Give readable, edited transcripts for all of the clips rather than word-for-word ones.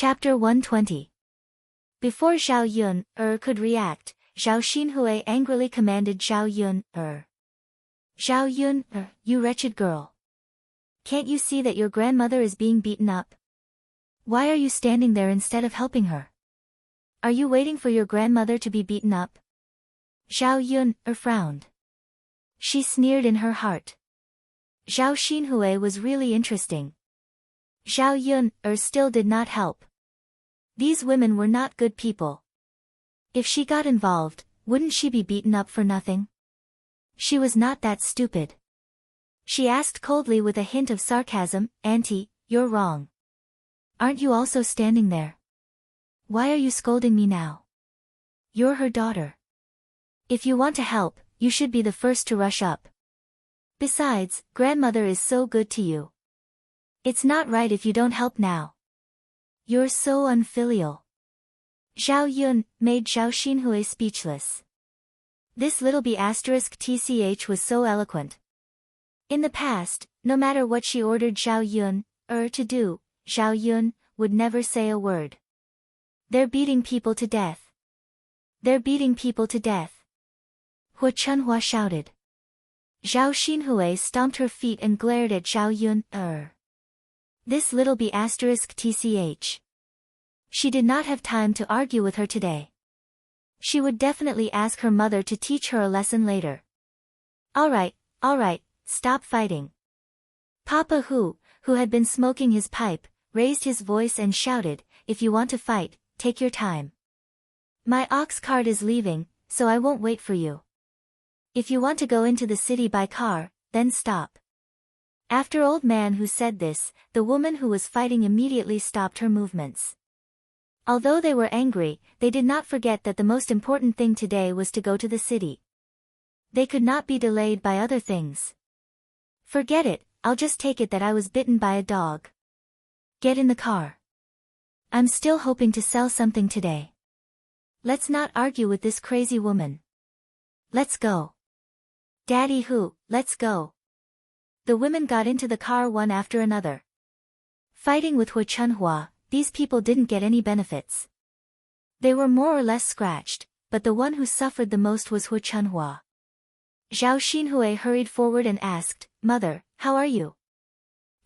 Chapter 120. Before Zhao Yun could react, Zhao Xinhui angrily commanded Zhao Yun Zhao Yun, you wretched girl. Can't you see that your grandmother is being beaten up? Why are you standing there instead of helping her? Are you waiting for your grandmother to be beaten up? Zhao Yun frowned. She sneered in her heart. Zhao Xinhui was really interesting. Zhao Yun still did not help. These women were not good people. If she got involved, wouldn't she be beaten up for nothing? She was not that stupid. She asked coldly with a hint of sarcasm, Auntie, you're wrong. Aren't you also standing there? Why are you scolding me now? You're her daughter. If you want to help, you should be the first to rush up. Besides, grandmother is so good to you. It's not right if you don't help now. You're so unfilial. Zhao Yun made Zhao Xinhui speechless. This little b*tch was so eloquent. In the past, no matter what she ordered Zhao Yun to do, Zhao Yun would never say a word. They're beating people to death. They're beating people to death. Hu Chunhua shouted. Zhao Xinhui stomped her feet and glared at Zhao Yun This little b*tch. She did not have time to argue with her today. She would definitely ask her mother to teach her a lesson later. All right, stop fighting. Papa Hu, who had been smoking his pipe, raised his voice and shouted, if you want to fight, take your time. My ox cart is leaving, so I won't wait for you. If you want to go into the city by car, then stop. After Old Man Hu said this, the woman who was fighting immediately stopped her movements. Although they were angry, they did not forget that the most important thing today was to go to the city. They could not be delayed by other things. Forget it, I'll just take it that I was bitten by a dog. Get in the car. I'm still hoping to sell something today. Let's not argue with this crazy woman. Let's go. Daddy Hu, let's go. The women got into the car one after another. Fighting with Hu Chunhua, these people didn't get any benefits. They were more or less scratched, but the one who suffered the most was Hu Chunhua. Zhao Xinhui hurried forward and asked, Mother, how are you?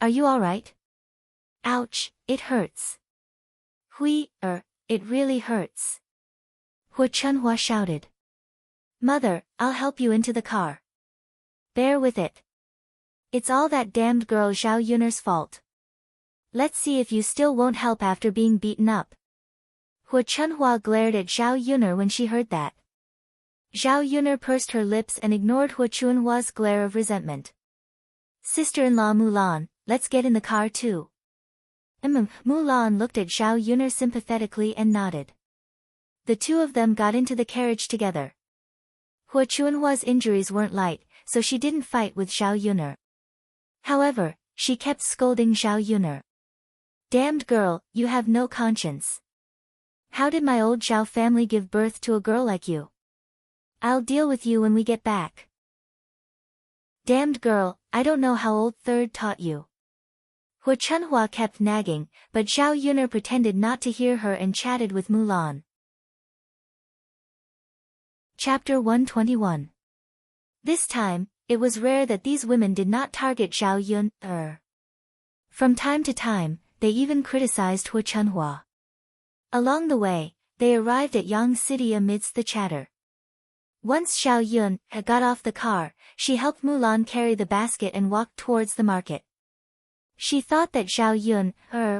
Are you all right? Ouch, it hurts. Hui, it really hurts. Hu Chunhua shouted. Mother, I'll help you into the car. Bear with it. It's all that damned girl Zhao Yun's fault. Let's see if you still won't help after being beaten up. Hu Chunhua glared at Zhao Yun when she heard that. Zhao Yun pursed her lips and ignored Hu Chunhua's glare of resentment. Sister-in-law Mulan, let's get in the car too. Mulan looked at Zhao Yun sympathetically and nodded. The two of them got into the carriage together. Hu Chunhua's injuries weren't light, so she didn't fight with Zhao Yun. However, she kept scolding Zhao Yun. Damned girl, you have no conscience. How did my old Zhao family give birth to a girl like you? I'll deal with you when we get back. Damned girl, I don't know how old third taught you. Hu Chunhua kept nagging, but Zhao Yun pretended not to hear her and chatted with Mulan. Chapter 121. This time, it was rare that these women did not target Zhao Yun. From time to time, they even criticized Hu Chunhua. Along the way, they arrived at Yang City amidst the chatter. Once Zhao Yun had got off the car, she helped Mulan carry the basket and walked towards the market. She thought that Zhao Yun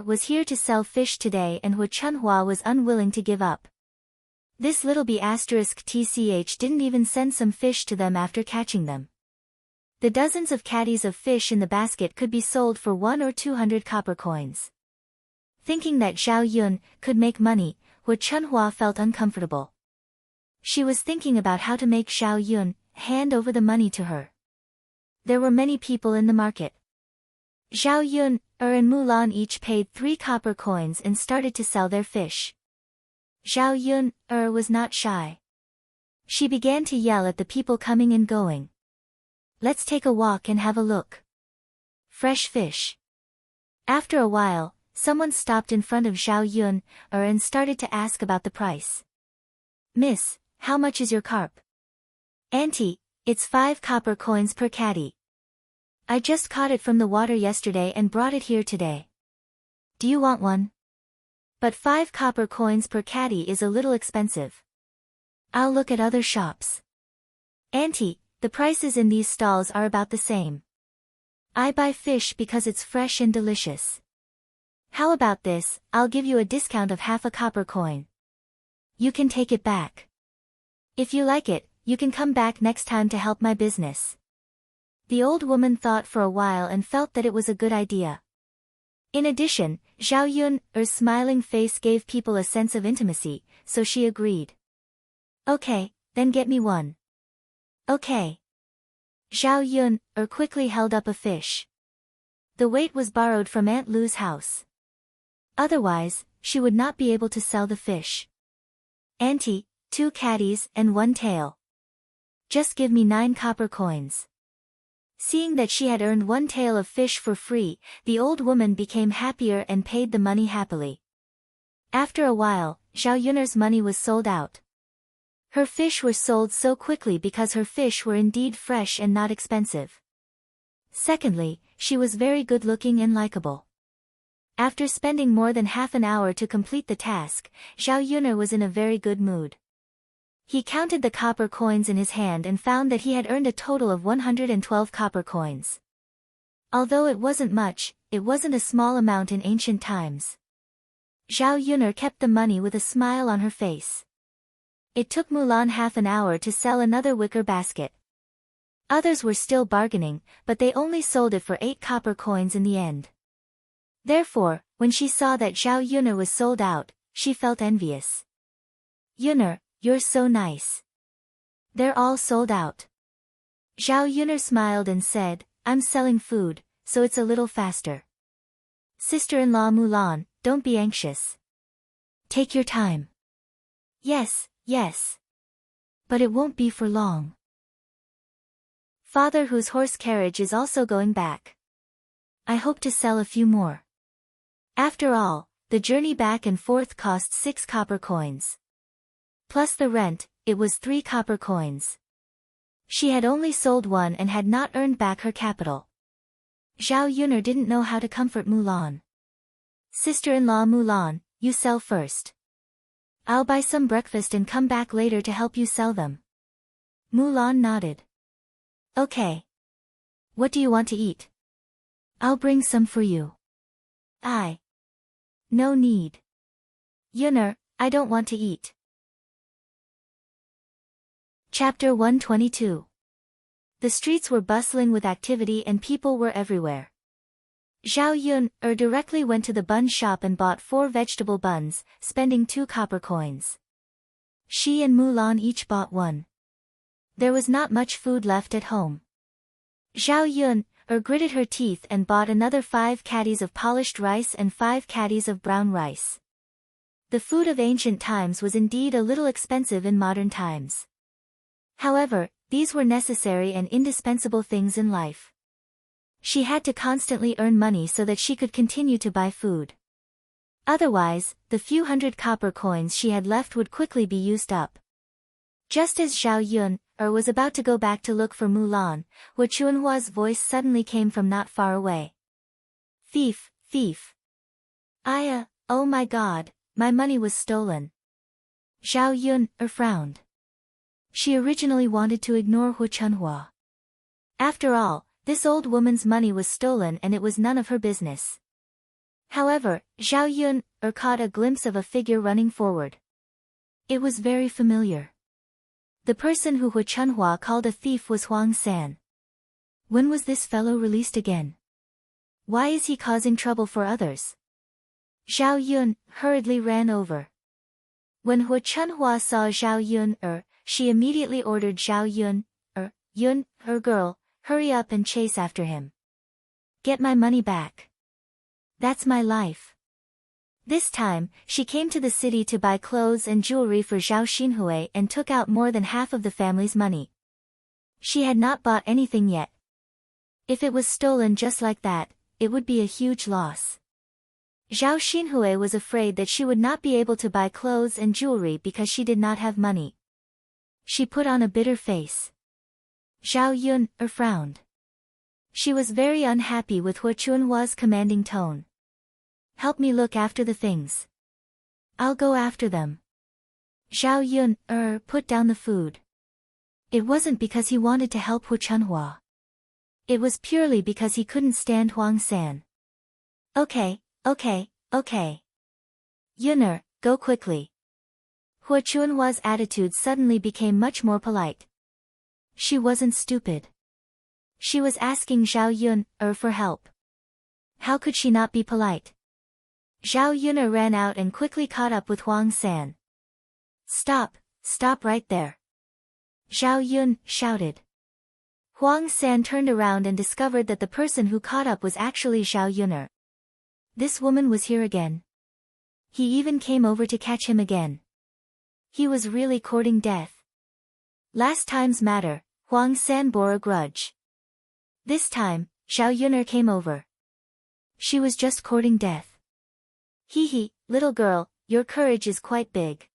was here to sell fish today and Hu Chunhua was unwilling to give up. This little b*tch didn't even send some fish to them after catching them. The dozens of caddies of fish in the basket could be sold for 100 or 200 copper coins. Thinking that Zhao Yun could make money, Hu Chunhua felt uncomfortable. She was thinking about how to make Zhao Yun hand over the money to her. There were many people in the market. Zhao Yun and Mulan each paid 3 copper coins and started to sell their fish. Zhao Yun was not shy. She began to yell at the people coming and going. Let's take a walk and have a look. Fresh fish. After a while, someone stopped in front of Zhao Yun and started to ask about the price. Miss, how much is your carp? Auntie, it's 5 copper coins per catty. I just caught it from the water yesterday and brought it here today. Do you want one? But 5 copper coins per catty is a little expensive. I'll look at other shops. Auntie, the prices in these stalls are about the same. I buy fish because it's fresh and delicious. How about this, I'll give you a discount of half a copper coin. You can take it back. If you like it, you can come back next time to help my business. The old woman thought for a while and felt that it was a good idea. In addition, Zhao Yun's smiling face gave people a sense of intimacy, so she agreed. Okay, then get me one. Okay. Zhao Yun quickly held up a fish. The weight was borrowed from Aunt Lu's house. Otherwise, she would not be able to sell the fish. Auntie, 2 catties and 1 tail. Just give me 9 copper coins. Seeing that she had earned 1 tail of fish for free, the old woman became happier and paid the money happily. After a while, Zhao Yun's money was sold out. Her fish were sold so quickly because her fish were indeed fresh and not expensive. Secondly, she was very good-looking and likable. After spending more than half an hour to complete the task, Zhao Yun was in a very good mood. He counted the copper coins in his hand and found that he had earned a total of 112 copper coins. Although it wasn't much, it wasn't a small amount in ancient times. Zhao Yun kept the money with a smile on her face. It took Mulan half an hour to sell another wicker basket. Others were still bargaining, but they only sold it for 8 copper coins in the end. Therefore, when she saw that Zhao Yun was sold out, she felt envious. Yun, you're so nice. They're all sold out. Zhao Yun smiled and said, I'm selling food, so it's a little faster. Sister-in-law Mulan, don't be anxious. Take your time. Yes. Yes. But it won't be for long. Father whose horse carriage is also going back. I hope to sell a few more. After all, the journey back and forth cost 6 copper coins. Plus the rent, it was 3 copper coins. She had only sold 1 and had not earned back her capital. Zhao Yun didn't know how to comfort Mulan. Sister-in-law Mulan, you sell first. I'll buy some breakfast and come back later to help you sell them. Mulan nodded. Okay. What do you want to eat? I'll bring some for you. No need. Yun, I don't want to eat. Chapter 122. The streets were bustling with activity and people were everywhere. Zhao Yun directly went to the bun shop and bought 4 vegetable buns, spending 2 copper coins. She and Mulan each bought 1. There was not much food left at home. Zhao Yun gritted her teeth and bought another 5 caddies of polished rice and 5 caddies of brown rice. The food of ancient times was indeed a little expensive in modern times. However, these were necessary and indispensable things in life. She had to constantly earn money so that she could continue to buy food. Otherwise, the few hundred copper coins she had left would quickly be used up. Just as Zhao Yun was about to go back to look for Mulan, Hu Chunhua's voice suddenly came from not far away. Thief, thief. Oh my god, my money was stolen. Zhao Yun frowned. She originally wanted to ignore Hu Chunhua. After all, this old woman's money was stolen and it was none of her business. However, Zhao Yun caught a glimpse of a figure running forward. It was very familiar. The person who Hu Chunhua called a thief was Huang San. When was this fellow released again? Why is he causing trouble for others? Zhao Yun hurriedly ran over. When Hu Chunhua saw Zhao Yun she immediately ordered Zhao Yun, her girl, hurry up and chase after him. Get my money back. That's my life. This time, she came to the city to buy clothes and jewelry for Zhao Xinhui and took out more than half of the family's money. She had not bought anything yet. If it was stolen just like that, it would be a huge loss. Zhao Xinhui was afraid that she would not be able to buy clothes and jewelry because she did not have money. She put on a bitter face. Zhao Yun frowned. She was very unhappy with Hu Chunhua's commanding tone. Help me look after the things. I'll go after them. Zhao Yun put down the food. It wasn't because he wanted to help Hu Chunhua. It was purely because he couldn't stand Huang San. Okay. Yun'er, go quickly. Hu Chunhua's attitude suddenly became much more polite. She wasn't stupid. She was asking Zhao Yun for help. How could she not be polite? Zhao Yun ran out and quickly caught up with Huang San. Stop right there. Zhao Yun shouted. Huang San turned around and discovered that the person who caught up was actually Zhao Yun. This woman was here again. He even came over to catch him again. He was really courting death. Last time's matter, Huang San bore a grudge. This time, Zhao Yun came over. She was just courting death. Hee, little girl, your courage is quite big.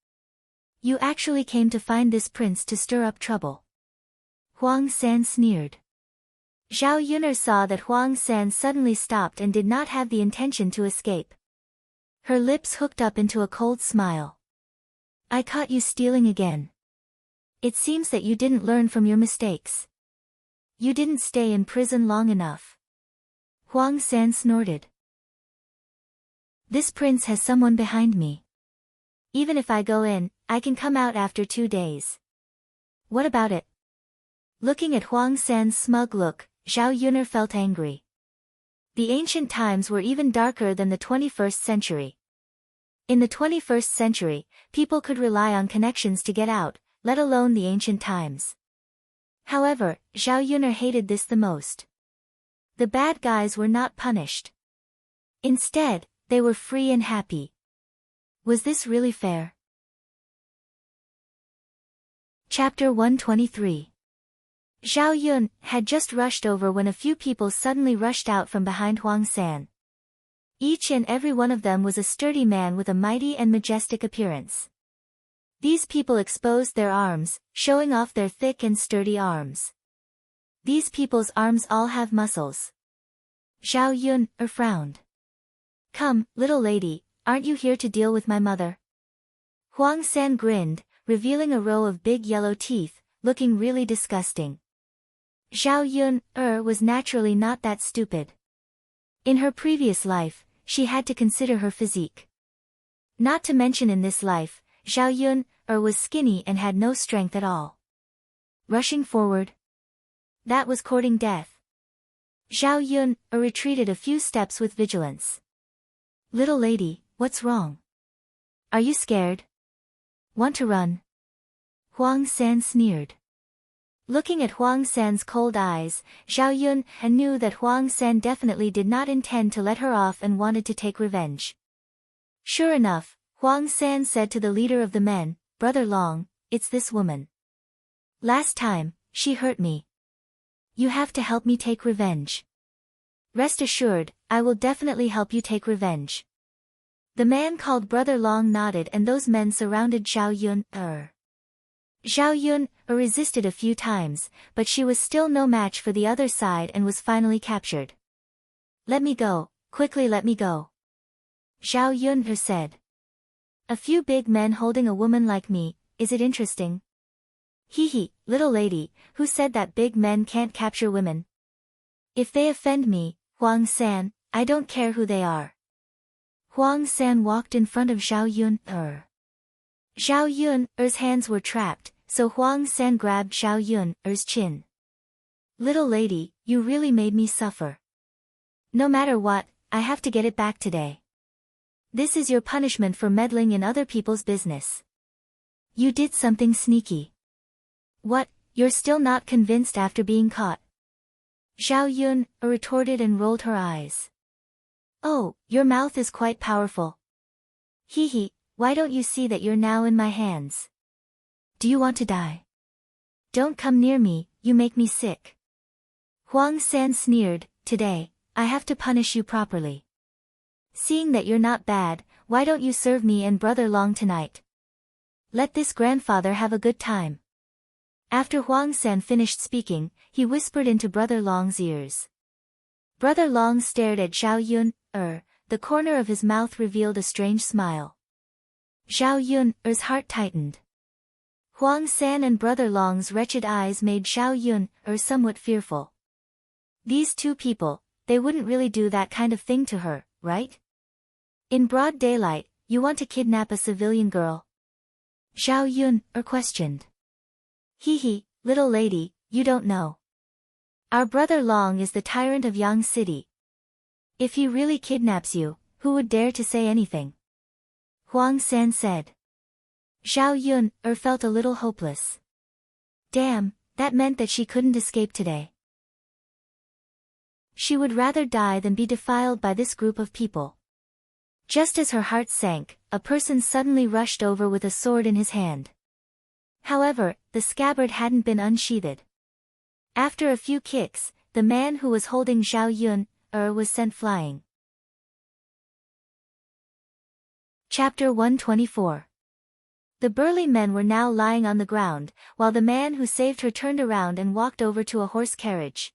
You actually came to find this prince to stir up trouble. Huang San sneered. Zhao Yun saw that Huang San suddenly stopped and did not have the intention to escape. Her lips hooked up into a cold smile. I caught you stealing again. It seems that you didn't learn from your mistakes. You didn't stay in prison long enough. Huang San snorted. This prince has someone behind me. Even if I go in, I can come out after 2 days. What about it? Looking at Huang San's smug look, Zhao Yun felt angry. The ancient times were even darker than the 21st century. In the 21st century, people could rely on connections to get out, let alone the ancient times. However, Zhao Yun hated this the most. The bad guys were not punished. Instead, they were free and happy. Was this really fair? Chapter 123. Zhao Yun had just rushed over when a few people suddenly rushed out from behind Huang San. Each and every one of them was a sturdy man with a mighty and majestic appearance. These people exposed their arms, showing off their thick and sturdy arms. These people's arms all have muscles. Zhao Yun frowned. Come, little lady, aren't you here to deal with my mother? Huang San grinned, revealing a row of big yellow teeth, looking really disgusting. Zhao Yun was naturally not that stupid. In her previous life, she had to consider her physique. Not to mention in this life, Zhao Yun was skinny and had no strength at all. Rushing forward. That was courting death. Zhao Yun retreated a few steps with vigilance. Little lady, what's wrong? Are you scared? Want to run? Huang San sneered. Looking at Huang San's cold eyes, Zhao Yun knew that Huang San definitely did not intend to let her off and wanted to take revenge. Sure enough, Huang San said to the leader of the men, Brother Long, it's this woman. Last time, she hurt me. You have to help me take revenge. Rest assured, I will definitely help you take revenge. The man called Brother Long nodded and those men surrounded Zhao Yun. Zhao Yun resisted a few times, but she was still no match for the other side and was finally captured. Let me go, quickly let me go. Zhao Yun said. A few big men holding a woman like me, is it interesting? Hee, little lady, who said that big men can't capture women? If they offend me, Huang San, I don't care who they are. Huang San walked in front of Zhao Yun. Zhao Yun's hands were trapped, so Huang San grabbed Zhao Yun's chin. Little lady, you really made me suffer. No matter what, I have to get it back today. This is your punishment for meddling in other people's business. You did something sneaky. What, you're still not convinced after being caught? Zhao Yun retorted and rolled her eyes. Oh, your mouth is quite powerful. Hee, why don't you see that you're now in my hands? Do you want to die? Don't come near me, you make me sick. Huang San sneered, today, I have to punish you properly. Seeing that you're not bad, why don't you serve me and Brother Long tonight? Let this grandfather have a good time. After Huang San finished speaking, he whispered into Brother Long's ears. Brother Long stared at Xiao Yun, the corner of his mouth revealed a strange smile. Xiao Yun's heart tightened. Huang San and Brother Long's wretched eyes made Xiao Yun somewhat fearful. These two people, they wouldn't really do that kind of thing to her, right? In broad daylight, you want to kidnap a civilian girl? Xiao Yun questioned. Hee, little lady, you don't know. Our Brother Long is the tyrant of Yang City. If he really kidnaps you, who would dare to say anything? Huang San said. Xiao Yun felt a little hopeless. Damn, that meant that she couldn't escape today. She would rather die than be defiled by this group of people. Just as her heart sank, a person suddenly rushed over with a sword in his hand. However, the scabbard hadn't been unsheathed. After a few kicks, the man who was holding Xiao Yun was sent flying. Chapter 124. The burly men were now lying on the ground, while the man who saved her turned around and walked over to a horse carriage.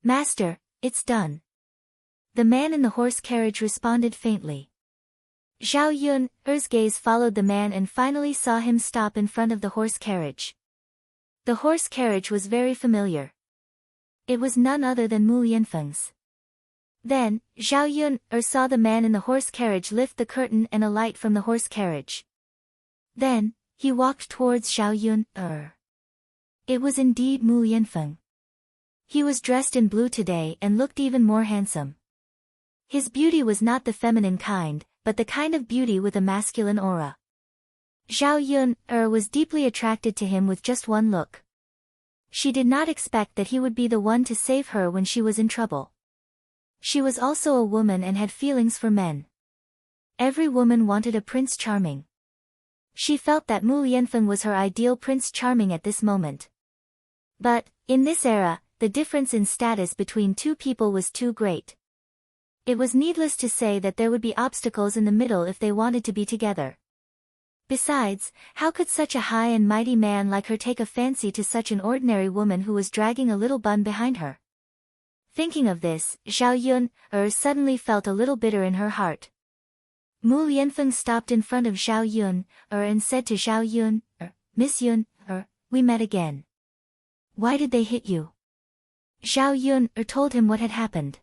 Master, it's done. The man in the horse carriage responded faintly. Xiao Yun's gaze followed the man and finally saw him stop in front of the horse carriage. The horse carriage was very familiar. It was none other than Mu Yanfeng's. Then, Xiao Yun saw the man in the horse carriage lift the curtain and alight from the horse carriage. Then, he walked towards Xiao Yun. It was indeed Mu Yanfeng. He was dressed in blue today and looked even more handsome. His beauty was not the feminine kind, but the kind of beauty with a masculine aura. Xiao Yun was deeply attracted to him with just one look. She did not expect that he would be the one to save her when she was in trouble. She was also a woman and had feelings for men. Every woman wanted a Prince Charming. She felt that Mu Yanfeng was her ideal Prince Charming at this moment. But, in this era, the difference in status between two people was too great. It was needless to say that there would be obstacles in the middle if they wanted to be together. Besides, how could such a high and mighty man like her take a fancy to such an ordinary woman who was dragging a little bun behind her? Thinking of this, Xiao Yun suddenly felt a little bitter in her heart. Mu Yanfeng stopped in front of Xiao Yun and said to Xiao Yun, Miss Yun, we met again. Why did they hit you? Xiao Yun told him what had happened.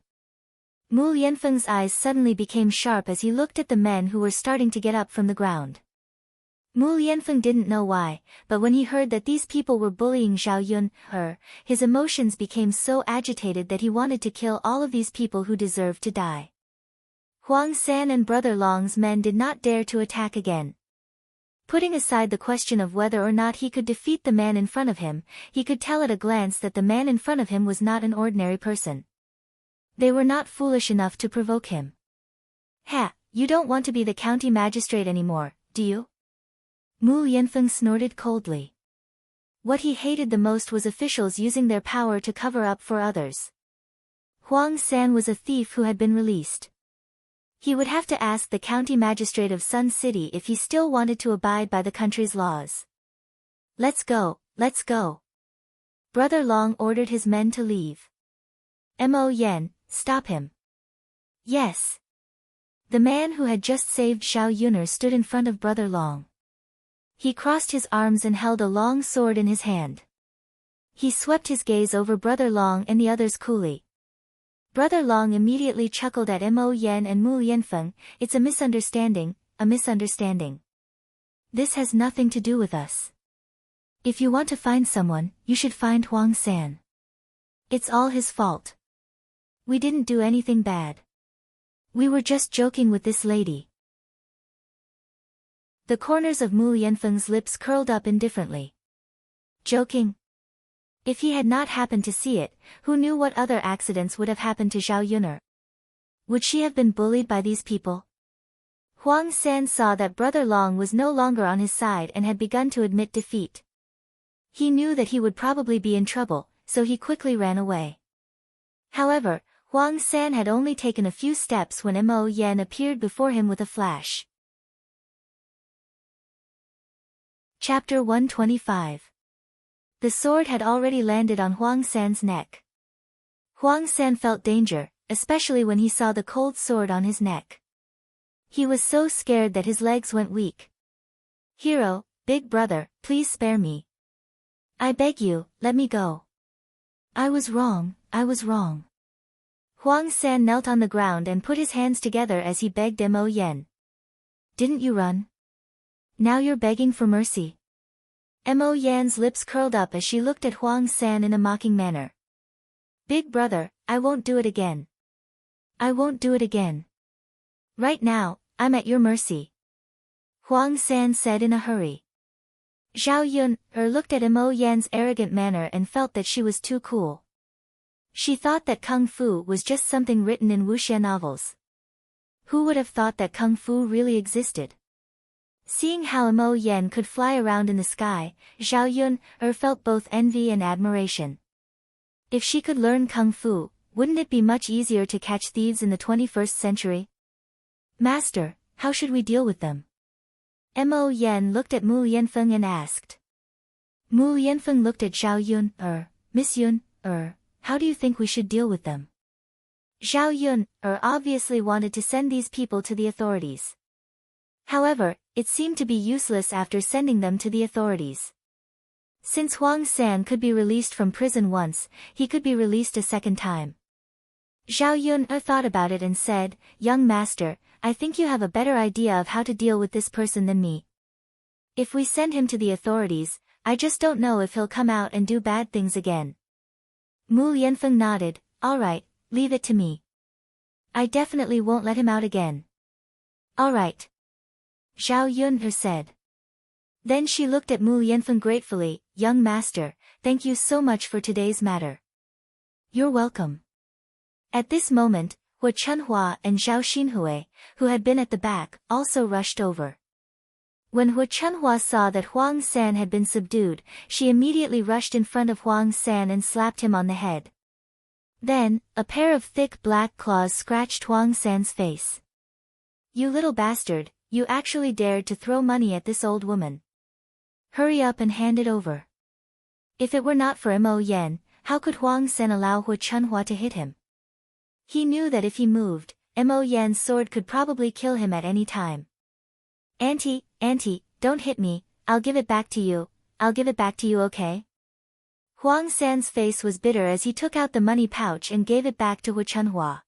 Mu Yanfeng's eyes suddenly became sharp as he looked at the men who were starting to get up from the ground. Mu Yanfeng didn't know why, but when he heard that these people were bullying Xiao Yun, his emotions became so agitated that he wanted to kill all of these people who deserved to die. Huang San and Brother Long's men did not dare to attack again. Putting aside the question of whether or not he could defeat the man in front of him, he could tell at a glance that the man in front of him was not an ordinary person. They were not foolish enough to provoke him. Ha, you don't want to be the county magistrate anymore, do you? Mu Yanfeng snorted coldly. What he hated the most was officials using their power to cover up for others. Huang San was a thief who had been released. He would have to ask the county magistrate of Sun City if he still wanted to abide by the country's laws. Let's go, let's go. Brother Long ordered his men to leave. Mo Yen, stop him. Yes. The man who had just saved Xiao Yun'er stood in front of Brother Long. He crossed his arms and held a long sword in his hand. He swept his gaze over Brother Long and the others coolly. Brother Long immediately chuckled at Mo Yen and Mu Yanfeng. It's a misunderstanding, a misunderstanding. This has nothing to do with us. If you want to find someone, you should find Huang San. It's all his fault. We didn't do anything bad. We were just joking with this lady. The corners of Mu Yanfeng's lips curled up indifferently. Joking? If he had not happened to see it, who knew what other accidents would have happened to Xiao Yun'er? Would she have been bullied by these people? Huang San saw that Brother Long was no longer on his side and had begun to admit defeat. He knew that he would probably be in trouble, so he quickly ran away. However, Huang San had only taken a few steps when Mo Yen appeared before him with a flash. Chapter 125. The sword had already landed on Huang San's neck. Huang San felt danger, especially when he saw the cold sword on his neck. He was so scared that his legs went weak. "Hero, big brother, please spare me. I beg you, let me go. I was wrong, I was wrong." Huang San knelt on the ground and put his hands together as he begged Mo Yen. "Didn't you run? Now you're begging for mercy." Mo Yan's lips curled up as she looked at Huang San in a mocking manner. "Big brother, I won't do it again. I won't do it again. Right now, I'm at your mercy," Huang San said in a hurry. Zhao Yun looked at Mo Yan's arrogant manner and felt that she was too cool. She thought that Kung Fu was just something written in wuxia novels. Who would have thought that Kung Fu really existed? Seeing how Mo Yen could fly around in the sky, Zhao Yun felt both envy and admiration. If she could learn Kung Fu, wouldn't it be much easier to catch thieves in the 21st century? "Master, how should we deal with them?" Mo Yen looked at Mu Lianfeng and asked. Mu Lianfeng looked at Zhao Yun. "Miss Yun, how do you think we should deal with them?" Zhao Yun obviously wanted to send these people to the authorities. However, it seemed to be useless after sending them to the authorities. Since Huang San could be released from prison once, he could be released a second time. Zhao Yun thought about it and said, "Young master, I think you have a better idea of how to deal with this person than me. If we send him to the authorities, I just don't know if he'll come out and do bad things again." Mu Lianfeng nodded. "All right, leave it to me. I definitely won't let him out again." "All right," Zhao Yun said. Then she looked at Mu Lianfeng gratefully. "Young master, thank you so much for today's matter." "You're welcome." At this moment, Hu Chunhua and Zhao Xinhui, who had been at the back, also rushed over. When Hu Chunhua saw that Huang San had been subdued, she immediately rushed in front of Huang San and slapped him on the head. Then, a pair of thick black claws scratched Huang San's face. "You little bastard, you actually dared to throw money at this old woman. Hurry up and hand it over." If it were not for Mo Yen, how could Huang San allow Hu Chunhua to hit him? He knew that if he moved, Mo Yen's sword could probably kill him at any time. Auntie, don't hit me, I'll give it back to you, okay?" Huang San's face was bitter as he took out the money pouch and gave it back to Hu Chunhua.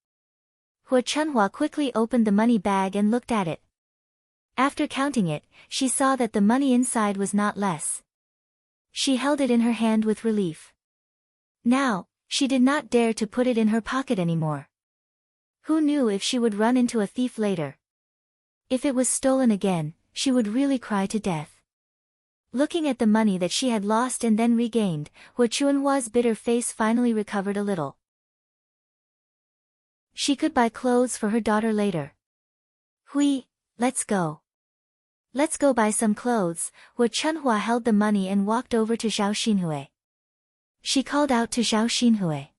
Hu Chunhua quickly opened the money bag and looked at it. After counting it, she saw that the money inside was not less. She held it in her hand with relief. Now, she did not dare to put it in her pocket anymore. Who knew if she would run into a thief later? If it was stolen again, she would really cry to death. Looking at the money that she had lost and then regained, Hu Chunhua's bitter face finally recovered a little. She could buy clothes for her daughter later. "Hui, let's go. Let's go buy some clothes." Hu Chunhua held the money and walked over to Zhao Xinhui. She called out to Zhao Xinhui.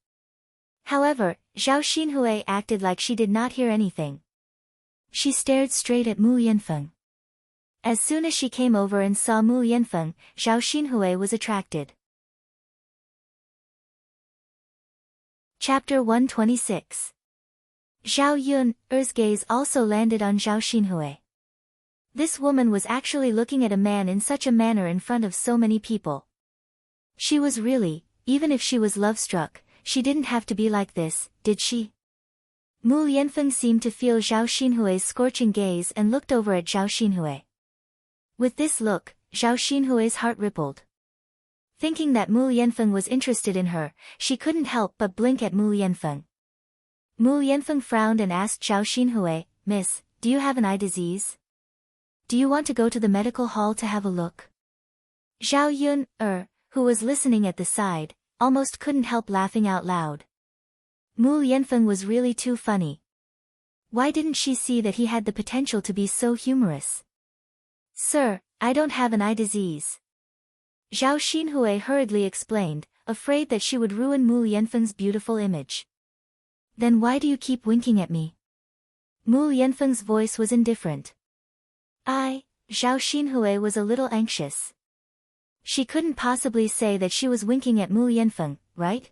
However, Zhao Xinhui acted like she did not hear anything. She stared straight at Mu Lianfeng. As soon as she came over and saw Mu Lianfeng, Zhao Xinhui was attracted. Chapter 126. Zhao Yun's gaze also landed on Zhao Xinhui. This woman was actually looking at a man in such a manner in front of so many people. She was really, even if she was love-struck, she didn't have to be like this, did she? Mu Lianfeng seemed to feel Zhao Xinhui's scorching gaze and looked over at Zhao Xinhui. With this look, Zhao Xinhui's heart rippled. Thinking that Mu Lianfeng was interested in her, she couldn't help but blink at Mu Lianfeng. Mu Lianfeng frowned and asked Zhao Xinhui, "Miss, do you have an eye disease? Do you want to go to the medical hall to have a look?" Zhao Yun, who was listening at the side, almost couldn't help laughing out loud. Mu Lianfeng was really too funny. Why didn't she see that he had the potential to be so humorous? "Sir, I don't have an eye disease," Zhao Xinhui hurriedly explained, afraid that she would ruin Mu Lianfeng's beautiful image. Then why do you keep winking at me? Mu Yanfeng's voice was indifferent. Zhao Xinhui was a little anxious. She couldn't possibly say that she was winking at Mu Yanfeng, right?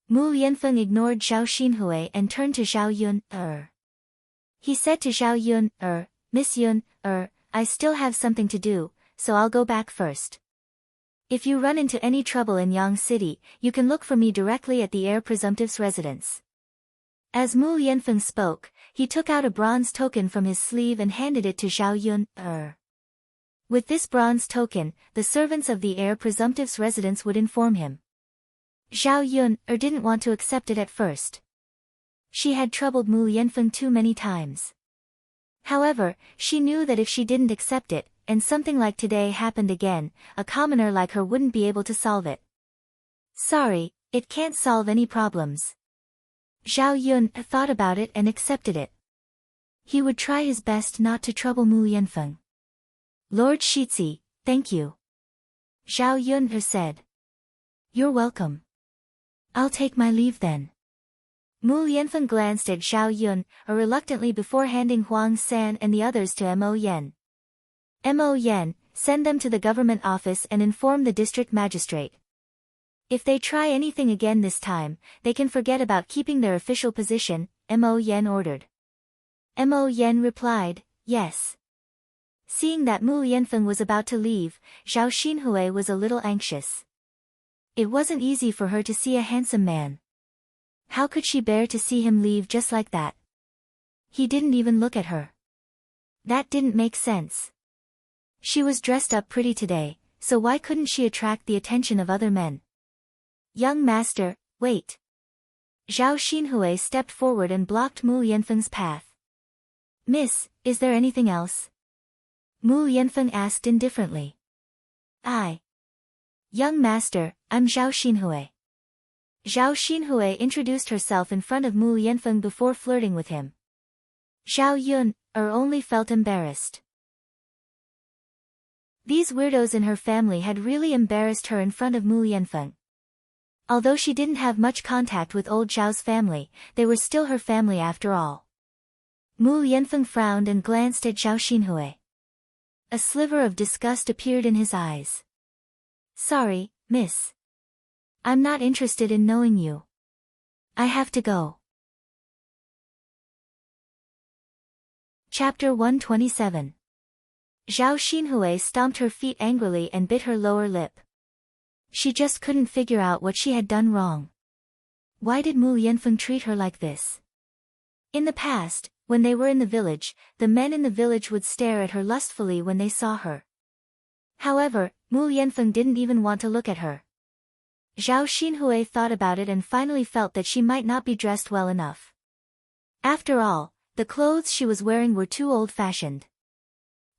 Mu Yanfeng ignored Zhao Xinhui and turned to Zhao Yun. He said to Zhao Yun, Miss Yun, I still have something to do, so I'll go back first. If you run into any trouble in Yang City, you can look for me directly at the heir presumptive's residence. As Mu Yanfeng spoke, he took out a bronze token from his sleeve and handed it to Zhao Yun. With this bronze token, the servants of the heir presumptive's residence would inform him. Zhao Yun didn't want to accept it at first. She had troubled Mu Yanfeng too many times. However, she knew that if she didn't accept it, and something like today happened again, a commoner like her wouldn't be able to solve it. Sorry, it can't solve any problems. Zhao Yun thought about it and accepted it. He would try his best not to trouble Mu Yanfeng. Lord Shizi, thank you. Zhao Yun said. You're welcome. I'll take my leave then. Mu Yanfeng glanced at Zhao Yun, reluctantly before handing Huang San and the others to Mo Yen. Mo Yen, send them to the government office and inform the district magistrate. If they try anything again this time, they can forget about keeping their official position, Mo Yen ordered. Mo Yen replied, yes. Seeing that Mu Yanfeng was about to leave, Zhao Xinhui was a little anxious. It wasn't easy for her to see a handsome man. How could she bear to see him leave just like that? He didn't even look at her. That didn't make sense. She was dressed up pretty today, so why couldn't she attract the attention of other men? Young master, wait. Zhao Xinhui stepped forward and blocked Mu Yanfeng's path. Miss, is there anything else? Mu Yanfeng asked indifferently. Young master, I'm Zhao Xinhui. Zhao Xinhui introduced herself in front of Mu Yanfeng before flirting with him. Zhao Yun only felt embarrassed. These weirdos in her family had really embarrassed her in front of Mu Yanfeng. Although she didn't have much contact with old Zhao's family, they were still her family after all. Mu Yanfeng frowned and glanced at Zhao Xinhui. A sliver of disgust appeared in his eyes. Sorry, miss. I'm not interested in knowing you. I have to go. Chapter 127. Zhao Xinhui stomped her feet angrily and bit her lower lip. She just couldn't figure out what she had done wrong. Why did Mu Yanfeng treat her like this? In the past, when they were in the village, the men in the village would stare at her lustfully when they saw her. However, Mu Yanfeng didn't even want to look at her. Zhao Xinhui thought about it and finally felt that she might not be dressed well enough. After all, the clothes she was wearing were too old-fashioned.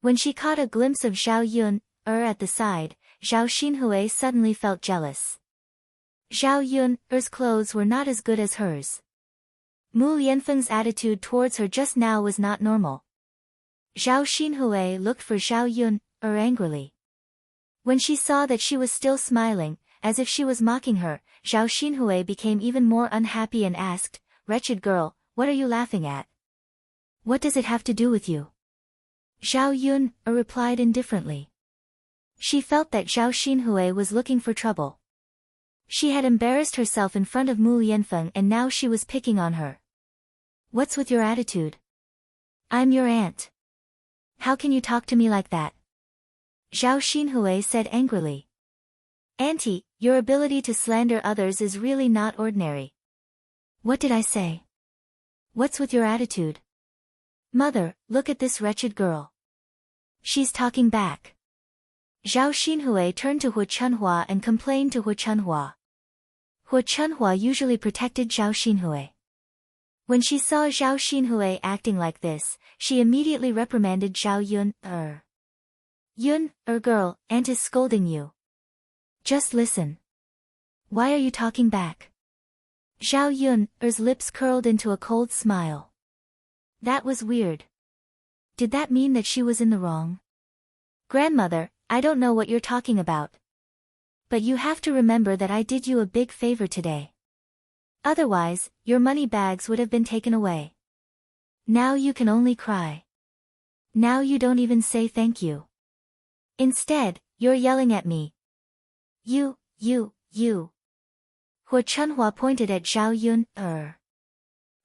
When she caught a glimpse of Zhao Yun at the side, Zhao Xinhui suddenly felt jealous. Zhao Yun's clothes were not as good as hers. Mu Yanfeng's attitude towards her just now was not normal. Zhao Xinhui looked for Zhao Yun angrily. When she saw that she was still smiling, as if she was mocking her, Zhao Xinhui became even more unhappy and asked, "Wretched girl, what are you laughing at? What does it have to do with you?" Zhao Yun replied indifferently. She felt that Zhao Xinhui was looking for trouble. She had embarrassed herself in front of Mu Yanfeng and now she was picking on her. What's with your attitude? I'm your aunt. How can you talk to me like that? Zhao Xinhui said angrily. Auntie, your ability to slander others is really not ordinary. What did I say? What's with your attitude? Mother, look at this wretched girl. She's talking back. Zhao Xinhui turned to Hu Chunhua and complained to Hu Chunhua. Hu Chunhua usually protected Zhao Xinhui. When she saw Zhao Xinhui acting like this, she immediately reprimanded Zhao Yun. Yun, girl, aunt is scolding you. Just listen. Why are you talking back? Zhao Yun's lips curled into a cold smile. That was weird. Did that mean that she was in the wrong? Grandmother, I don't know what you're talking about. But you have to remember that I did you a big favor today. Otherwise, your money bags would have been taken away. Now you can only cry. Now you don't even say thank you. Instead, you're yelling at me. You. Hu Chunhua pointed at Zhao Yun.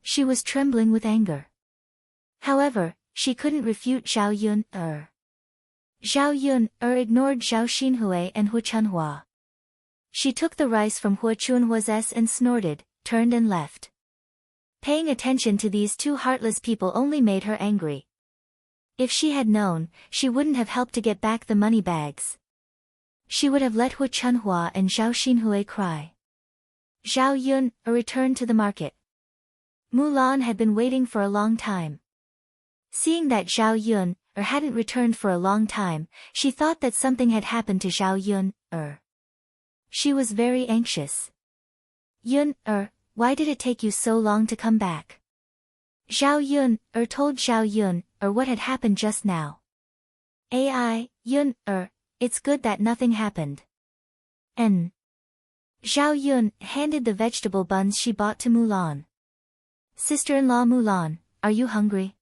She was trembling with anger. However, she couldn't refute Zhao Yun. Zhao Yun ignored Zhao Xinhui and Hu Chunhua. She took the rice from Hu Chunhua's and snorted, turned and left. Paying attention to these two heartless people only made her angry. If she had known, she wouldn't have helped to get back the money bags. She would have let Hu Chunhua and Zhao Xinhui cry. Zhao Yun returned to the market. Mulan had been waiting for a long time. Seeing that Zhao Yun hadn't returned for a long time, she thought that something had happened to Zhao Yun. She was very anxious. Yun, why did it take you so long to come back? Zhao Yun told Zhao Yun what had happened just now. Yun, it's good that nothing happened. Zhao Yun handed the vegetable buns she bought to Mulan. Sister-in-law Mulan, are you hungry?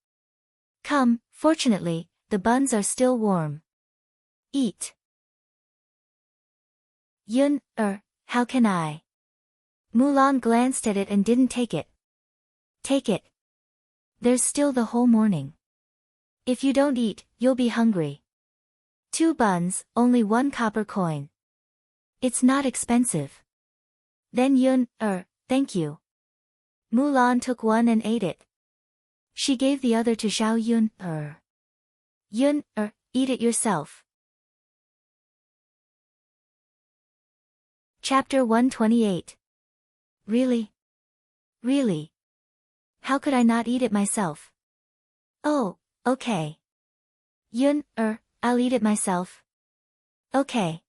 Come, fortunately, the buns are still warm. Eat. Yun, how can I? Mulan glanced at it and didn't take it. Take it. There's still the whole morning. If you don't eat, you'll be hungry. 2 buns, only 1 copper coin. It's not expensive. Then Yun, thank you. Mulan took one and ate it. She gave the other to Zhao Yun. Yun, eat it yourself. Chapter 128. Really? Really? How could I not eat it myself? Oh, okay. Yun, I'll eat it myself. Okay.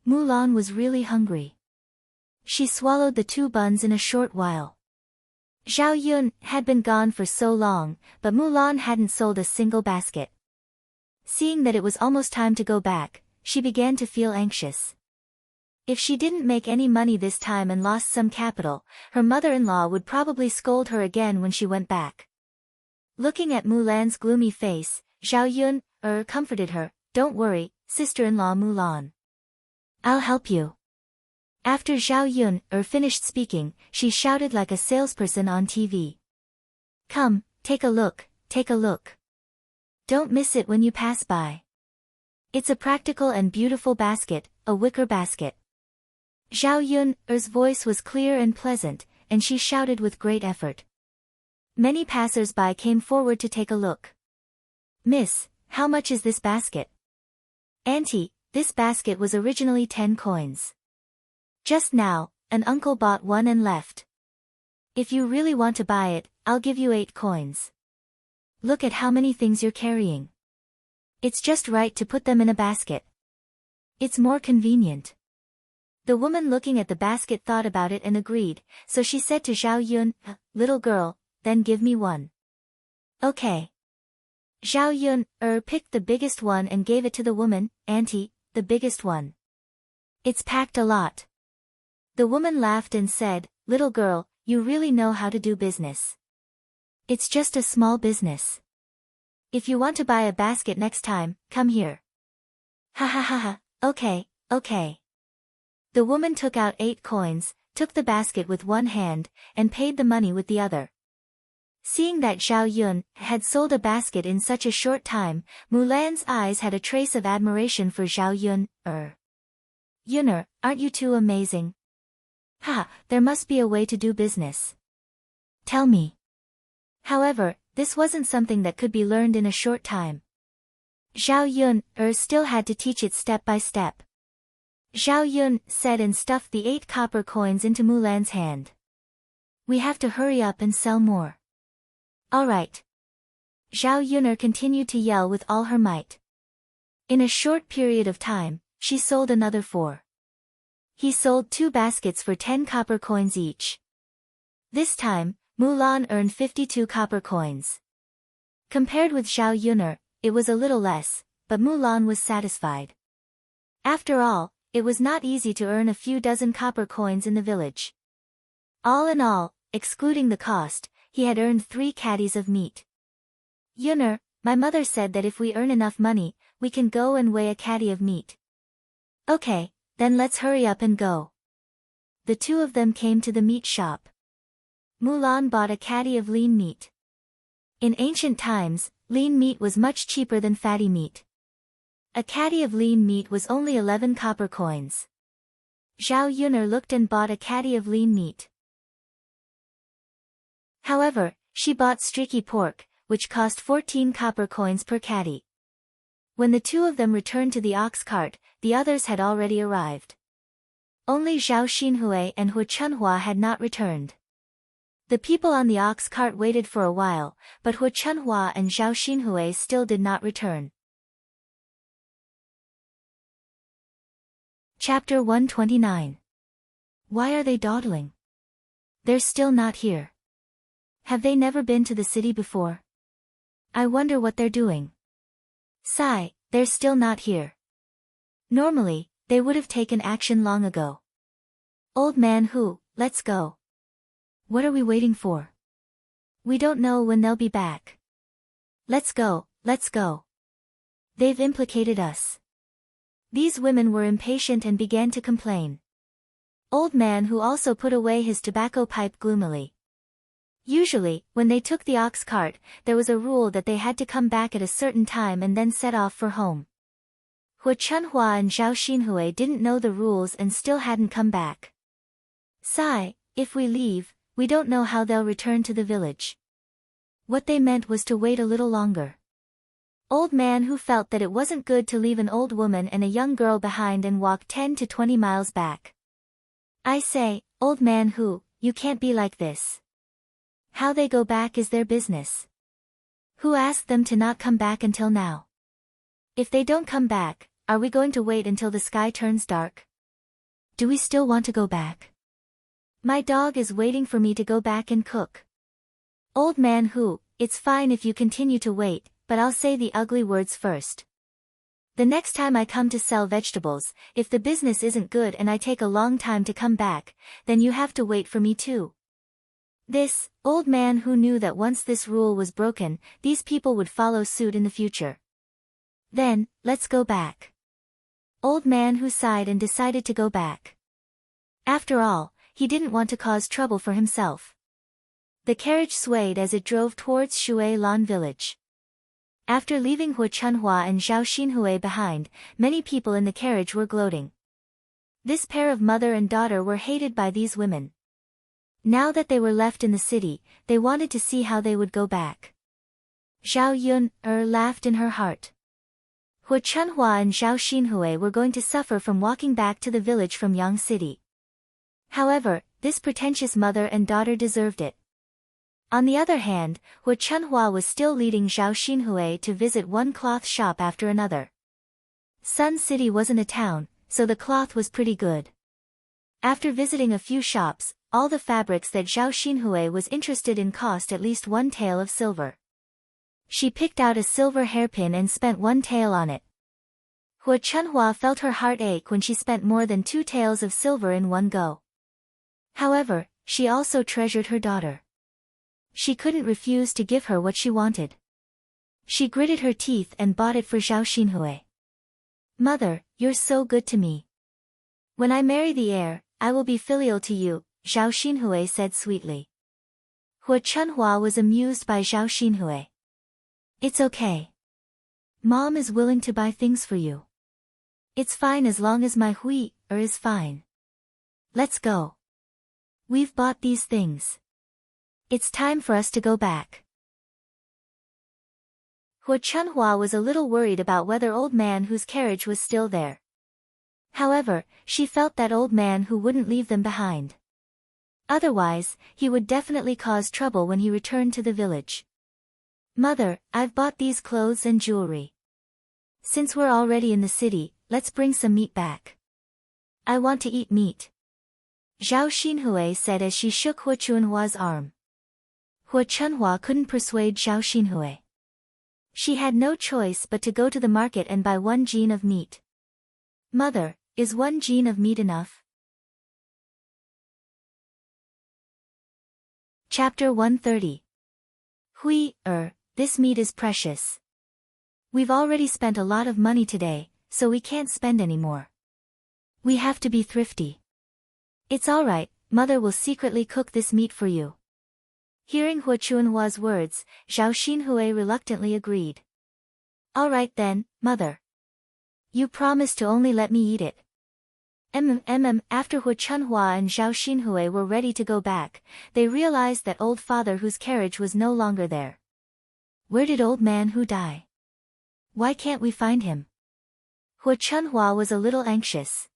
Mulan was really hungry. She swallowed the 2 buns in a short while. Zhao Yun had been gone for so long, but Mulan hadn't sold a single basket. Seeing that it was almost time to go back, she began to feel anxious. If she didn't make any money this time and lost some capital, her mother-in-law would probably scold her again when she went back. Looking at Mulan's gloomy face, Zhao Yun comforted her, "Don't worry, sister-in-law Mulan. I'll help you." After Zhao Yun finished speaking, she shouted like a salesperson on TV. "Come, take a look, take a look. Don't miss it when you pass by. It's a practical and beautiful basket, a wicker basket." Zhao Yun's voice was clear and pleasant, and she shouted with great effort. Many passers-by came forward to take a look. "Miss, how much is this basket?" "Auntie, this basket was originally 10 coins. Just now, an uncle bought one and left. If you really want to buy it, I'll give you 8 coins. Look at how many things you're carrying. It's just right to put them in a basket. It's more convenient." The woman looking at the basket thought about it and agreed, so she said to Zhao Yun, "Little girl, then give me one." "Okay." Zhao Yun picked the biggest one and gave it to the woman. "Auntie, the biggest one. It's packed a lot." The woman laughed and said, "Little girl, you really know how to do business. It's just a small business. If you want to buy a basket next time, come here." "Ha ha ha ha, okay, okay." The woman took out 8 coins, took the basket with one hand, and paid the money with the other. Seeing that Zhao Yun had sold a basket in such a short time, Mulan's eyes had a trace of admiration for Zhao Yun. "Yunner, aren't you too amazing? Ha, there must be a way to do business. Tell me." However, this wasn't something that could be learned in a short time. Zhao Yun still had to teach it step by step. Zhao Yun said and stuffed the 8 copper coins into Mulan's hand. "We have to hurry up and sell more." "All right." Zhao Yunner continued to yell with all her might. In a short period of time, she sold another 4. He sold 2 baskets for 10 copper coins each. This time, Mulan earned 52 copper coins. Compared with Zhao Yunner, it was a little less, but Mulan was satisfied. After all, it was not easy to earn a few dozen copper coins in the village. All in all, excluding the cost, he had earned 3 caddies of meat. Yunner, my mother said that if we earn enough money, we can go and weigh a caddy of meat. Okay, then let's hurry up and go. The two of them came to the meat shop. Mulan bought a caddy of lean meat. In ancient times, lean meat was much cheaper than fatty meat. A caddy of lean meat was only 11 copper coins. Zhao Yunner looked and bought a caddy of lean meat. However, she bought streaky pork, which cost 14 copper coins per caddy. When the two of them returned to the ox cart, the others had already arrived. Only Zhao Xinhui and Hu Chunhua had not returned. The people on the ox cart waited for a while, but Hu Chunhua and Zhao Xinhui still did not return. Chapter 129. Why are they dawdling? They're still not here. Have they never been to the city before? I wonder what they're doing. Sigh, they're still not here. Normally, they would have taken action long ago. Old man Hu, let's go. What are we waiting for? We don't know when they'll be back. Let's go, let's go. They've implicated us. These women were impatient and began to complain. Old man Hu also put away his tobacco pipe gloomily. Usually, when they took the ox cart, there was a rule that they had to come back at a certain time and then set off for home. Hu Chunhua and Zhao Xinhui didn't know the rules and still hadn't come back. Sigh, if we leave, we don't know how they'll return to the village. What they meant was to wait a little longer. Old man Hu felt that it wasn't good to leave an old woman and a young girl behind and walk 10 to 20 miles back. I say, old man Hu, you can't be like this. How they go back is their business. Who asked them to not come back until now? If they don't come back, are we going to wait until the sky turns dark? Do we still want to go back? My dog is waiting for me to go back and cook. Old man Hu, it's fine if you continue to wait, but I'll say the ugly words first. The next time I come to sell vegetables, if the business isn't good and I take a long time to come back, then you have to wait for me too. This, old man Hu knew that once this rule was broken, these people would follow suit in the future. Then, let's go back. Old man Hu sighed and decided to go back. After all, he didn't want to cause trouble for himself. The carriage swayed as it drove towards Shui Lan village. After leaving Hu Chunhua and Zhao Xinhui behind, many people in the carriage were gloating. This pair of mother and daughter were hated by these women. Now that they were left in the city, they wanted to see how they would go back. Zhao Yun laughed in her heart. Hu Chunhua and Zhao Xinhui were going to suffer from walking back to the village from Yang City. However, this pretentious mother and daughter deserved it. On the other hand, Hu Chunhua was still leading Zhao Xinhui to visit one cloth shop after another. Sun City wasn't a town, so the cloth was pretty good. After visiting a few shops, all the fabrics that Zhao Xinhui was interested in cost at least 1 tael of silver. She picked out a silver hairpin and spent 1 tael on it. Hu Chunhua felt her heart ache when she spent more than 2 taels of silver in one go. However, she also treasured her daughter. She couldn't refuse to give her what she wanted. She gritted her teeth and bought it for Zhao Xinhui. Mother, you're so good to me. When I marry the heir, I will be filial to you, Zhao Xinhui said sweetly. Hu Chunhua was amused by Zhao Xinhui. It's okay. Mom is willing to buy things for you. It's fine as long as my hui is fine. Let's go. We've bought these things. It's time for us to go back. Hu Chunhua was a little worried about whether old man whose carriage was still there. However, she felt that old man who wouldn't leave them behind. Otherwise, he would definitely cause trouble when he returned to the village. Mother, I've bought these clothes and jewelry. Since we're already in the city, let's bring some meat back. I want to eat meat. Zhao Xinhui said as she shook Hu Chunhua's arm. Hu Chunhua couldn't persuade Zhao Xinhui. She had no choice but to go to the market and buy 1 jin of meat. Mother, is 1 jin of meat enough? Chapter 130. This meat is precious. We've already spent a lot of money today, so we can't spend any more. We have to be thrifty. It's alright, mother will secretly cook this meat for you. Hearing Hua Chunhua's words, Zhao Xinhui reluctantly agreed. Alright then, mother. You promise to only let me eat it. After Hua Chunhua and Zhao Xinhui were ready to go back, they realized that old father whose carriage was no longer there. Where did old man who die? Why can't we find him? Hua Chunhua was a little anxious.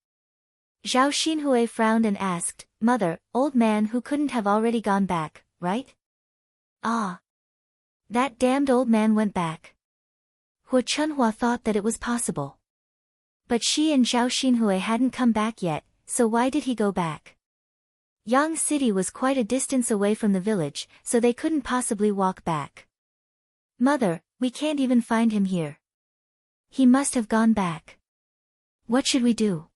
Zhao Xinhui frowned and asked, Mother, old man who couldn't have already gone back, right? Ah. That damned old man went back. Hua Chunhua thought that it was possible. But she and Zhao Xinhui hadn't come back yet, so why did he go back? Yang City was quite a distance away from the village, so they couldn't possibly walk back. Mother, we can't even find him here. He must have gone back. What should we do?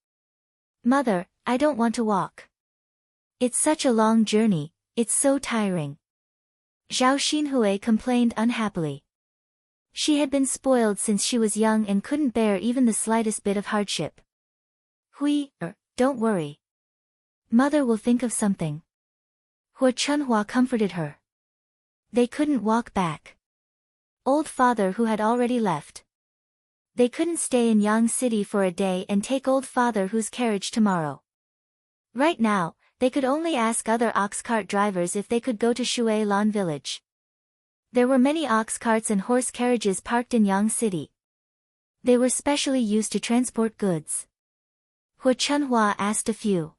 Mother, I don't want to walk. It's such a long journey, it's so tiring. Zhao Xinhui complained unhappily. She had been spoiled since she was young and couldn't bear even the slightest bit of hardship. Don't worry. Mother will think of something. Hua Chunhua comforted her. They couldn't walk back. Old father who had already left. They couldn't stay in Yang City for a day and take old father whose carriage tomorrow. Right now, they could only ask other ox cart drivers if they could go to Shui Lan village. There were many ox carts and horse carriages parked in Yang City. They were specially used to transport goods. Hua Chunhua asked a few.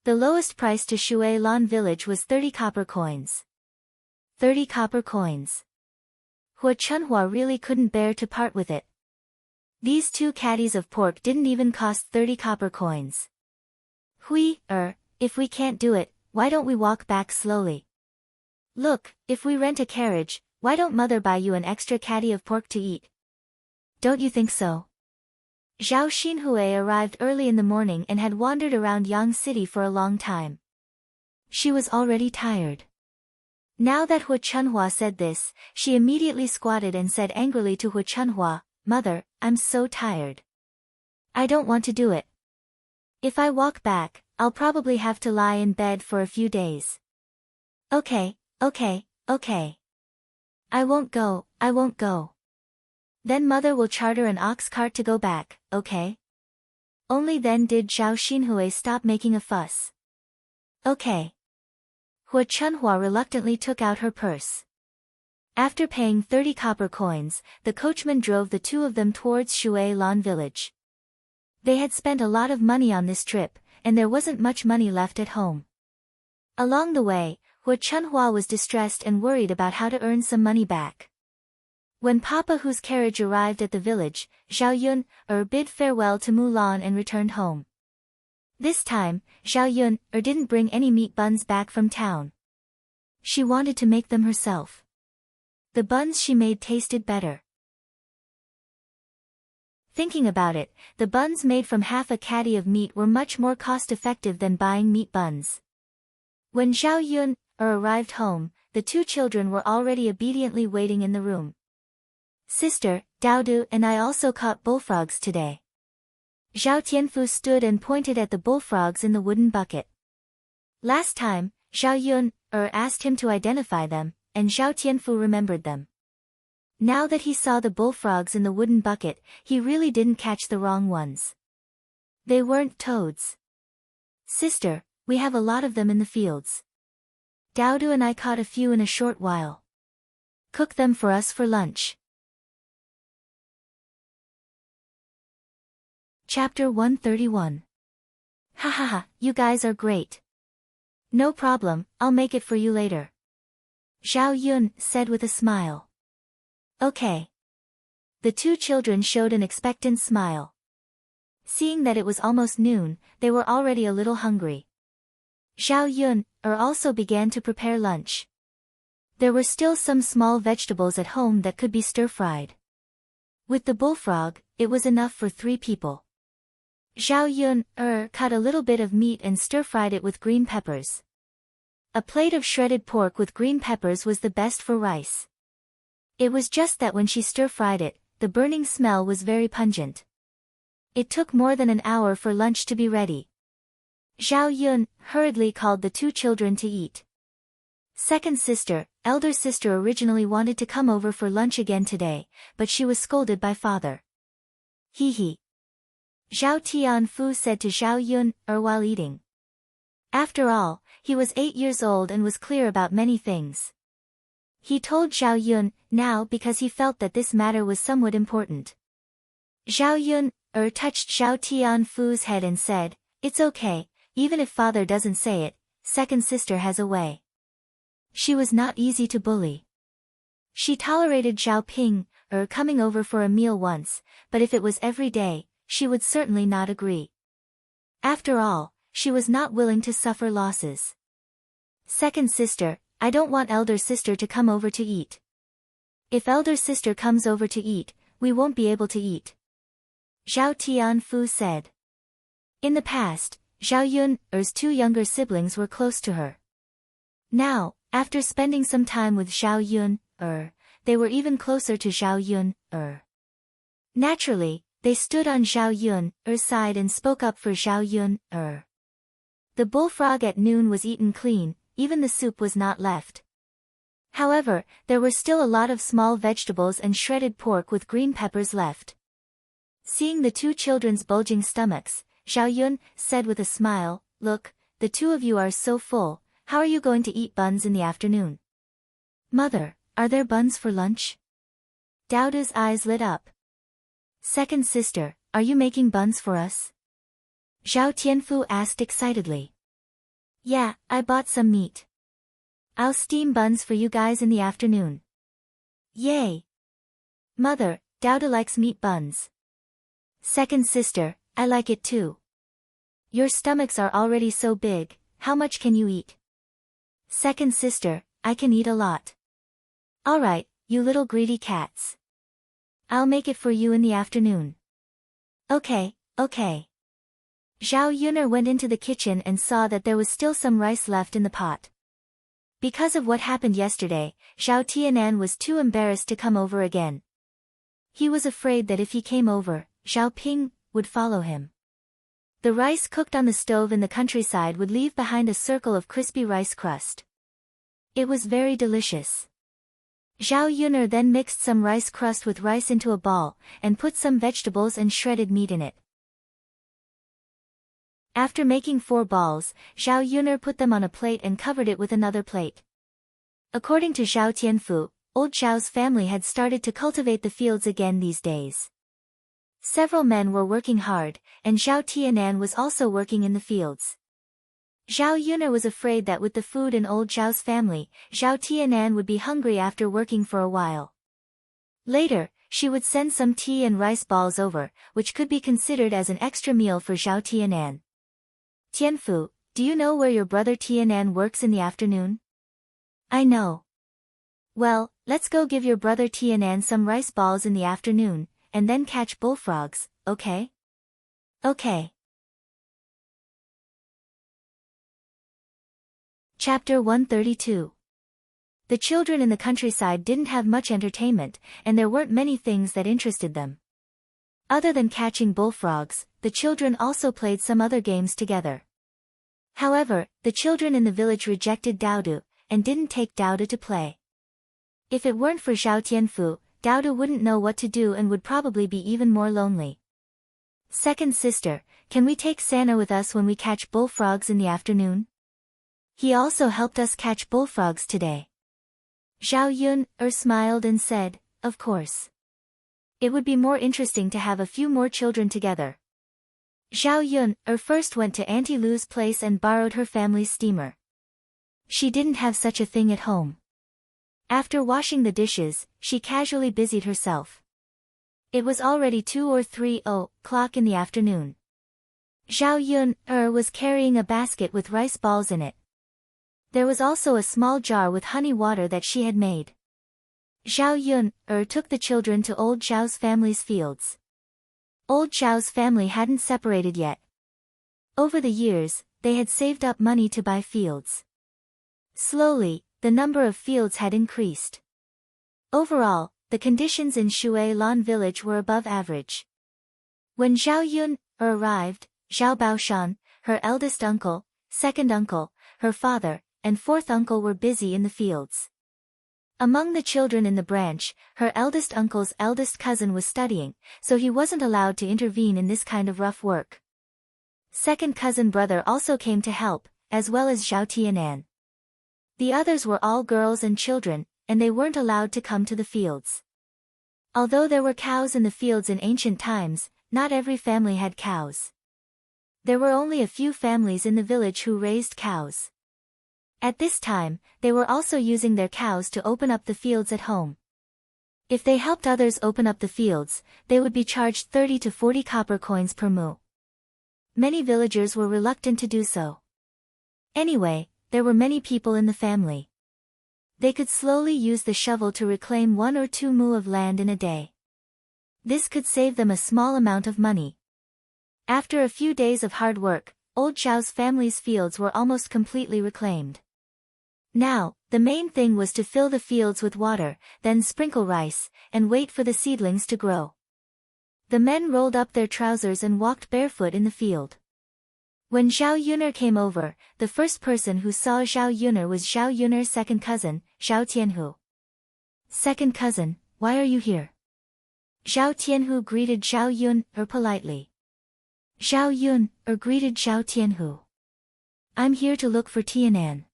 The lowest price to Shui Lan village was 30 copper coins. 30 copper coins. Hua Chunhua really couldn't bear to part with it. These 2 caddies of pork didn't even cost 30 copper coins. If we can't do it, why don't we walk back slowly? Look, if we rent a carriage, why don't mother buy you an extra caddy of pork to eat? Don't you think so? Zhao Xinhui arrived early in the morning and had wandered around Yang City for a long time. She was already tired. Now that Hua Chunhua said this, she immediately squatted and said angrily to Hua Chunhua, Mother, I'm so tired. I don't want to do it. If I walk back, I'll probably have to lie in bed for a few days. Okay. I won't go. Then mother will charter an ox cart to go back, okay? Only then did Zhao Xinhui stop making a fuss. Okay. Hua Chunhua reluctantly took out her purse. After paying 30 copper coins, the coachman drove the 2 of them towards Shui Lan village. They had spent a lot of money on this trip, and there wasn't much money left at home. Along the way, Hua Chunhua was distressed and worried about how to earn some money back. When Papa whose carriage arrived at the village, Zhao Yun bid farewell to Mulan and returned home. This time, Zhao Yun didn't bring any meat buns back from town. She wanted to make them herself. The buns she made tasted better. Thinking about it, the buns made from half a caddy of meat were much more cost-effective than buying meat buns. When Zhao Yun arrived home, the 2 children were already obediently waiting in the room. Sister, Daodu and I also caught bullfrogs today. Zhao Tianfu stood and pointed at the bullfrogs in the wooden bucket. Last time, Zhao Yun asked him to identify them, and Zhao Tianfu remembered them. Now that he saw the bullfrogs in the wooden bucket, he really didn't catch the wrong ones. They weren't toads. Sister, we have a lot of them in the fields. Daodu and I caught a few in a short while. Cook them for us for lunch. Chapter 131. You guys are great. No problem, I'll make it for you later. Zhao Yun said with a smile. Okay. The 2 children showed an expectant smile. Seeing that it was almost noon, they were already a little hungry. Zhao Yun also began to prepare lunch. There were still some small vegetables at home that could be stir-fried. With the bullfrog, it was enough for 3 people. Zhao Yun cut a little bit of meat and stir-fried it with green peppers. A plate of shredded pork with green peppers was the best for rice. It was just that when she stir-fried it, the burning smell was very pungent. It took more than an hour for lunch to be ready. Zhao Yun hurriedly called the two children to eat. Second sister, elder sister originally wanted to come over for lunch again today, but she was scolded by father. Hee hee. Zhao Tianfu said to Zhao Yun while eating. After all, he was 8 years old and was clear about many things. He told Zhao Yun now because he felt that this matter was somewhat important. Zhao Yun touched Zhao Tianfu's head and said, "It's okay, even if father doesn't say it, second sister has a way." She was not easy to bully. She tolerated Zhao Ping coming over for a meal once, but if it was every day, she would certainly not agree. After all, she was not willing to suffer losses. Second sister, I don't want elder sister to come over to eat. If elder sister comes over to eat, we won't be able to eat. Zhao Tianfu said. In the past, Zhao Yun's two younger siblings were close to her. Now, after spending some time with Zhao Yun, they were even closer to Zhao Yun. Naturally, they stood on Zhao Yun's side and spoke up for Zhao Yun. The bullfrog at noon was eaten clean, even the soup was not left. However, there were still a lot of small vegetables and shredded pork with green peppers left. Seeing the two children's bulging stomachs, Zhao Yun said with a smile, "Look, the two of you are so full, how are you going to eat buns in the afternoon?" "Mother, are there buns for lunch?" Daoda's eyes lit up. "Second sister, are you making buns for us?" Zhao Tianfu asked excitedly. "Yeah, I bought some meat. I'll steam buns for you guys in the afternoon." "Yay! Mother, Daoda likes meat buns." "Second sister, I like it too. Your stomachs are already so big, how much can you eat?" "Second sister, I can eat a lot." "Alright, you little greedy cats. I'll make it for you in the afternoon." Okay. Zhao Yun'er went into the kitchen and saw that there was still some rice left in the pot. Because of what happened yesterday, Zhao Tianan was too embarrassed to come over again. He was afraid that if he came over, Zhao Ping would follow him. The rice cooked on the stove in the countryside would leave behind a circle of crispy rice crust. It was very delicious. Zhao Yun'er then mixed some rice crust with rice into a ball, and put some vegetables and shredded meat in it. After making 4 balls, Zhao Yun'er put them on a plate and covered it with another plate. According to Zhao Tianfu, old Zhao's family had started to cultivate the fields again these days. Several men were working hard, and Zhao Tianan was also working in the fields. Zhao Yun'er was afraid that with the food in old Zhao's family, Zhao Tianan would be hungry after working for a while. Later, she would send some tea and rice balls over, which could be considered as an extra meal for Zhao Tianan. "Tianfu, do you know where your brother Tianan works in the afternoon?" "I know." "Well, let's go give your brother Tianan some rice balls in the afternoon, and then catch bullfrogs, okay?" "Okay." Chapter 132. The children in the countryside didn't have much entertainment, and there weren't many things that interested them. Other than catching bullfrogs, the children also played some other games together. However, the children in the village rejected Daodu, and didn't take Daodu to play. If it weren't for Zhao Tianfu, Daodu wouldn't know what to do and would probably be even more lonely. "Second sister, can we take Santa with us when we catch bullfrogs in the afternoon? He also helped us catch bullfrogs today." Zhao Yun'er smiled and said, "Of course. It would be more interesting to have a few more children together." Zhao Yun'er first went to Auntie Lu's place and borrowed her family's steamer. She didn't have such a thing at home. After washing the dishes, she casually busied herself. It was already 2 or 3 o'clock in the afternoon. Zhao Yun'er was carrying a basket with rice balls in it. There was also a small jar with honey water that she had made. Zhao Yun'er took the children to old Zhao's family's fields. Old Zhao's family hadn't separated yet. Over the years, they had saved up money to buy fields. Slowly, the number of fields had increased. Overall, the conditions in Shui Lan village were above average. When Zhao Yun arrived, Zhao Baoshan, her eldest uncle, second uncle, her father, and fourth uncle were busy in the fields. Among the children in the branch, her eldest uncle's eldest cousin was studying, so he wasn't allowed to intervene in this kind of rough work. Second cousin brother also came to help, as well as Zhao Tianan. The others were all girls and children, and they weren't allowed to come to the fields. Although there were cows in the fields in ancient times, not every family had cows. There were only a few families in the village who raised cows. At this time, they were also using their cows to open up the fields at home. If they helped others open up the fields, they would be charged 30 to 40 copper coins per mu. Many villagers were reluctant to do so. Anyway, there were many people in the family. They could slowly use the shovel to reclaim 1 or 2 mu of land in a day. This could save them a small amount of money. After a few days of hard work, old Zhao's family's fields were almost completely reclaimed. Now, the main thing was to fill the fields with water, then sprinkle rice, and wait for the seedlings to grow. The men rolled up their trousers and walked barefoot in the field. When Zhao Yuner came over, the first person who saw Zhao Yuner was Zhao Yuner's second cousin, Zhao Tianhu. Second cousin, why are you here? Zhao Tianhu greeted Zhao Yuner politely. Zhao Yuner greeted Zhao Tianhu. I'm here to look for Tianan.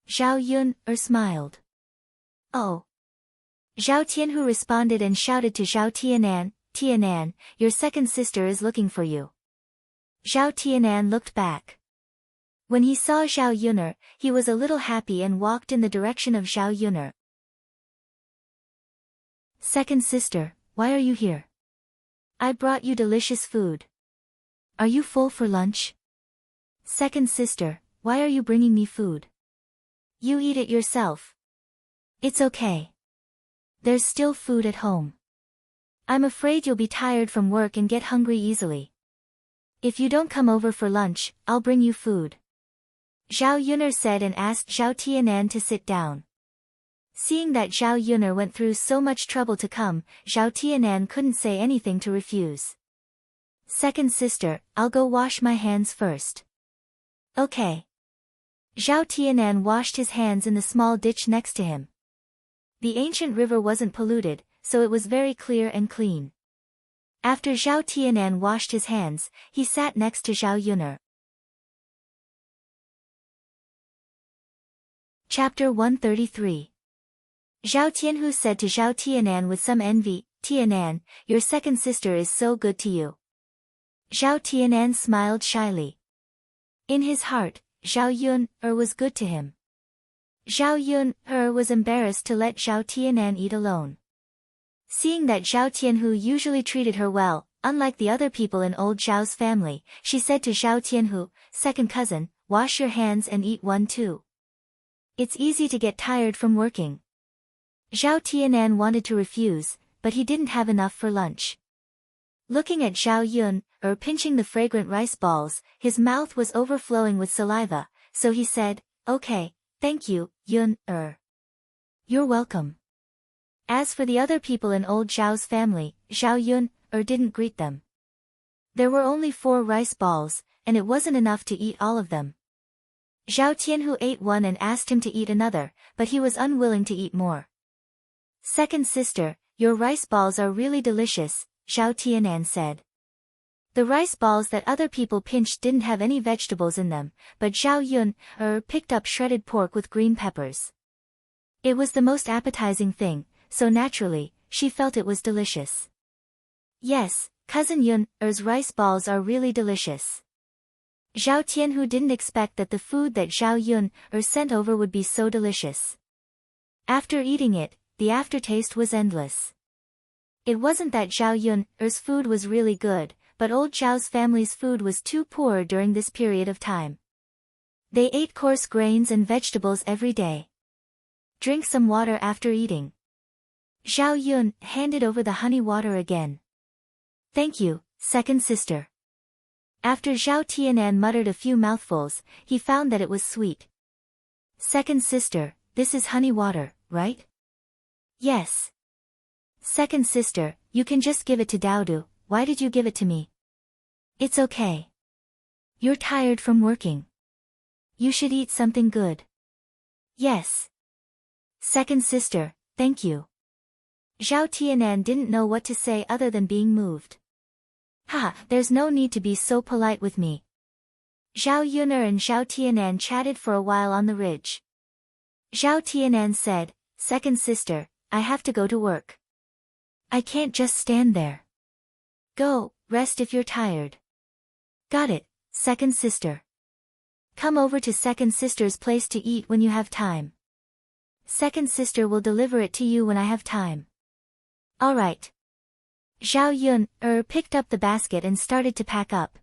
Zhao Yuner smiled. Oh. Zhao Tianhu responded and shouted to Zhao Tianan, Tianan, your second sister is looking for you. Zhao Tianan looked back. When he saw Zhao Yuner, he was a little happy and walked in the direction of Zhao Yuner. Second sister, why are you here? I brought you delicious food. Are you full for lunch? Second sister, why are you bringing me food? You eat it yourself. It's okay. There's still food at home. I'm afraid you'll be tired from work and get hungry easily. If you don't come over for lunch, I'll bring you food. Zhao Yuner said and asked Zhao Tianan to sit down. Seeing that Zhao Yuner went through so much trouble to come, Zhao Tianan couldn't say anything to refuse. Second sister, I'll go wash my hands first. Okay. Zhao Tianan washed his hands in the small ditch next to him. The ancient river wasn't polluted, so it was very clear and clean. After Zhao Tianan washed his hands, he sat next to Zhao Yuner. Chapter 133. Zhao Tianhu said to Zhao Tianan with some envy, Tianan, your second sister is so good to you. Zhao Tianan smiled shyly. In his heart, Zhao Yuner was good to him. Zhao Yuner was embarrassed to let Zhao Tianan eat alone. Seeing that Zhao Tianhu usually treated her well, unlike the other people in old Zhao's family, she said to Zhao Tianhu, second cousin, wash your hands and eat one too. It's easy to get tired from working. Zhao Tianan wanted to refuse, but he didn't have enough for lunch. Looking at Zhao Yuner pinching the fragrant rice balls, his mouth was overflowing with saliva, so he said, okay, thank you, Yuner. You're welcome. As for the other people in old Zhao's family, Zhao Yuner didn't greet them. There were only 4 rice balls, and it wasn't enough to eat all of them. Zhao Tianhu ate one and asked him to eat another, but he was unwilling to eat more. Second sister, your rice balls are really delicious, Zhao Tianan said. The rice balls that other people pinched didn't have any vegetables in them, but Zhao Yuner picked up shredded pork with green peppers. It was the most appetizing thing, so naturally, she felt it was delicious. Yes, cousin Yuner's rice balls are really delicious. Zhao Tianhu didn't expect that the food that Zhao Yuner sent over would be so delicious. After eating it, the aftertaste was endless. It wasn't that Zhao Yuner's food was really good, but old Zhao's family's food was too poor during this period of time. They ate coarse grains and vegetables every day. Drink some water after eating. Zhao Yuner handed over the honey water again. Thank you, second sister. After Zhao Tianan muttered a few mouthfuls, he found that it was sweet. Second sister, this is honey water, right? Yes. Second sister, you can just give it to Daudu, why did you give it to me? It's okay. You're tired from working. You should eat something good. Yes. Second sister, thank you. Zhao Tianan didn't know what to say other than being moved. Ha, there's no need to be so polite with me. Zhao Yuner and Zhao Tianan chatted for a while on the ridge. Zhao Tianan said, Second sister, I have to go to work. I can't just stand there. Go, rest if you're tired. Got it, second sister. Come over to second sister's place to eat when you have time. Second sister will deliver it to you when I have time. Alright. Zhao Yun picked up the basket and started to pack up.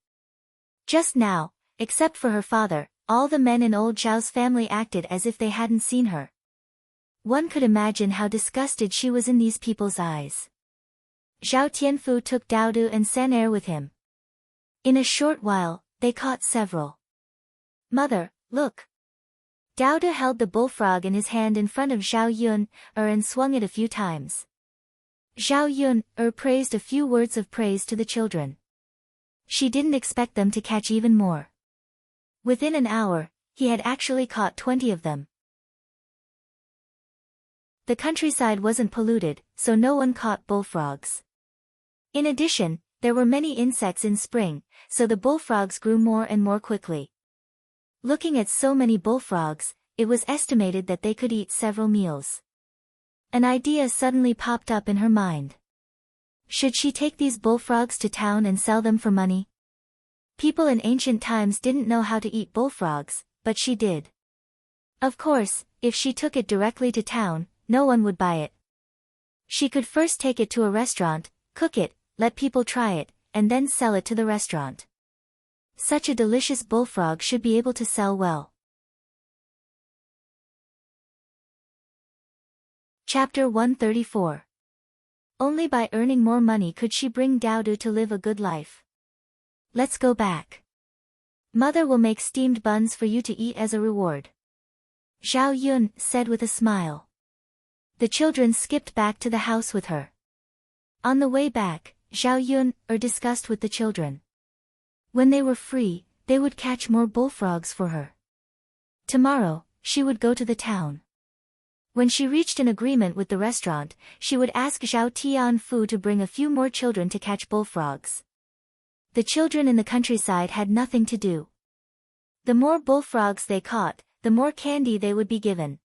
Just now, except for her father, all the men in old Zhao's family acted as if they hadn't seen her. One could imagine how disgusted she was in these people's eyes. Zhao Tianfu took Daudu and Sanair with him. In a short while, they caught several. Mother, look. Daudu held the bullfrog in his hand in front of Zhao Yun and swung it a few times. Zhao Yun praised a few words of praise to the children. She didn't expect them to catch even more. Within an hour, he had actually caught 20 of them. The countryside wasn't polluted, so no one caught bullfrogs. In addition, there were many insects in spring, so the bullfrogs grew more and more quickly. Looking at so many bullfrogs, it was estimated that they could eat several meals. An idea suddenly popped up in her mind. Should she take these bullfrogs to town and sell them for money? People in ancient times didn't know how to eat bullfrogs, but she did. Of course, if she took it directly to town, no one would buy it. She could first take it to a restaurant, cook it, let people try it, and then sell it to the restaurant. Such a delicious bullfrog should be able to sell well. Chapter 134. Only by earning more money could she bring Daudu to live a good life. Let's go back. Mother will make steamed buns for you to eat as a reward. Zhao Yun said with a smile. The children skipped back to the house with her. On the way back, Zhao Yun discussed with the children. When they were free, they would catch more bullfrogs for her. Tomorrow, she would go to the town. When she reached an agreement with the restaurant, she would ask Zhao Tianfu to bring a few more children to catch bullfrogs. The children in the countryside had nothing to do. The more bullfrogs they caught, the more candy they would be given.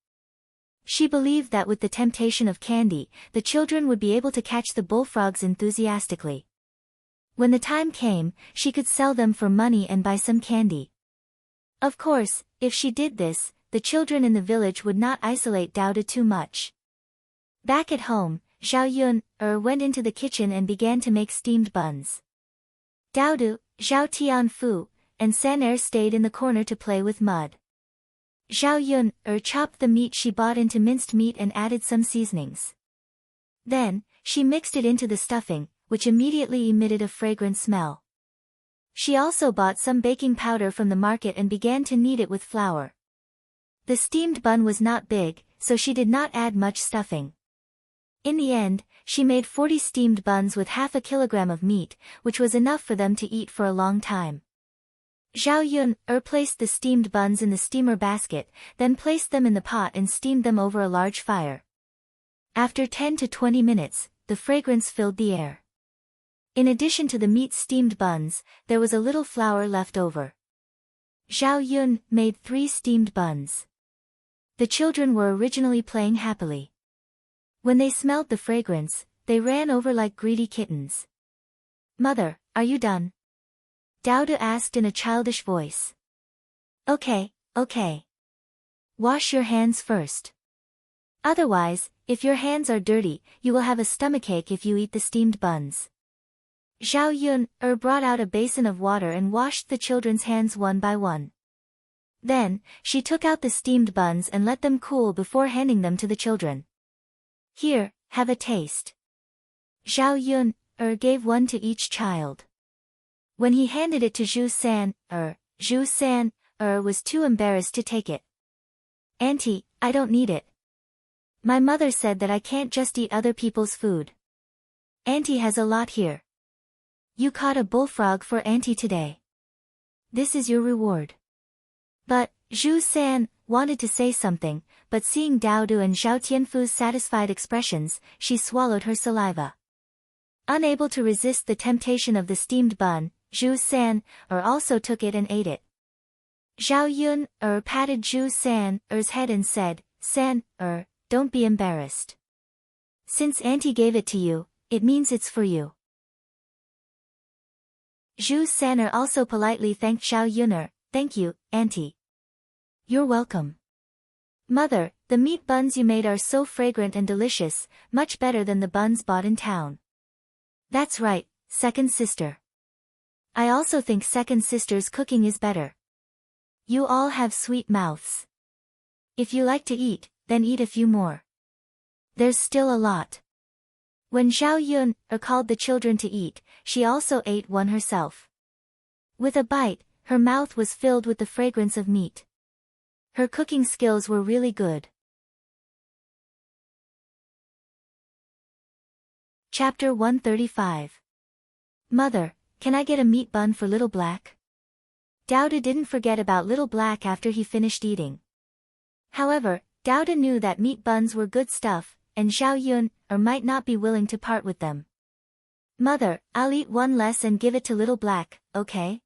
She believed that with the temptation of candy, the children would be able to catch the bullfrogs enthusiastically. When the time came, she could sell them for money and buy some candy. Of course, if she did this, the children in the village would not isolate Daudu too much. Back at home, Zhao Yun went into the kitchen and began to make steamed buns. Daudu, Zhao Tianfu, and Sanair stayed in the corner to play with mud. Zhao Yun chopped the meat she bought into minced meat and added some seasonings. Then, she mixed it into the stuffing, which immediately emitted a fragrant smell. She also bought some baking powder from the market and began to knead it with flour. The steamed bun was not big, so she did not add much stuffing. In the end, she made 40 steamed buns with half a kilogram of meat, which was enough for them to eat for a long time. Zhao Yun placed the steamed buns in the steamer basket, then placed them in the pot and steamed them over a large fire. After 10 to 20 minutes, the fragrance filled the air. In addition to the meat steamed buns, there was a little flour left over. Zhao Yun made 3 steamed buns. The children were originally playing happily. When they smelled the fragrance, they ran over like greedy kittens. Mother, are you done? Daudu asked in a childish voice. Okay. Wash your hands first. Otherwise, if your hands are dirty, you will have a stomachache if you eat the steamed buns. Zhao Yun brought out a basin of water and washed the children's hands one by one. Then, she took out the steamed buns and let them cool before handing them to the children. Here, have a taste. Zhao Yun gave one to each child. When he handed it to Zhu San was too embarrassed to take it. Auntie, I don't need it. My mother said that I can't just eat other people's food. Auntie has a lot here. You caught a bullfrog for Auntie today. This is your reward. But, Zhu San wanted to say something, but seeing Dao Du and Zhao Tianfu's satisfied expressions, she swallowed her saliva. Unable to resist the temptation of the steamed bun, Zhu San also took it and ate it. Zhao Yun patted Zhu San's head and said, San don't be embarrassed. Since Auntie gave it to you, it means it's for you. Zhu San also politely thanked Zhao Yun. Thank you, Auntie. You're welcome. Mother, the meat buns you made are so fragrant and delicious, much better than the buns bought in town. That's right, second sister. I also think second sister's cooking is better. You all have sweet mouths. If you like to eat, then eat a few more. There's still a lot. When Zhao Yun called the children to eat, she also ate one herself. With a bite, her mouth was filled with the fragrance of meat. Her cooking skills were really good. Chapter 135. Mother, can I get a meat bun for Little Black? Dao Du didn't forget about Little Black after he finished eating. However, Dao Du knew that meat buns were good stuff, and Zhao Yun might not be willing to part with them. Mother, I'll eat one less and give it to Little Black, okay?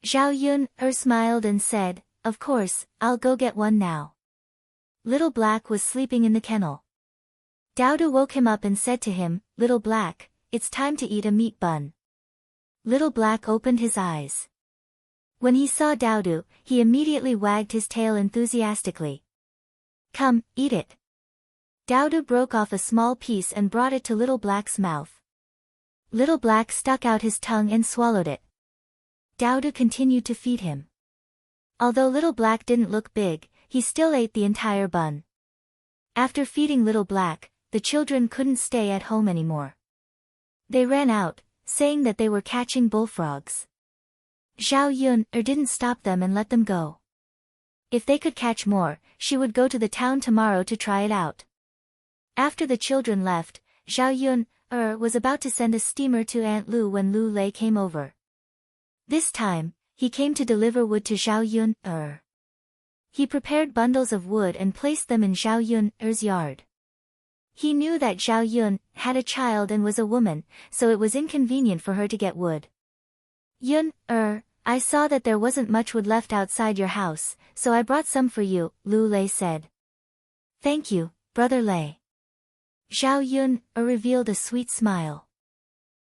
Zhao Yun smiled and said, Of course, I'll go get one now. Little Black was sleeping in the kennel. Dao Du woke him up and said to him, Little Black, it's time to eat a meat bun. Little Black opened his eyes. When he saw Dao Du, he immediately wagged his tail enthusiastically. Come, eat it. Dao Du broke off a small piece and brought it to Little Black's mouth. Little Black stuck out his tongue and swallowed it. Dao Du continued to feed him. Although Little Black didn't look big, he still ate the entire bun. After feeding Little Black, the children couldn't stay at home anymore. They ran out, saying that they were catching bullfrogs. Zhao Yun didn't stop them and let them go. If they could catch more, she would go to the town tomorrow to try it out. After the children left, Zhao Yun was about to send a steamer to Aunt Lu when Lu Lei came over. This time, he came to deliver wood to Zhao Yun. He prepared bundles of wood and placed them in Zhao Yun's yard. He knew that Zhao Yun had a child and was a woman, so it was inconvenient for her to get wood. Yun, I saw that there wasn't much wood left outside your house, so I brought some for you, Lu Lei said. Thank you, Brother Lei. Zhao Yun revealed a sweet smile.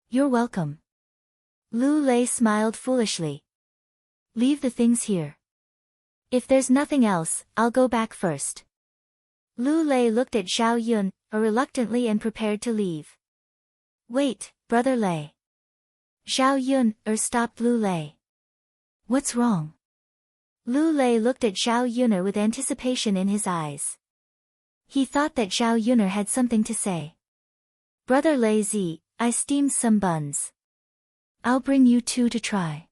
You're welcome. Lu Lei smiled foolishly. Leave the things here. If there's nothing else, I'll go back first. Lu Lei looked at Zhao Yun reluctantly and prepared to leave. Wait, Brother Lei. Zhao Yun stopped Lu Lei. What's wrong? Lu Lei looked at Zhao Yun with anticipation in his eyes. He thought that Zhao Yun had something to say. Brother Lei Zi, I steamed some buns. I'll bring you two to try.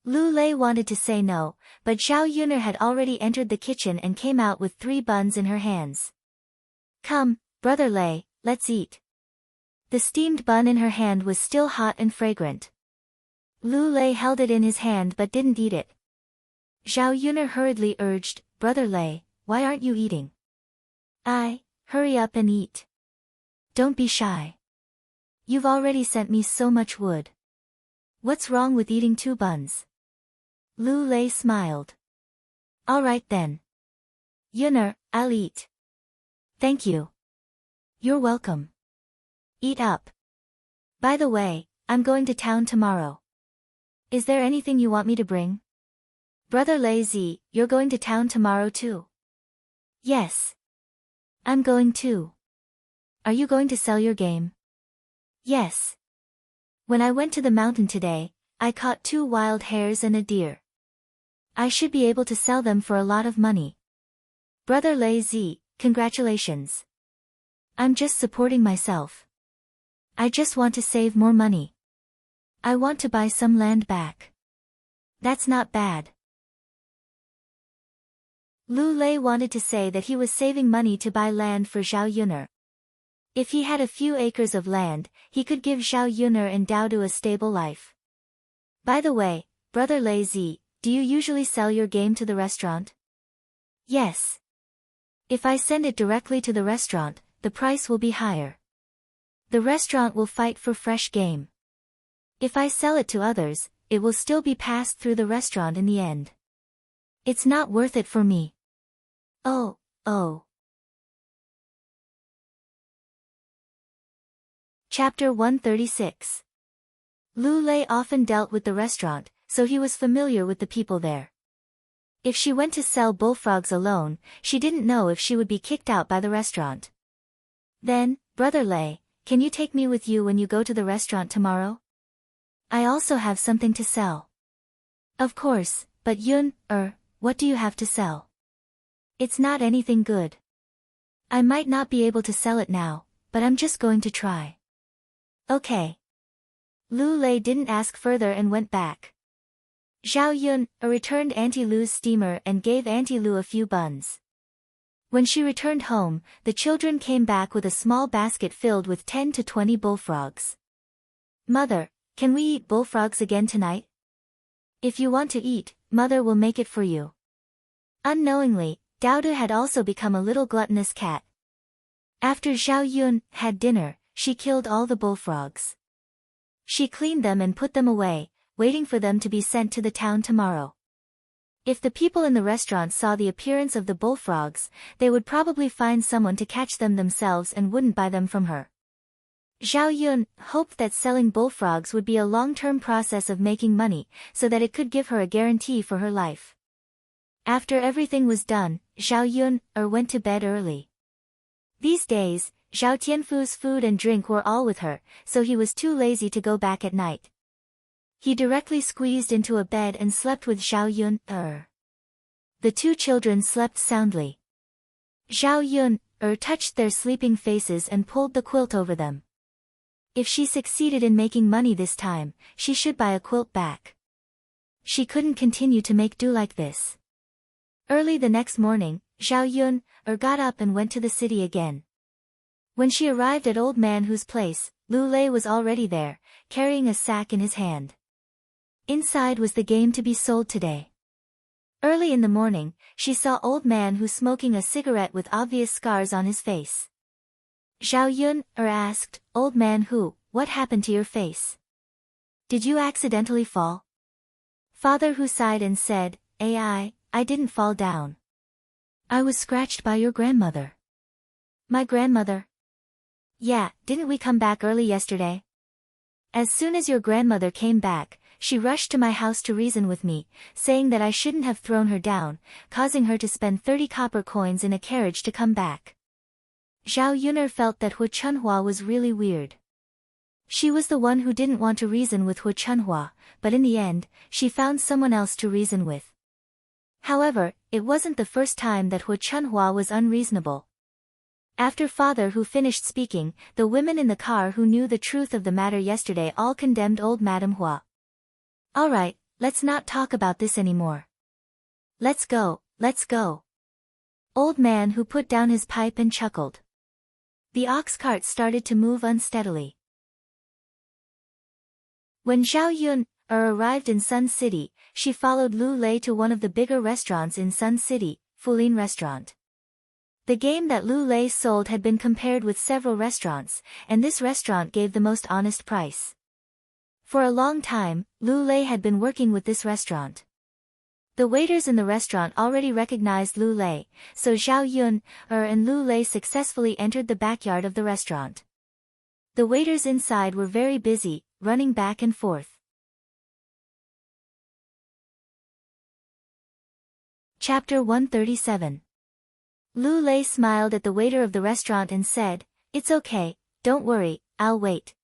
Lu Lei wanted to say no, but Zhao Yun had already entered the kitchen and came out with 3 buns in her hands. Come, Brother Lei, let's eat. The steamed bun in her hand was still hot and fragrant. Lu Lei held it in his hand but didn't eat it. Zhao Yun hurriedly urged, Brother Lei, why aren't you eating? Hurry up and eat. Don't be shy. You've already sent me so much wood. What's wrong with eating 2 buns? Lu Lei smiled. All right then. Yun, I'll eat. Thank you. You're welcome. Eat up. By the way, I'm going to town tomorrow. Is there anything you want me to bring? Brother Lei Zi, you're going to town tomorrow too? Yes. I'm going too. Are you going to sell your game? Yes. When I went to the mountain today, I caught 2 wild hares and a deer. I should be able to sell them for a lot of money. Brother Lei Zi, congratulations. I'm just supporting myself. I just want to save more money. I want to buy some land back. That's not bad. Lu Lei wanted to say that he was saving money to buy land for Zhao Yun'er. If he had a few acres of land, he could give Zhao Yun'er and Dao Du a stable life. By the way, Brother Lei Zi, do you usually sell your game to the restaurant? Yes. If I send it directly to the restaurant, the price will be higher. The restaurant will fight for fresh game. If I sell it to others, it will still be passed through the restaurant in the end. It's not worth it for me. Oh. Chapter 136. Lu Lei often dealt with the restaurant, so he was familiar with the people there. If she went to sell bullfrogs alone, she didn't know if she would be kicked out by the restaurant. Then, Brother Lei, can you take me with you when you go to the restaurant tomorrow? I also have something to sell. Of course, but what do you have to sell? It's not anything good. I might not be able to sell it now, but I'm just going to try. Okay. Lu Lei didn't ask further and went back. Zhao Yun returned Auntie Lu's steamer and gave Auntie Lu a few buns. When she returned home, the children came back with a small basket filled with 10 to 20 bullfrogs. Mother, can we eat bullfrogs again tonight? If you want to eat, Mother will make it for you. Unknowingly, Dao Du had also become a little gluttonous cat. After Zhao Yun had dinner, she killed all the bullfrogs. She cleaned them and put them away, waiting for them to be sent to the town tomorrow. If the people in the restaurant saw the appearance of the bullfrogs, they would probably find someone to catch them themselves and wouldn't buy them from her. Zhao Yun hoped that selling bullfrogs would be a long-term process of making money, so that it could give her a guarantee for her life. After everything was done, Zhao Yun went to bed early. These days, Zhao Tianfu's food and drink were all with her, so he was too lazy to go back at night. He directly squeezed into a bed and slept with Zhao Yun. The two children slept soundly. Zhao Yun touched their sleeping faces and pulled the quilt over them. If she succeeded in making money this time, she should buy a quilt back. She couldn't continue to make do like this. Early the next morning, Zhao Yun got up and went to the city again. When she arrived at Old Man Hu's place, Lu Lei was already there, carrying a sack in his hand. Inside was the game to be sold today. Early in the morning, she saw Old Man Hu smoking a cigarette with obvious scars on his face. Zhao Yun asked, Old Man Hu, what happened to your face? Did you accidentally fall? Father Hu sighed and said, I didn't fall down. I was scratched by your grandmother. My grandmother? Yeah, didn't we come back early yesterday? As soon as your grandmother came back, she rushed to my house to reason with me, saying that I shouldn't have thrown her down, causing her to spend 30 copper coins in a carriage to come back. Zhao Yun'er felt that Hu Chunhua was really weird. She was the one who didn't want to reason with Hu Chunhua, but in the end, she found someone else to reason with. However, it wasn't the first time that Hu Chunhua was unreasonable. After Father Hu finished speaking, the women in the car who knew the truth of the matter yesterday all condemned old Madame Hua. Alright, let's not talk about this anymore. Let's go. Old Man Hu put down his pipe and chuckled. The ox cart started to move unsteadily. When Zhao Yun arrived in Sun City, she followed Lu Lei to one of the bigger restaurants in Sun City, Fulin Restaurant. The game that Lu Lei sold had been compared with several restaurants, and this restaurant gave the most honest price. For a long time, Lu Lei had been working with this restaurant. The waiters in the restaurant already recognized Lu Lei, so Zhao Yun and Lu Lei successfully entered the backyard of the restaurant. The waiters inside were very busy, running back and forth. Chapter 137. Lu Lei smiled at the waiter of the restaurant and said, It's okay, don't worry, I'll wait.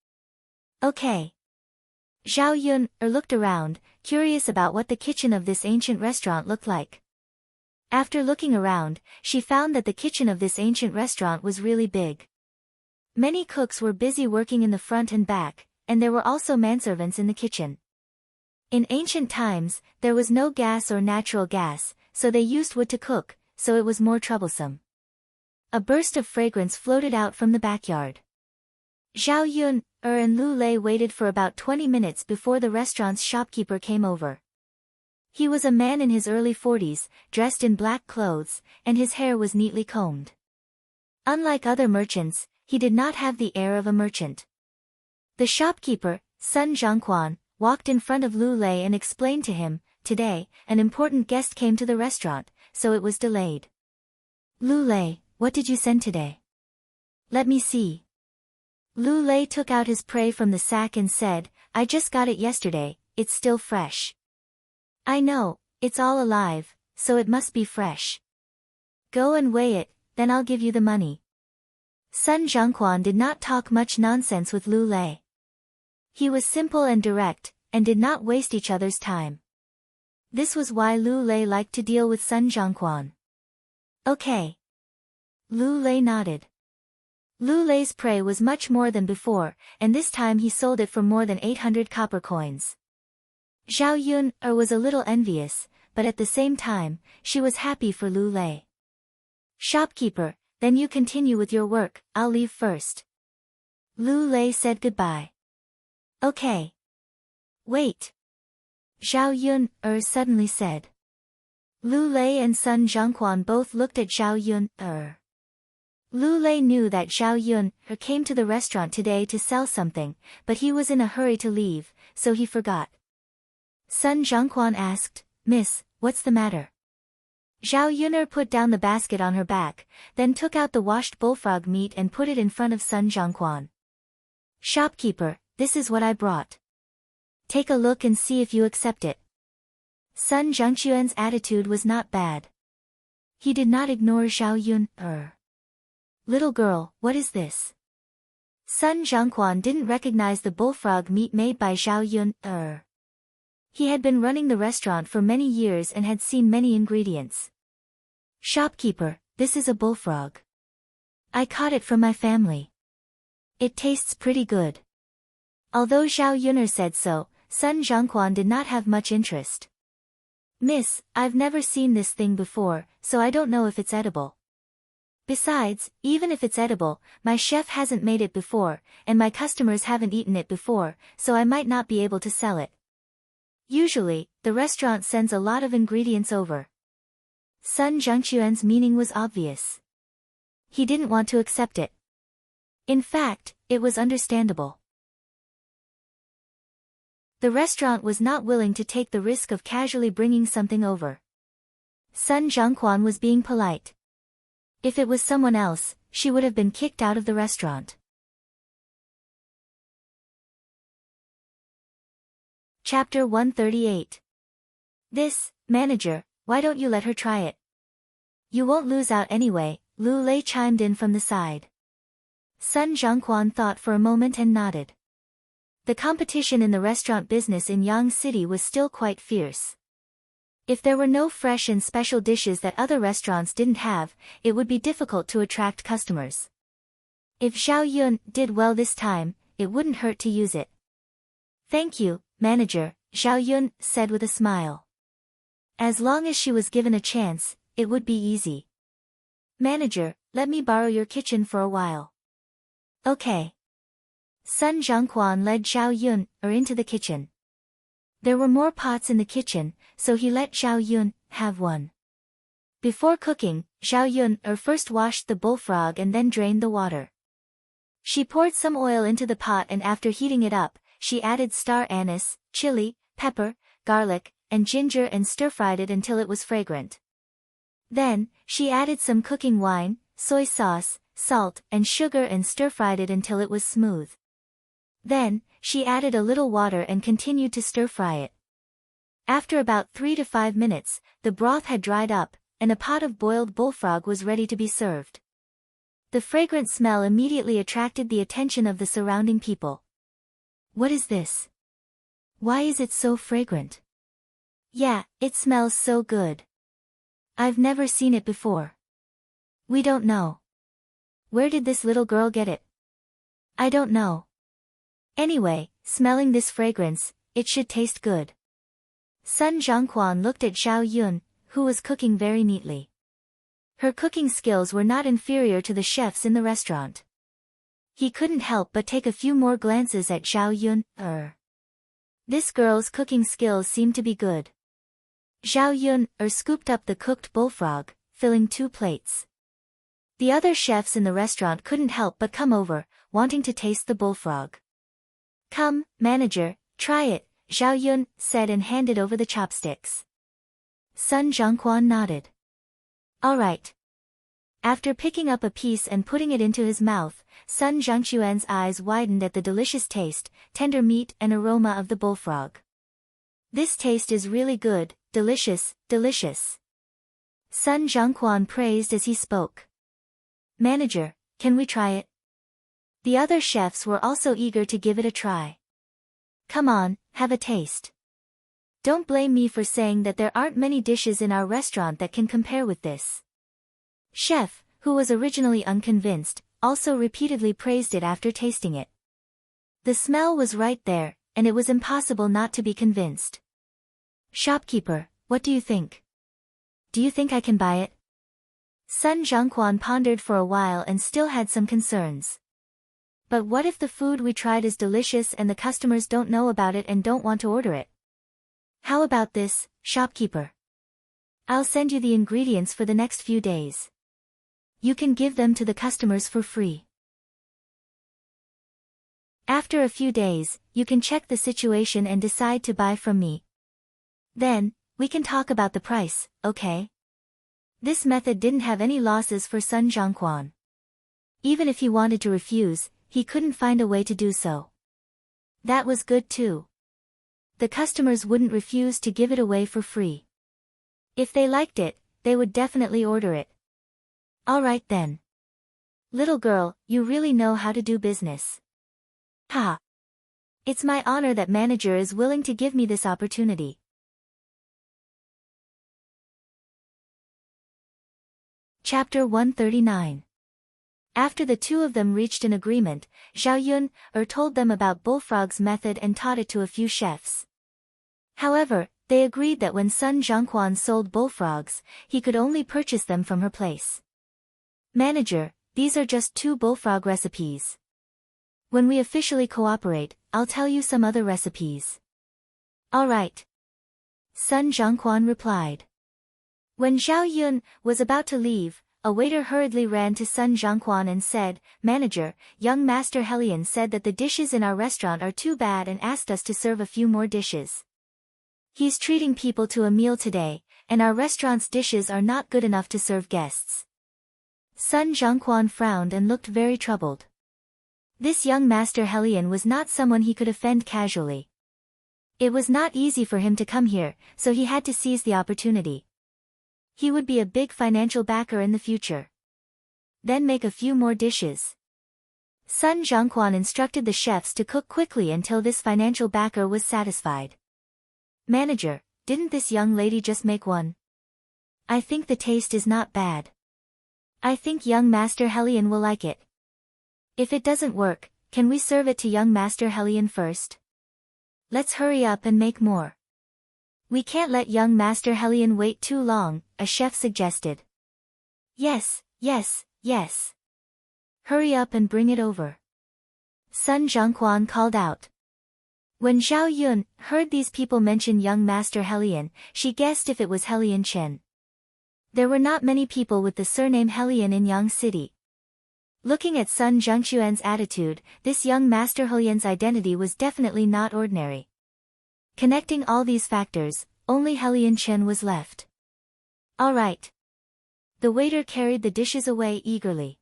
Okay. Zhao Yun looked around, curious about what the kitchen of this ancient restaurant looked like. After looking around, she found that the kitchen of this ancient restaurant was really big. Many cooks were busy working in the front and back, and there were also manservants in the kitchen. In ancient times, there was no gas or natural gas, so they used wood to cook, so it was more troublesome. A burst of fragrance floated out from the backyard. Zhao Yun, and Lu Lei waited for about 20 minutes before the restaurant's shopkeeper came over. He was a man in his early 40s, dressed in black clothes, and his hair was neatly combed. Unlike other merchants, he did not have the air of a merchant. The shopkeeper, Sun Zhongquan, walked in front of Lu Lei and explained to him, "Today, an important guest came to the restaurant, so it was delayed." "Lu Lei, what did you send today?" "Let me see." Lu Lei took out his prey from the sack and said, "I just got it yesterday, it's still fresh." "I know, it's all alive, so it must be fresh." "Go and weigh it, then I'll give you the money." Sun Zhongquan did not talk much nonsense with Lu Lei. He was simple and direct, and did not waste each other's time. This was why Lu Lei liked to deal with Sun Zhongquan. "Okay." Lu Lei nodded. Lu Lei's prey was much more than before, and this time he sold it for more than 800 copper coins. Zhao Yun was a little envious, but at the same time, she was happy for Lu Lei. "Shopkeeper, then you continue with your work, I'll leave first." Lu Lei said goodbye. "Okay." "Wait." Zhao Yun suddenly said. Lu Lei and Sun Zhongquan both looked at Zhao Yun Lu Lei knew that Zhao Yun came to the restaurant today to sell something, but he was in a hurry to leave, so he forgot. Sun Zhongquan asked, "Miss, what's the matter?" Zhao Yun put down the basket on her back, then took out the washed bullfrog meat and put it in front of Sun Zhongquan. "Shopkeeper, this is what I brought. Take a look and see if you accept it." Sun Zhongquan's attitude was not bad. He did not ignore Zhao Yun "Little girl, what is this?" Sun Zhongquan didn't recognize the bullfrog meat made by Zhao Yun He had been running the restaurant for many years and had seen many ingredients. "Shopkeeper, this is a bullfrog. I caught it from my family. It tastes pretty good." Although Zhao Yun said so, Sun Zhongquan did not have much interest. "Miss, I've never seen this thing before, so I don't know if it's edible. Besides, even if it's edible, my chef hasn't made it before, and my customers haven't eaten it before, so I might not be able to sell it. Usually, the restaurant sends a lot of ingredients over." Sun Zhongquan's meaning was obvious. He didn't want to accept it. In fact, it was understandable. The restaurant was not willing to take the risk of casually bringing something over. Sun Zhongquan was being polite. If it was someone else, she would have been kicked out of the restaurant. Chapter 138. "This, manager, why don't you let her try it? You won't lose out anyway," Lu Lei chimed in from the side. Sun Zhongquan thought for a moment and nodded. The competition in the restaurant business in Yang City was still quite fierce. If there were no fresh and special dishes that other restaurants didn't have, it would be difficult to attract customers. If Zhao Yun did well this time, it wouldn't hurt to use it. "Thank you, manager," Zhao Yun said with a smile. As long as she was given a chance, it would be easy. "Manager, let me borrow your kitchen for a while." "Okay." Sun Zhongquan led Zhao Yun into the kitchen. There were more pots in the kitchen, so he let Zhao Yun have one. Before cooking, Zhao Yun first washed the bullfrog and then drained the water. She poured some oil into the pot and after heating it up, she added star anise, chili, pepper, garlic, and ginger and stir-fried it until it was fragrant. Then, she added some cooking wine, soy sauce, salt, and sugar and stir-fried it until it was smooth. Then, she added a little water and continued to stir-fry it. After about 3 to 5 minutes, the broth had dried up, and a pot of boiled bullfrog was ready to be served. The fragrant smell immediately attracted the attention of the surrounding people. "What is this? Why is it so fragrant? Yeah, it smells so good. I've never seen it before. We don't know. Where did this little girl get it? I don't know. Anyway, smelling this fragrance, it should taste good." Sun Zhongquan looked at Zhao Yun, who was cooking very neatly. Her cooking skills were not inferior to the chefs in the restaurant. He couldn't help but take a few more glances at Zhao Yun. This girl's cooking skills seemed to be good. Zhao Yun scooped up the cooked bullfrog, filling 2 plates. The other chefs in the restaurant couldn't help but come over, wanting to taste the bullfrog. Come, manager, try it, Zhao Yun said and handed over the chopsticks. Sun Zhongquan nodded. All right. After picking up a piece and putting it into his mouth, Sun Zhongquan's eyes widened at the delicious taste, tender meat and aroma of the bullfrog. This taste is really good, delicious, delicious. Sun Zhongquan praised as he spoke. Manager, can we try it? The other chefs were also eager to give it a try. Come on, have a taste. Don't blame me for saying that there aren't many dishes in our restaurant that can compare with this. Chef, who was originally unconvinced, also repeatedly praised it after tasting it. The smell was right there, and it was impossible not to be convinced. Shopkeeper, what do you think? Do you think I can buy it? Sun Zhongquan pondered for a while and still had some concerns. But what if the food we tried is delicious and the customers don't know about it and don't want to order it? How about this, shopkeeper? I'll send you the ingredients for the next few days. You can give them to the customers for free. After a few days, you can check the situation and decide to buy from me. Then, we can talk about the price, okay? This method didn't have any losses for Sun Zhongquan. Even if he wanted to refuse, he couldn't find a way to do so. That was good too. The customers wouldn't refuse to give it away for free. If they liked it, they would definitely order it. All right then. Little girl, you really know how to do business. Ha! It's my honor that manager is willing to give me this opportunity. Chapter 139. After the two of them reached an agreement, Zhao Yun told them about Bullfrog's method and taught it to a few chefs. However, they agreed that when Sun Zhongquan sold bullfrogs, he could only purchase them from her place. Manager, these are just 2 bullfrog recipes. When we officially cooperate, I'll tell you some other recipes. All right. Sun Zhongquan replied. When Zhao Yun was about to leave, a waiter hurriedly ran to Sun Zhongquan and said, Manager, young Master Helian said that the dishes in our restaurant are too bad and asked us to serve a few more dishes. He's treating people to a meal today, and our restaurant's dishes are not good enough to serve guests. Sun Zhongquan frowned and looked very troubled. This young Master Helian was not someone he could offend casually. It was not easy for him to come here, so he had to seize the opportunity. He would be a big financial backer in the future. Then make a few more dishes. Sun Zhongquan instructed the chefs to cook quickly until this financial backer was satisfied. Manager, didn't this young lady just make one? I think the taste is not bad. I think young Master Helian will like it. If it doesn't work, can we serve it to young Master Helian first? Let's hurry up and make more. We can't let young Master Helian wait too long, a chef suggested. Yes, yes, yes. Hurry up and bring it over. Sun Zhongquan called out. When Zhao Yun heard these people mention young Master Helian, she guessed if it was Helian Chen. There were not many people with the surname Helian in Yang City. Looking at Sun Zhongquan's attitude, this young Master Helian's identity was definitely not ordinary. Connecting all these factors, only Helian Chen was left. All right. The waiter carried the dishes away eagerly.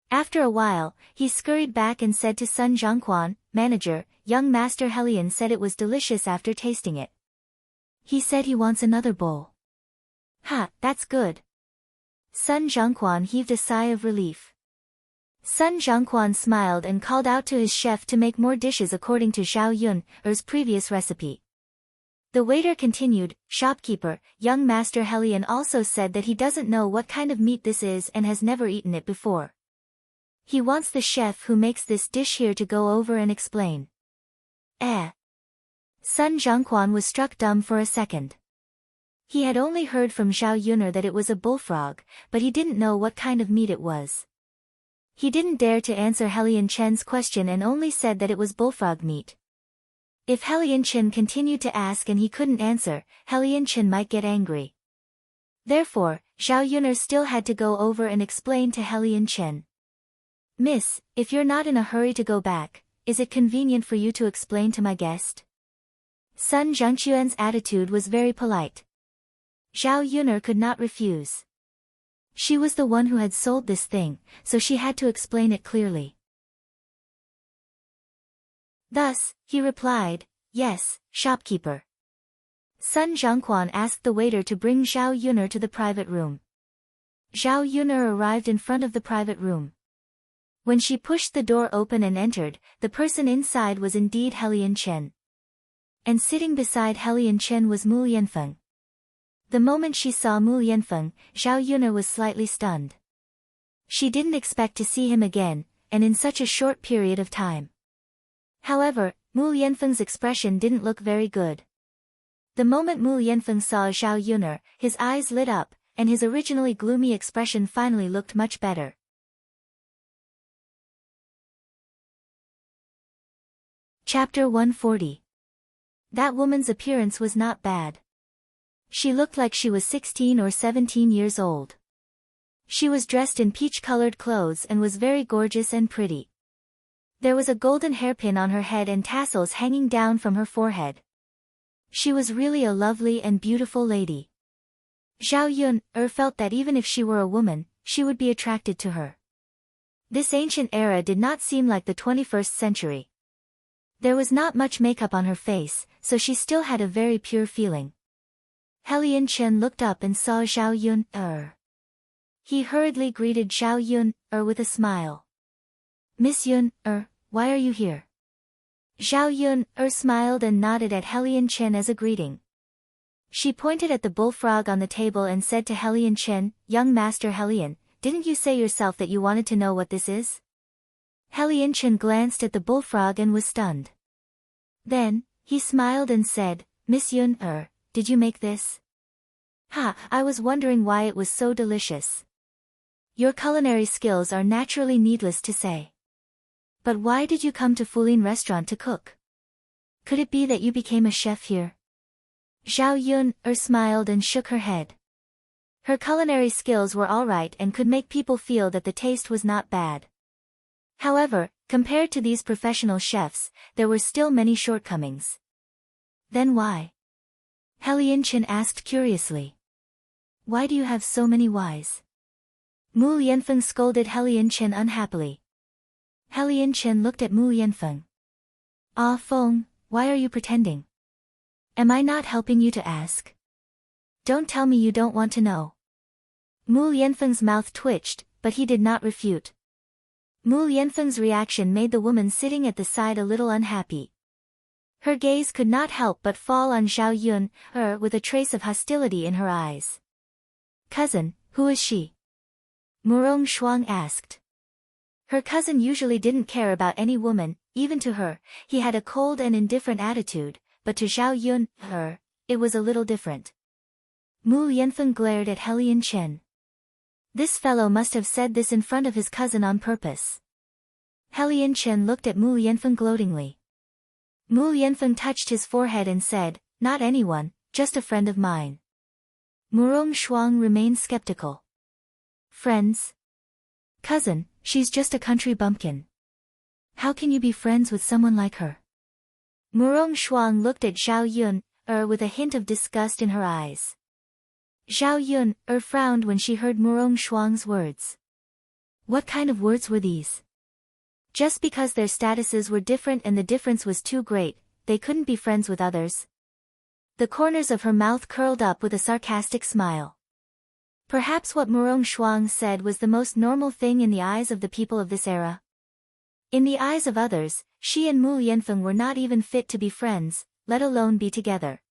After a while, he scurried back and said to Sun Zhongquan, Manager, young Master Helian said it was delicious after tasting it. He said he wants another bowl. Ha, that's good. Sun Zhongquan heaved a sigh of relief. Sun Zhongquan smiled and called out to his chef to make more dishes according to Zhao Yun's previous recipe. The waiter continued, Shopkeeper, young Master Helian also said that he doesn't know what kind of meat this is and has never eaten it before. He wants the chef who makes this dish here to go over and explain. Sun Zhongquan was struck dumb for a second. He had only heard from Zhao Yun'er that it was a bullfrog, but he didn't know what kind of meat it was. He didn't dare to answer Helian Chen's question and only said that it was bullfrog meat. If Helian Chen continued to ask and he couldn't answer, Helian Chen might get angry. Therefore, Zhao Yun'er still had to go over and explain to Helian Chen. Miss, if you're not in a hurry to go back, is it convenient for you to explain to my guest? Sun Zhangquan's attitude was very polite. Zhao Yun'er could not refuse. She was the one who had sold this thing, so she had to explain it clearly. Thus, he replied, yes, shopkeeper. Sun Zhangquan asked the waiter to bring Zhao Yun'er to the private room. Zhao Yun'er arrived in front of the private room. When she pushed the door open and entered, the person inside was indeed Helian Chen. And sitting beside Helian Chen was Mu Lianfeng. The moment she saw Mu Lianfeng, Zhao Yun'er was slightly stunned. She didn't expect to see him again, and in such a short period of time. However, Mu Lianfeng's expression didn't look very good. The moment Mu Lianfeng saw Zhao Yun'er, his eyes lit up, and his originally gloomy expression finally looked much better. Chapter 140. That woman's appearance was not bad. She looked like she was 16 or 17 years old. She was dressed in peach-colored clothes and was very gorgeous and pretty. There was a golden hairpin on her head and tassels hanging down from her forehead. She was really a lovely and beautiful lady. Zhao Yun'er felt that even if she were a woman, she would be attracted to her. This ancient era did not seem like the 21st century. There was not much makeup on her face, so she still had a very pure feeling. Helian Chen looked up and saw Zhao Yun'er. He hurriedly greeted Zhao Yun'er with a smile. Miss Yun'er, why are you here? Zhao Yun'er smiled and nodded at Helian Chen as a greeting. She pointed at the bullfrog on the table and said to Helian Chen, young master Helian, didn't you say yourself that you wanted to know what this is? Helian Chen glanced at the bullfrog and was stunned. Then, he smiled and said, Miss Yun'er, did you make this? I was wondering why it was so delicious. Your culinary skills are naturally needless to say. But why did you come to Fulin restaurant to cook? Could it be that you became a chef here? Zhao Yun'er smiled and shook her head. Her culinary skills were alright and could make people feel that the taste was not bad. However, compared to these professional chefs, there were still many shortcomings. Then why? Helian Chen asked curiously. Why do you have so many whys? Mu Lianfeng scolded Helian Chen unhappily. Helian Chen looked at Mu Lianfeng. Ah Feng, why are you pretending? Am I not helping you to ask? Don't tell me you don't want to know. Mu Lianfeng's mouth twitched, but he did not refute. Mu Lianfeng's reaction made the woman sitting at the side a little unhappy. Her gaze could not help but fall on Zhao Yun'er with a trace of hostility in her eyes. Cousin, who is she? Murong Shuang asked. Her cousin usually didn't care about any woman, even to her, he had a cold and indifferent attitude, but to Zhao Yun'er, it was a little different. Mu Lianfeng glared at Helian Chen. This fellow must have said this in front of his cousin on purpose. Helian Chen looked at Mu Lianfeng gloatingly. Mu Lianfeng touched his forehead and said, not anyone, just a friend of mine. Murong Shuang remained skeptical. Friends? Cousin, she's just a country bumpkin. How can you be friends with someone like her? Murong Shuang looked at Zhao Yun'er with a hint of disgust in her eyes. Zhao Yun'er frowned when she heard Murong Shuang's words. What kind of words were these? Just because their statuses were different and the difference was too great, they couldn't be friends with others. The corners of her mouth curled up with a sarcastic smile. Perhaps what Murong Shuang said was the most normal thing in the eyes of the people of this era. In the eyes of others, she and Mu Lianfeng were not even fit to be friends, let alone be together.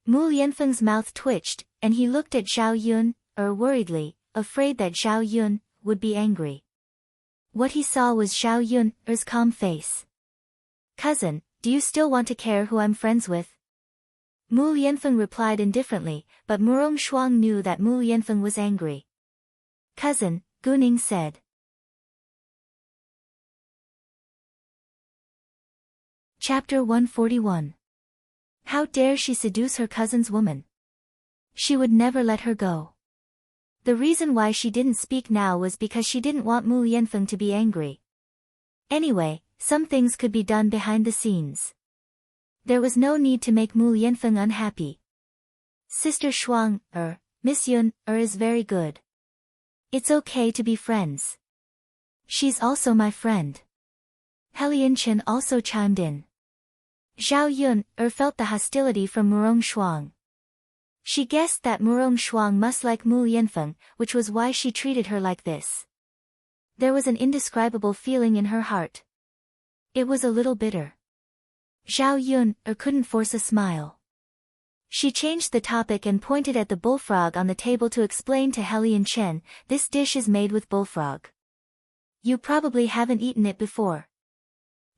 Mu Lianfeng's mouth twitched, and he looked at Zhao Yun'er worriedly, afraid that Zhao Yun would be angry. What he saw was Zhao Yun'er's calm face. Cousin, do you still want to care who I'm friends with? Mu Yanfeng replied indifferently, but Murong Shuang knew that Mu Yanfeng was angry. Cousin, Guning said. Chapter 141. How dare she seduce her cousin's woman? She would never let her go. The reason why she didn't speak now was because she didn't want Mu Yanfeng to be angry. Anyway, some things could be done behind the scenes. There was no need to make Mu Yanfeng unhappy. Sister Shuang, Miss Yun, is very good. It's okay to be friends. She's also my friend. Helian Chen also chimed in. Zhao Yun, felt the hostility from Murong Shuang. She guessed that Murong Shuang must like Mu Yanfeng, which was why she treated her like this. There was an indescribable feeling in her heart. It was a little bitter. Zhao Yun, couldn't force a smile. She changed the topic and pointed at the bullfrog on the table to explain to Helian Chen, this dish is made with bullfrog. You probably haven't eaten it before.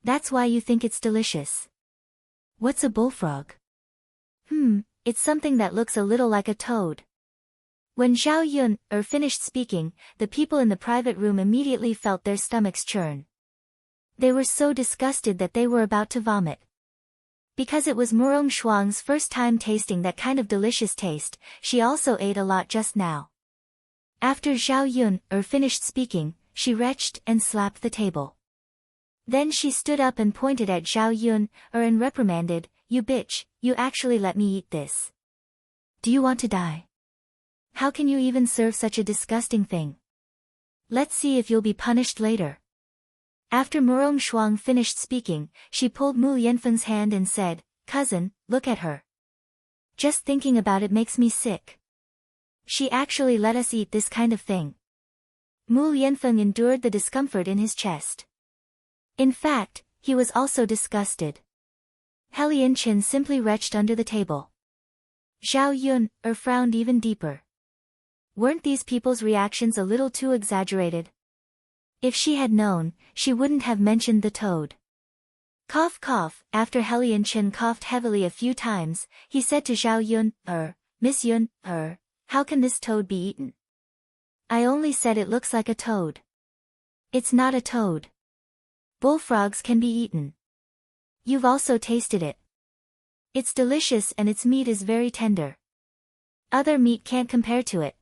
That's why you think it's delicious. What's a bullfrog? It's something that looks a little like a toad. When Zhao Yun, finished speaking, the people in the private room immediately felt their stomachs churn. They were so disgusted that they were about to vomit. Because it was Murong Shuang's first time tasting that kind of delicious taste, she also ate a lot just now. After Zhao Yun, finished speaking, she retched and slapped the table. Then she stood up and pointed at Zhao Yun, and reprimanded, you bitch, you actually let me eat this. Do you want to die? How can you even serve such a disgusting thing? Let's see if you'll be punished later. After Murong Shuang finished speaking, she pulled Mu Yanfeng's hand and said, Cousin, look at her. Just thinking about it makes me sick. She actually let us eat this kind of thing. Mu Yanfeng endured the discomfort in his chest. In fact, he was also disgusted. Helian Chen simply retched under the table. Zhao Yun, frowned even deeper. Weren't these people's reactions a little too exaggerated? If she had known, she wouldn't have mentioned the toad. Cough cough, after Helian Chen coughed heavily a few times, he said to Zhao Yun, Miss Yun, how can this toad be eaten? I only said it looks like a toad. It's not a toad. Bullfrogs can be eaten. You've also tasted it. It's delicious and its meat is very tender. Other meat can't compare to it.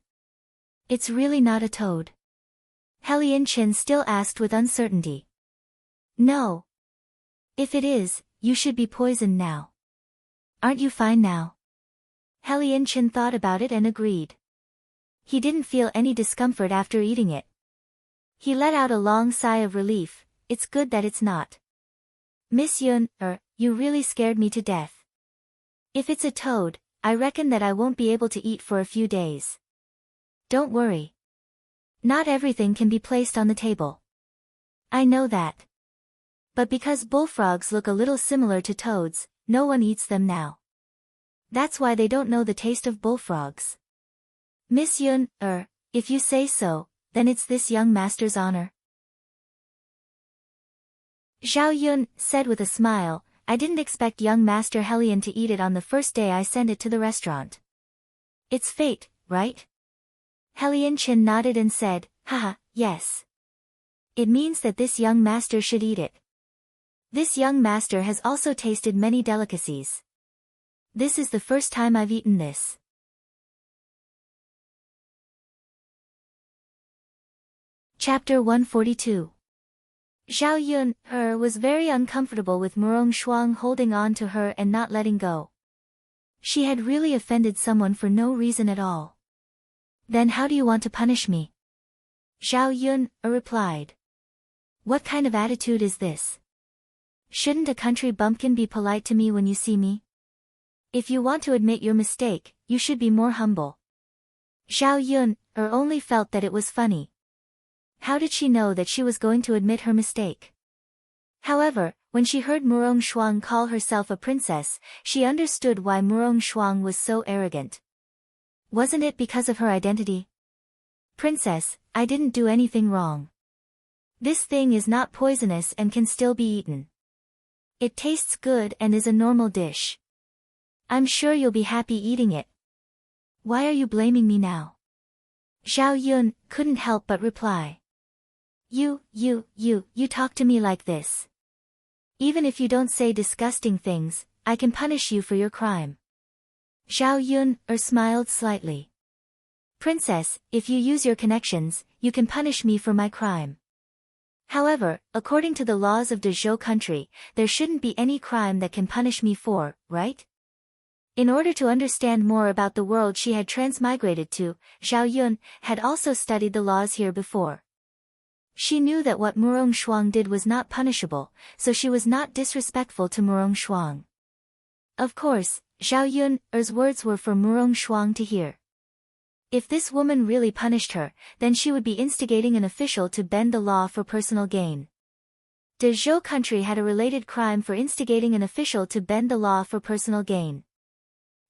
It's really not a toad. Helian Chen still asked with uncertainty. No. If it is, you should be poisoned now. Aren't you fine now? Helian Chen thought about it and agreed. He didn't feel any discomfort after eating it. He let out a long sigh of relief, it's good that it's not. Miss Yun, you really scared me to death. If it's a toad, I reckon that I won't be able to eat for a few days. Don't worry. Not everything can be placed on the table. I know that. But because bullfrogs look a little similar to toads, no one eats them now. That's why they don't know the taste of bullfrogs. Miss Yun, if you say so, then it's this young master's honor. Zhao Yun said with a smile, I didn't expect young Master Helian to eat it on the first day I sent it to the restaurant. It's fate, right? Helian Chen nodded and said, haha, yes. It means that this young master should eat it. This young master has also tasted many delicacies. This is the first time I've eaten this. Chapter 142. Zhao Yun, was very uncomfortable with Murong Shuang holding on to her and not letting go. She had really offended someone for no reason at all. Then how do you want to punish me? Zhao Yun, replied. What kind of attitude is this? Shouldn't a country bumpkin be polite to me when you see me? If you want to admit your mistake, you should be more humble. Zhao Yun, only felt that it was funny. How did she know that she was going to admit her mistake? However, when she heard Murong Shuang call herself a princess, she understood why Murong Shuang was so arrogant. Wasn't it because of her identity? Princess, I didn't do anything wrong. This thing is not poisonous and can still be eaten. It tastes good and is a normal dish. I'm sure you'll be happy eating it. Why are you blaming me now? Xiao Yun couldn't help but reply. You talk to me like this. Even if you don't say disgusting things, I can punish you for your crime. Xiao Yun smiled slightly. Princess, if you use your connections, you can punish me for my crime. However, according to the laws of the Zhou country, there shouldn't be any crime that can punish me for, right? In order to understand more about the world she had transmigrated to, Xiao Yun had also studied the laws here before. She knew that what Murong Shuang did was not punishable, so she was not disrespectful to Murong Shuang. Of course, Xiao Yun's words were for Murong Shuang to hear. If this woman really punished her, then she would be instigating an official to bend the law for personal gain. The Zhou country had a related crime for instigating an official to bend the law for personal gain.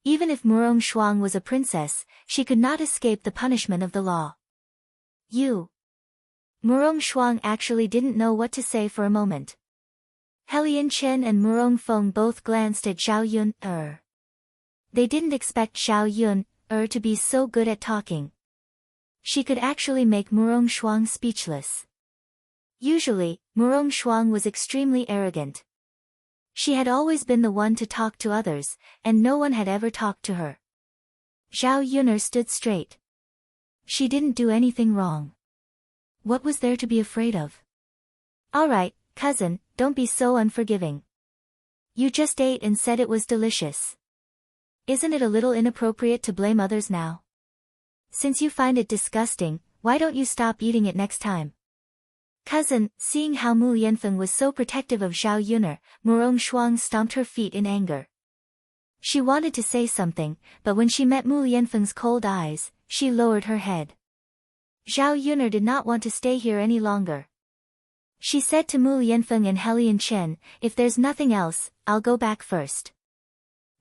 Even if Murong Shuang was a princess, she could not escape the punishment of the law. Murong Shuang actually didn't know what to say for a moment. Helian Chen and Murong Feng both glanced at Xiao Yun. They didn't expect Xiao Yun to be so good at talking. She could actually make Murong Shuang speechless. Usually, Murong Shuang was extremely arrogant. She had always been the one to talk to others, and no one had ever talked to her. Xiao Yun stood straight. She didn't do anything wrong. What was there to be afraid of? Alright, cousin, don't be so unforgiving. You just ate and said it was delicious. Isn't it a little inappropriate to blame others now? Since you find it disgusting, why don't you stop eating it next time? Cousin, seeing how Mu Yanfeng was so protective of Xiao Yun, Murong Shuang stomped her feet in anger. She wanted to say something, but when she met Mu Yanfeng's cold eyes, she lowered her head. Xiao Yun did not want to stay here any longer. She said to Mu Yanfeng and Helian Chen, if there's nothing else, I'll go back first.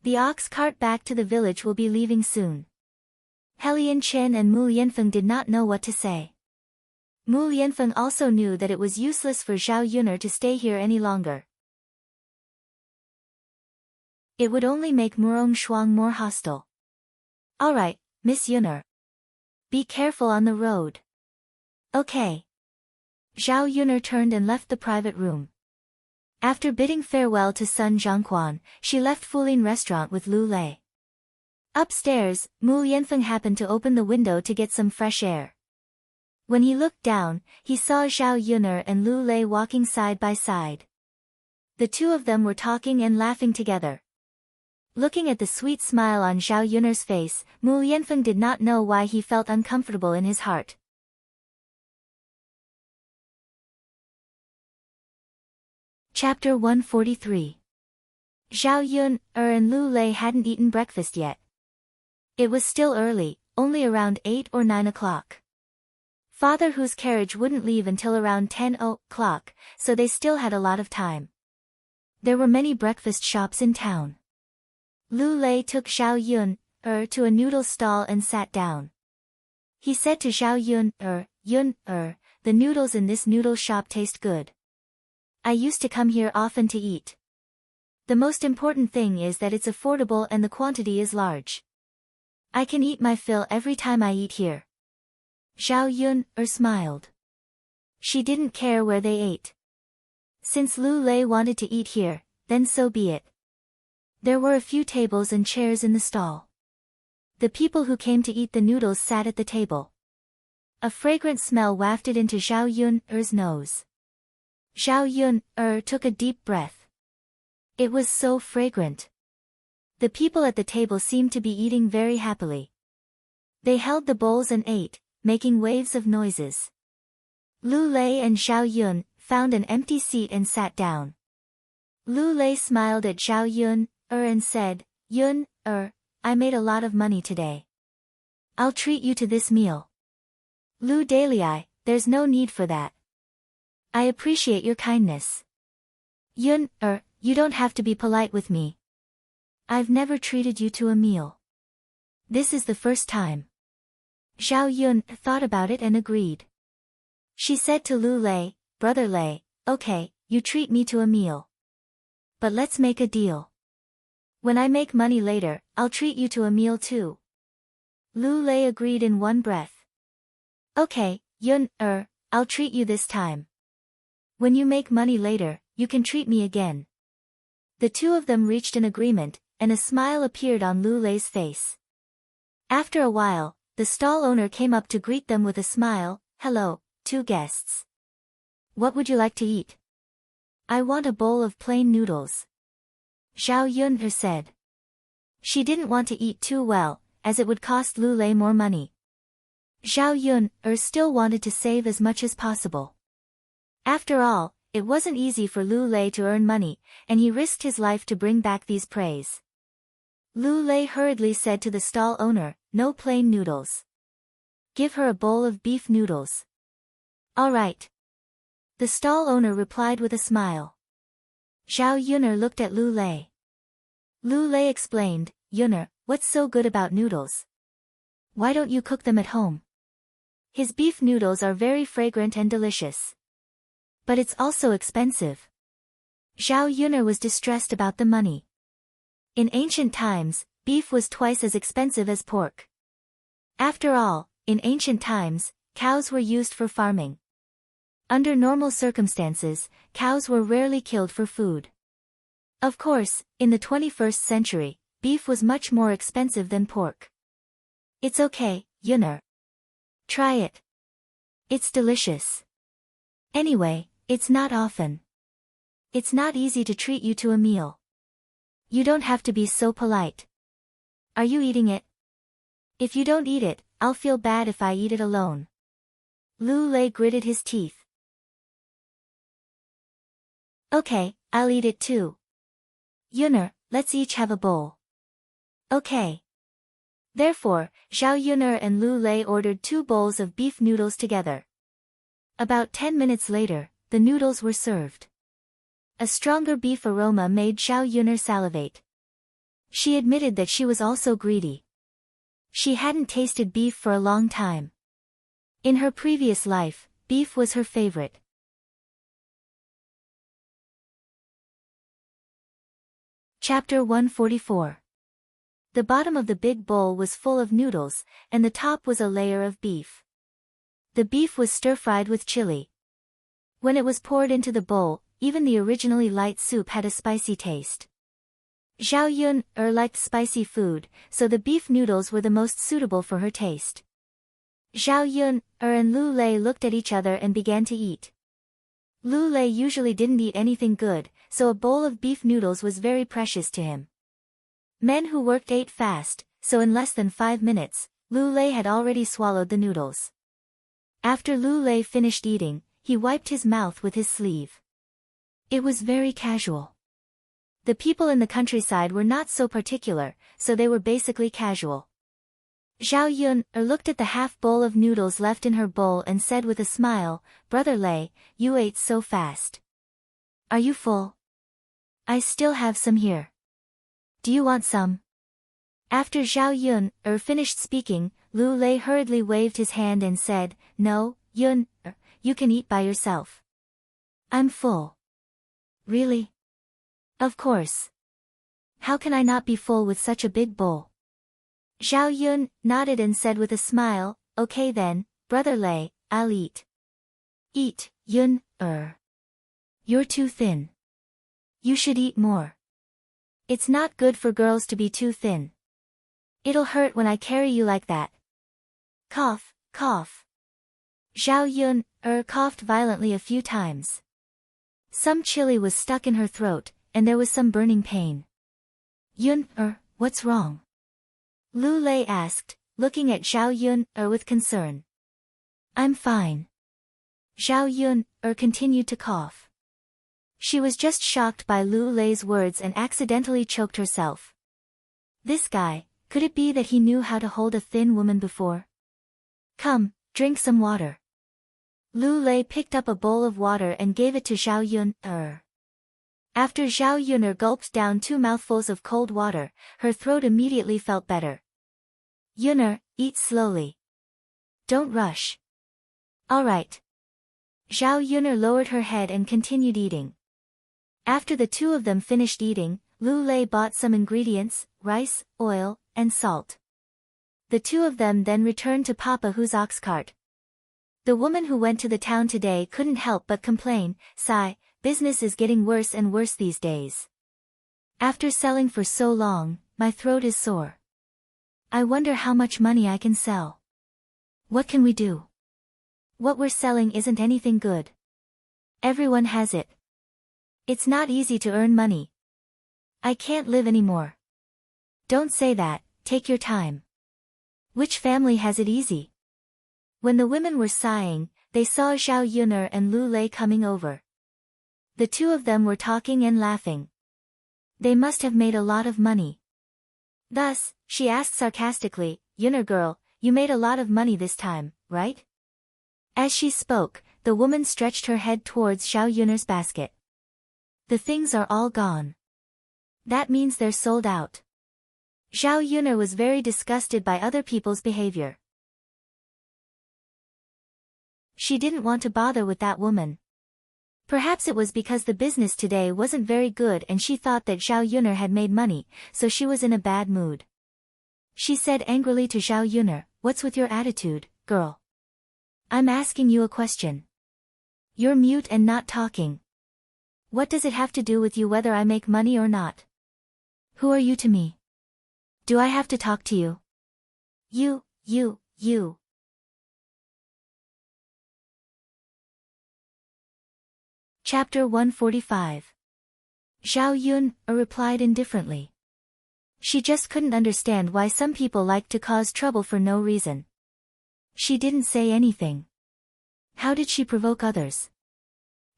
The ox cart back to the village will be leaving soon. Helian Chen and Mu Yanfeng did not know what to say. Mu Yanfeng also knew that it was useless for Xiao Yun to stay here any longer. It would only make Murong Shuang more hostile. Alright, Miss Yun. Be careful on the road. Okay. Xiao Yun turned and left the private room. After bidding farewell to Sun Zhangquan, she left Fulin restaurant with Lu Lei. Upstairs, Mu Yanfeng happened to open the window to get some fresh air. When he looked down, he saw Xiao Yun and Lu Lei walking side by side. The two of them were talking and laughing together. Looking at the sweet smile on Xiao Yun's face, Mu Yanfeng did not know why he felt uncomfortable in his heart. Chapter 143. Xiao Yun and Lu Lei hadn't eaten breakfast yet. It was still early, only around 8 or 9 o'clock. Father Hu's carriage wouldn't leave until around 10 o'clock, so they still had a lot of time. There were many breakfast shops in town. Lu Lei took Xiao Yun to a noodle stall and sat down. He said to Xiao Yun, the noodles in this noodle shop taste good. I used to come here often to eat. The most important thing is that it's affordable and the quantity is large. I can eat my fill every time I eat here. Xiao Yun smiled. She didn't care where they ate. Since Lu Lei wanted to eat here, then so be it. There were a few tables and chairs in the stall. The people who came to eat the noodles sat at the table. A fragrant smell wafted into Xiao Yun's nose. Xiao Yun took a deep breath. It was so fragrant. The people at the table seemed to be eating very happily. They held the bowls and ate, making waves of noises. Lu Lei and Xiao Yun found an empty seat and sat down. Lu Lei smiled at Xiao Yun and said, Yun I made a lot of money today. I'll treat you to this meal. Lu Dalai, there's no need for that. I appreciate your kindness. Yun you don't have to be polite with me. I've never treated you to a meal. This is the first time. Xiao Yun thought about it and agreed. She said to Lu Lei, Brother Lei, okay, you treat me to a meal. But let's make a deal. When I make money later, I'll treat you to a meal too. Lu Lei agreed in one breath. Okay, Yun, I'll treat you this time. When you make money later, you can treat me again. The two of them reached an agreement, and a smile appeared on Lu Lei's face. After a while, the stall owner came up to greet them with a smile. Hello, two guests. What would you like to eat? I want a bowl of plain noodles. Zhao Yun said. She didn't want to eat too well, as it would cost Lu Lei more money. Zhao Yun still wanted to save as much as possible. After all, it wasn't easy for Lu Lei to earn money, and he risked his life to bring back these praise. Lu Lei hurriedly said to the stall owner, no plain noodles. Give her a bowl of beef noodles. All right. The stall owner replied with a smile. Zhao Yun'er looked at Lu Lei. Lu Lei explained, Yun'er, what's so good about noodles? Why don't you cook them at home? His beef noodles are very fragrant and delicious. But it's also expensive. Zhao Yun'er was distressed about the money. In ancient times, beef was twice as expensive as pork. After all, in ancient times, cows were used for farming. Under normal circumstances, cows were rarely killed for food. Of course, in the 21st century, beef was much more expensive than pork. It's okay, Yun'er. Try it. It's delicious. Anyway, it's not often. It's not easy to treat you to a meal. You don't have to be so polite. Are you eating it? If you don't eat it, I'll feel bad if I eat it alone. Lu Lei gritted his teeth. Okay, I'll eat it too. Yun'er, let's each have a bowl. Okay. Therefore, Zhao Yun'er and Lu Lei ordered 2 bowls of beef noodles together. About 10 minutes later, the noodles were served. A stronger beef aroma made Zhao Yun'er salivate. She admitted that she was also greedy. She hadn't tasted beef for a long time. In her previous life, beef was her favorite. Chapter 144. The bottom of the big bowl was full of noodles, and the top was a layer of beef. The beef was stir-fried with chili. When it was poured into the bowl, even the originally light soup had a spicy taste. Zhao Yun'er liked spicy food, so the beef noodles were the most suitable for her taste. Zhao Yun'er and Lu Lei looked at each other and began to eat. Lu Lei usually didn't eat anything good, so a bowl of beef noodles was very precious to him. Men who worked ate fast, so in less than 5 minutes, Lu Lei had already swallowed the noodles. After Lu Lei finished eating, he wiped his mouth with his sleeve. It was very casual. The people in the countryside were not so particular, so they were basically casual. Zhao Yun'er looked at the half bowl of noodles left in her bowl and said with a smile, Brother Lei, you ate so fast. Are you full? I still have some here. Do you want some? After Zhao Yun'er finished speaking, Lu Lei hurriedly waved his hand and said, No, Yun'er, you can eat by yourself. I'm full. Really? Of course. How can I not be full with such a big bowl? Zhao Yun nodded and said with a smile, Okay then, Brother Lei, I'll eat. Eat, Yun-er. You're too thin. You should eat more. It's not good for girls to be too thin. It'll hurt when I carry you like that. Cough, cough. Zhao Yun coughed violently a few times. Some chili was stuck in her throat, and there was some burning pain. Yun-er, what's wrong? Lu Lei asked, looking at Zhao Yun with concern. I'm fine. Zhao Yun continued to cough. She was just shocked by Lu Lei's words and accidentally choked herself. This guy, could it be that he knew how to hold a thin woman before? Come, drink some water. Lu Lei picked up a bowl of water and gave it to Zhao Yun. After Zhao Yun gulped down 2 mouthfuls of cold water, her throat immediately felt better. Yun, eat slowly. Don't rush. All right. Zhao Yun lowered her head and continued eating. After the two of them finished eating, Lu Lei bought some ingredients, rice, oil, and salt. The two of them then returned to Papa Hu's ox cart. The woman who went to the town today couldn't help but complain, sigh, business is getting worse and worse these days. After selling for so long, my throat is sore. I wonder how much money I can sell. What can we do? What we're selling isn't anything good. Everyone has it. It's not easy to earn money. I can't live anymore. Don't say that, take your time. Which family has it easy? When the women were sighing, they saw Zhao Yuner and Lu Lei coming over. The two of them were talking and laughing. They must have made a lot of money. Thus, she asked sarcastically, Yuner girl, you made a lot of money this time, right? As she spoke, the woman stretched her head towards Zhao Yuner's basket. The things are all gone. That means they're sold out. Zhao Yuner was very disgusted by other people's behavior. She didn't want to bother with that woman. Perhaps it was because the business today wasn't very good and she thought that Zhao Yuner had made money, so she was in a bad mood. She said angrily to Zhao Yuner, what's with your attitude, girl? I'm asking you a question. You're mute and not talking. What does it have to do with you whether I make money or not? Who are you to me? Do I have to talk to you? You. Chapter 145. Zhao Yun replied indifferently. She just couldn't understand why some people liked to cause trouble for no reason. She didn't say anything. How did she provoke others?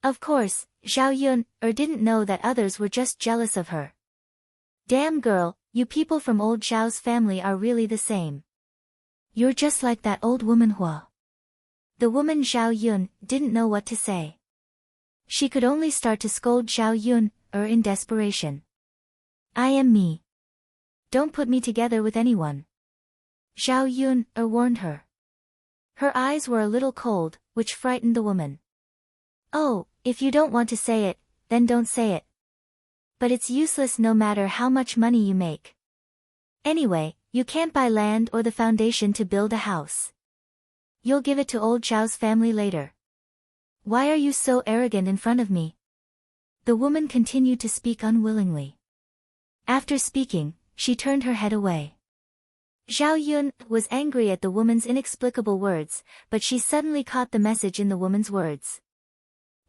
Of course, Zhao Yun didn't know that others were just jealous of her. Damn girl, you people from old Zhao's family are really the same. You're just like that old woman Hua. The woman Zhao Yun didn't know what to say. She could only start to scold Zhao Yun in desperation. I am me. Don't put me together with anyone. Zhao Yun warned her. Her eyes were a little cold, which frightened the woman. Oh, if you don't want to say it, then don't say it. But it's useless no matter how much money you make. Anyway, you can't buy land or the foundation to build a house. You'll give it to old Zhao's family later. Why are you so arrogant in front of me? The woman continued to speak unwillingly. After speaking, she turned her head away. Zhao Yun was angry at the woman's inexplicable words, but she suddenly caught the message in the woman's words.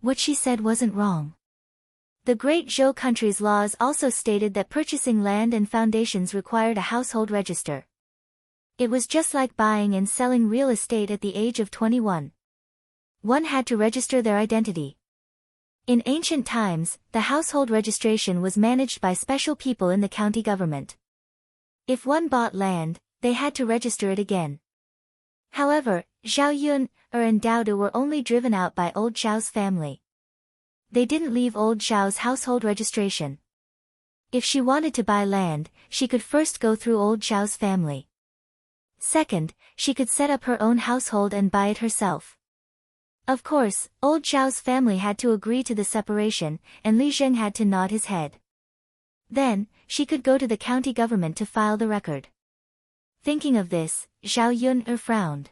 What she said wasn't wrong. The Great Zhou country's laws also stated that purchasing land and foundations required a household register. It was just like buying and selling real estate at the age of 21. One had to register their identity. In ancient times, the household registration was managed by special people in the county government. If one bought land, they had to register it again. However, Zhao Yun and Dao De were only driven out by old Zhao's family. They didn't leave old Zhao's household registration. If she wanted to buy land, she could first go through old Zhao's family. Second, she could set up her own household and buy it herself. Of course, old Zhao's family had to agree to the separation, and Li Zheng had to nod his head. Then, she could go to the county government to file the record. Thinking of this, Zhao Yun frowned.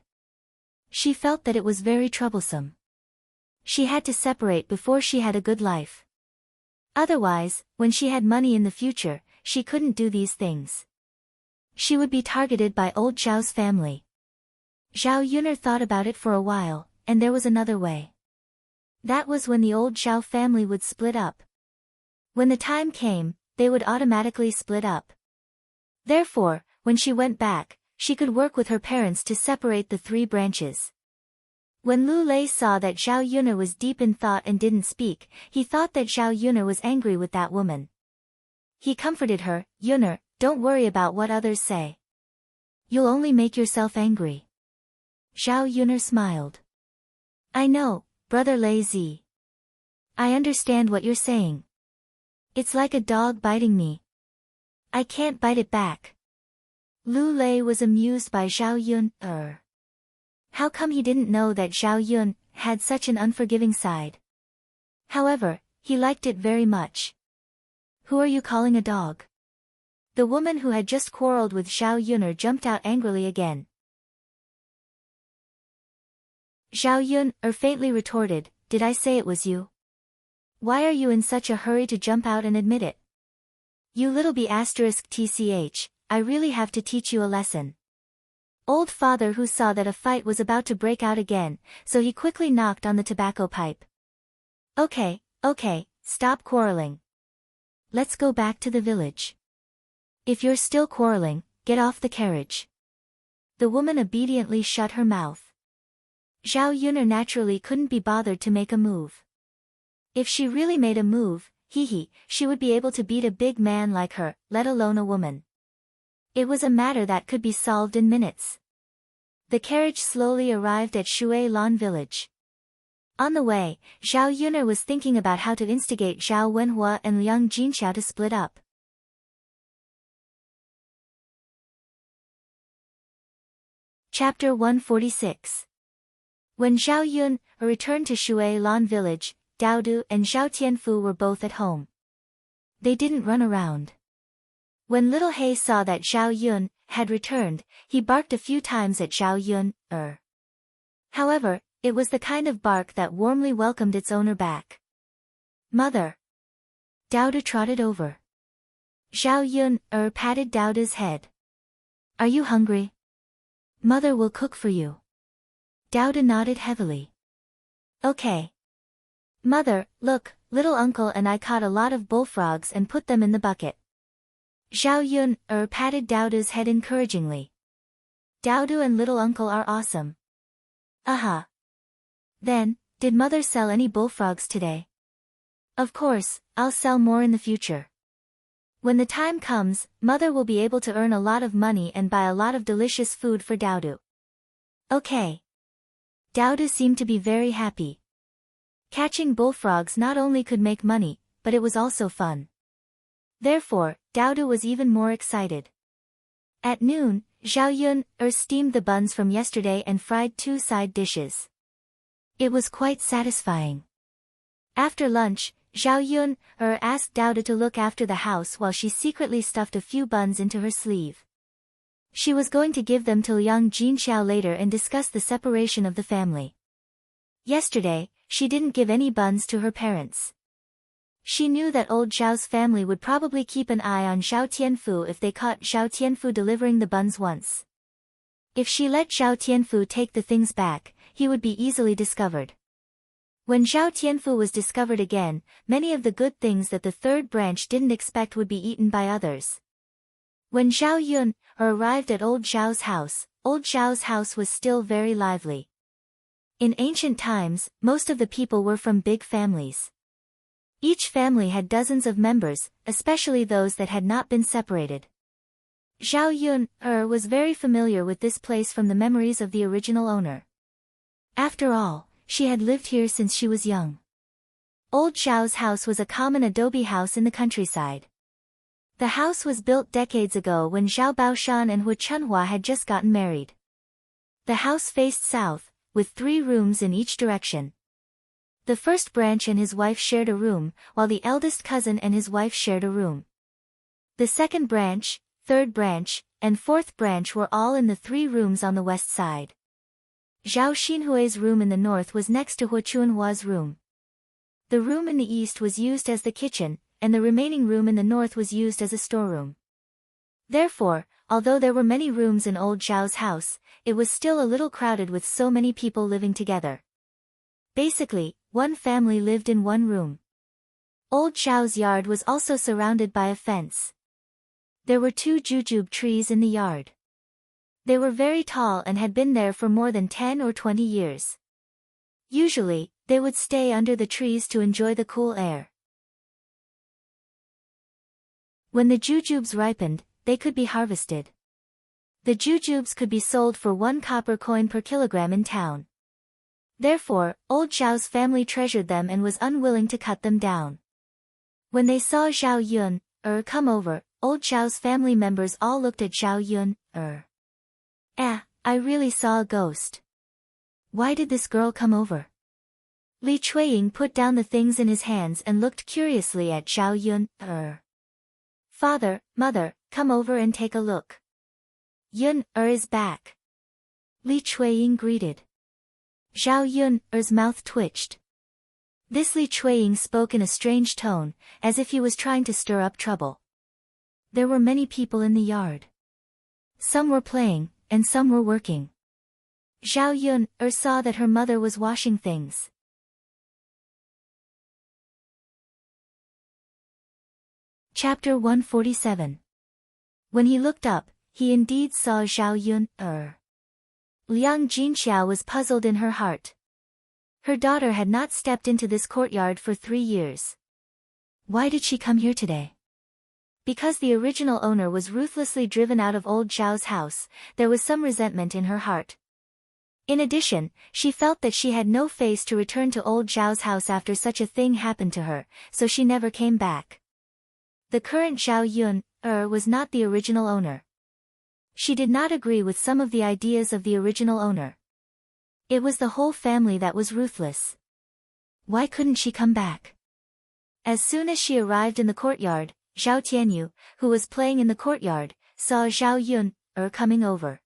She felt that it was very troublesome. She had to separate before she had a good life. Otherwise, when she had money in the future, she couldn't do these things. She would be targeted by old Zhao's family. Zhao Yun thought about it for a while, and there was another way. That was when the old Zhao family would split up. When the time came, they would automatically split up. Therefore, when she went back, she could work with her parents to separate the three branches. When Lu Lei saw that Zhao Yun was deep in thought and didn't speak, he thought that Zhao Yun was angry with that woman. He comforted her, Yun, don't worry about what others say. You'll only make yourself angry. Zhao Yun smiled. I know, brother Lei Zi. I understand what you're saying. It's like a dog biting me. I can't bite it back. Lu Lei was amused by Zhao Yun. How come he didn't know that Zhao Yun had such an unforgiving side? However, he liked it very much. Who are you calling a dog? The woman who had just quarreled with Xiao Yun jumped out angrily again. Xiao Yun faintly retorted, did I say it was you? Why are you in such a hurry to jump out and admit it? You little b***tch, I really have to teach you a lesson. Old father who saw that a fight was about to break out again, so he quickly knocked on the tobacco pipe. Okay, stop quarreling. Let's go back to the village. If you're still quarreling, get off the carriage. The woman obediently shut her mouth. Xiao Yun naturally couldn't be bothered to make a move. If she really made a move, she would be able to beat a big man like her, let alone a woman. It was a matter that could be solved in minutes. The carriage slowly arrived at Shui Lan village. On the way, Xiao Yun was thinking about how to instigate Zhao Wenhua and Liang Jinxiao to split up. Chapter 146. When Xiao Yun returned to Shui Lan village, Dao Du and Zhao Tianfu were both at home. They didn't run around. When little He saw that Xiao Yun had returned, he barked a few times at Xiao Yun. However, it was the kind of bark that warmly welcomed its owner back. Mother. Dao Du trotted over. Xiao Yun patted Dao Du's head. Are you hungry? Mother will cook for you. Dao Du nodded heavily. Okay. Mother, look, little uncle and I caught a lot of bullfrogs and put them in the bucket. Xiao Yun patted Dao Du's head encouragingly. Dao Du and little uncle are awesome. Then, did mother sell any bullfrogs today? Of course, I'll sell more in the future. When the time comes, mother will be able to earn a lot of money and buy a lot of delicious food for Dao Du. Okay. Dao Du seemed to be very happy. Catching bullfrogs not only could make money, but it was also fun. Therefore, Dao Du was even more excited. At noon, Xiao Yun steamed the buns from yesterday and fried 2 side dishes. It was quite satisfying. After lunch, Xiao Yun asked Dao Du to look after the house while she secretly stuffed a few buns into her sleeve. She was going to give them to Liang Jinxiao later and discuss the separation of the family. Yesterday, she didn't give any buns to her parents. She knew that old Zhao's family would probably keep an eye on Zhao Tianfu if they caught Zhao Tianfu delivering the buns once. If she let Zhao Tianfu take the things back, he would be easily discovered. When Zhao Tianfu was discovered again, many of the good things that the third branch didn't expect would be eaten by others. When Xiao Yun arrived at old Zhao's house was still very lively. In ancient times, most of the people were from big families. Each family had dozens of members, especially those that had not been separated. Xiao Yun was very familiar with this place from the memories of the original owner. After all, she had lived here since she was young. Old Zhao's house was a common adobe house in the countryside. The house was built decades ago when Zhao Baoshan and Hu Chunhua had just gotten married. The house faced south, with 3 rooms in each direction. The first branch and his wife shared a room, while the eldest cousin and his wife shared a room. The second branch, third branch, and fourth branch were all in the 3 rooms on the west side. Zhao Xinhui's room in the north was next to Hu Chunhua's room. The room in the east was used as the kitchen, and the remaining room in the north was used as a storeroom. Therefore, although there were many rooms in old Zhao's house, it was still a little crowded with so many people living together. Basically, one family lived in one room. Old Zhao's yard was also surrounded by a fence. There were 2 jujube trees in the yard. They were very tall and had been there for more than 10 or 20 years. Usually, they would stay under the trees to enjoy the cool air. When the jujubes ripened, they could be harvested. The jujubes could be sold for 1 copper coin per kilogram in town. Therefore, old Zhao's family treasured them and was unwilling to cut them down. When they saw Xiao Yun come over, old Zhao's family members all looked at Xiao Yun I really saw a ghost. Why did this girl come over? Li Chuiying put down the things in his hands and looked curiously at Xiao Yun Father, mother, come over and take a look. Yun is back. Li Chuiying greeted. Zhao Yun's mouth twitched. This Li Chuiying spoke in a strange tone, as if he was trying to stir up trouble. There were many people in the yard. Some were playing, and some were working. Zhao Yun saw that her mother was washing things. Chapter 147. When he looked up, he indeed saw Zhao Yun. Liang Jinxiao was puzzled in her heart. Her daughter had not stepped into this courtyard for 3 years. Why did she come here today? Because the original owner was ruthlessly driven out of old Zhao's house, there was some resentment in her heart. In addition, she felt that she had no face to return to old Zhao's house after such a thing happened to her, so she never came back. The current Zhao Yun was not the original owner. She did not agree with some of the ideas of the original owner. It was the whole family that was ruthless. Why couldn't she come back? As soon as she arrived in the courtyard, Zhao Tianyu, who was playing in the courtyard, saw Zhao Yun coming over.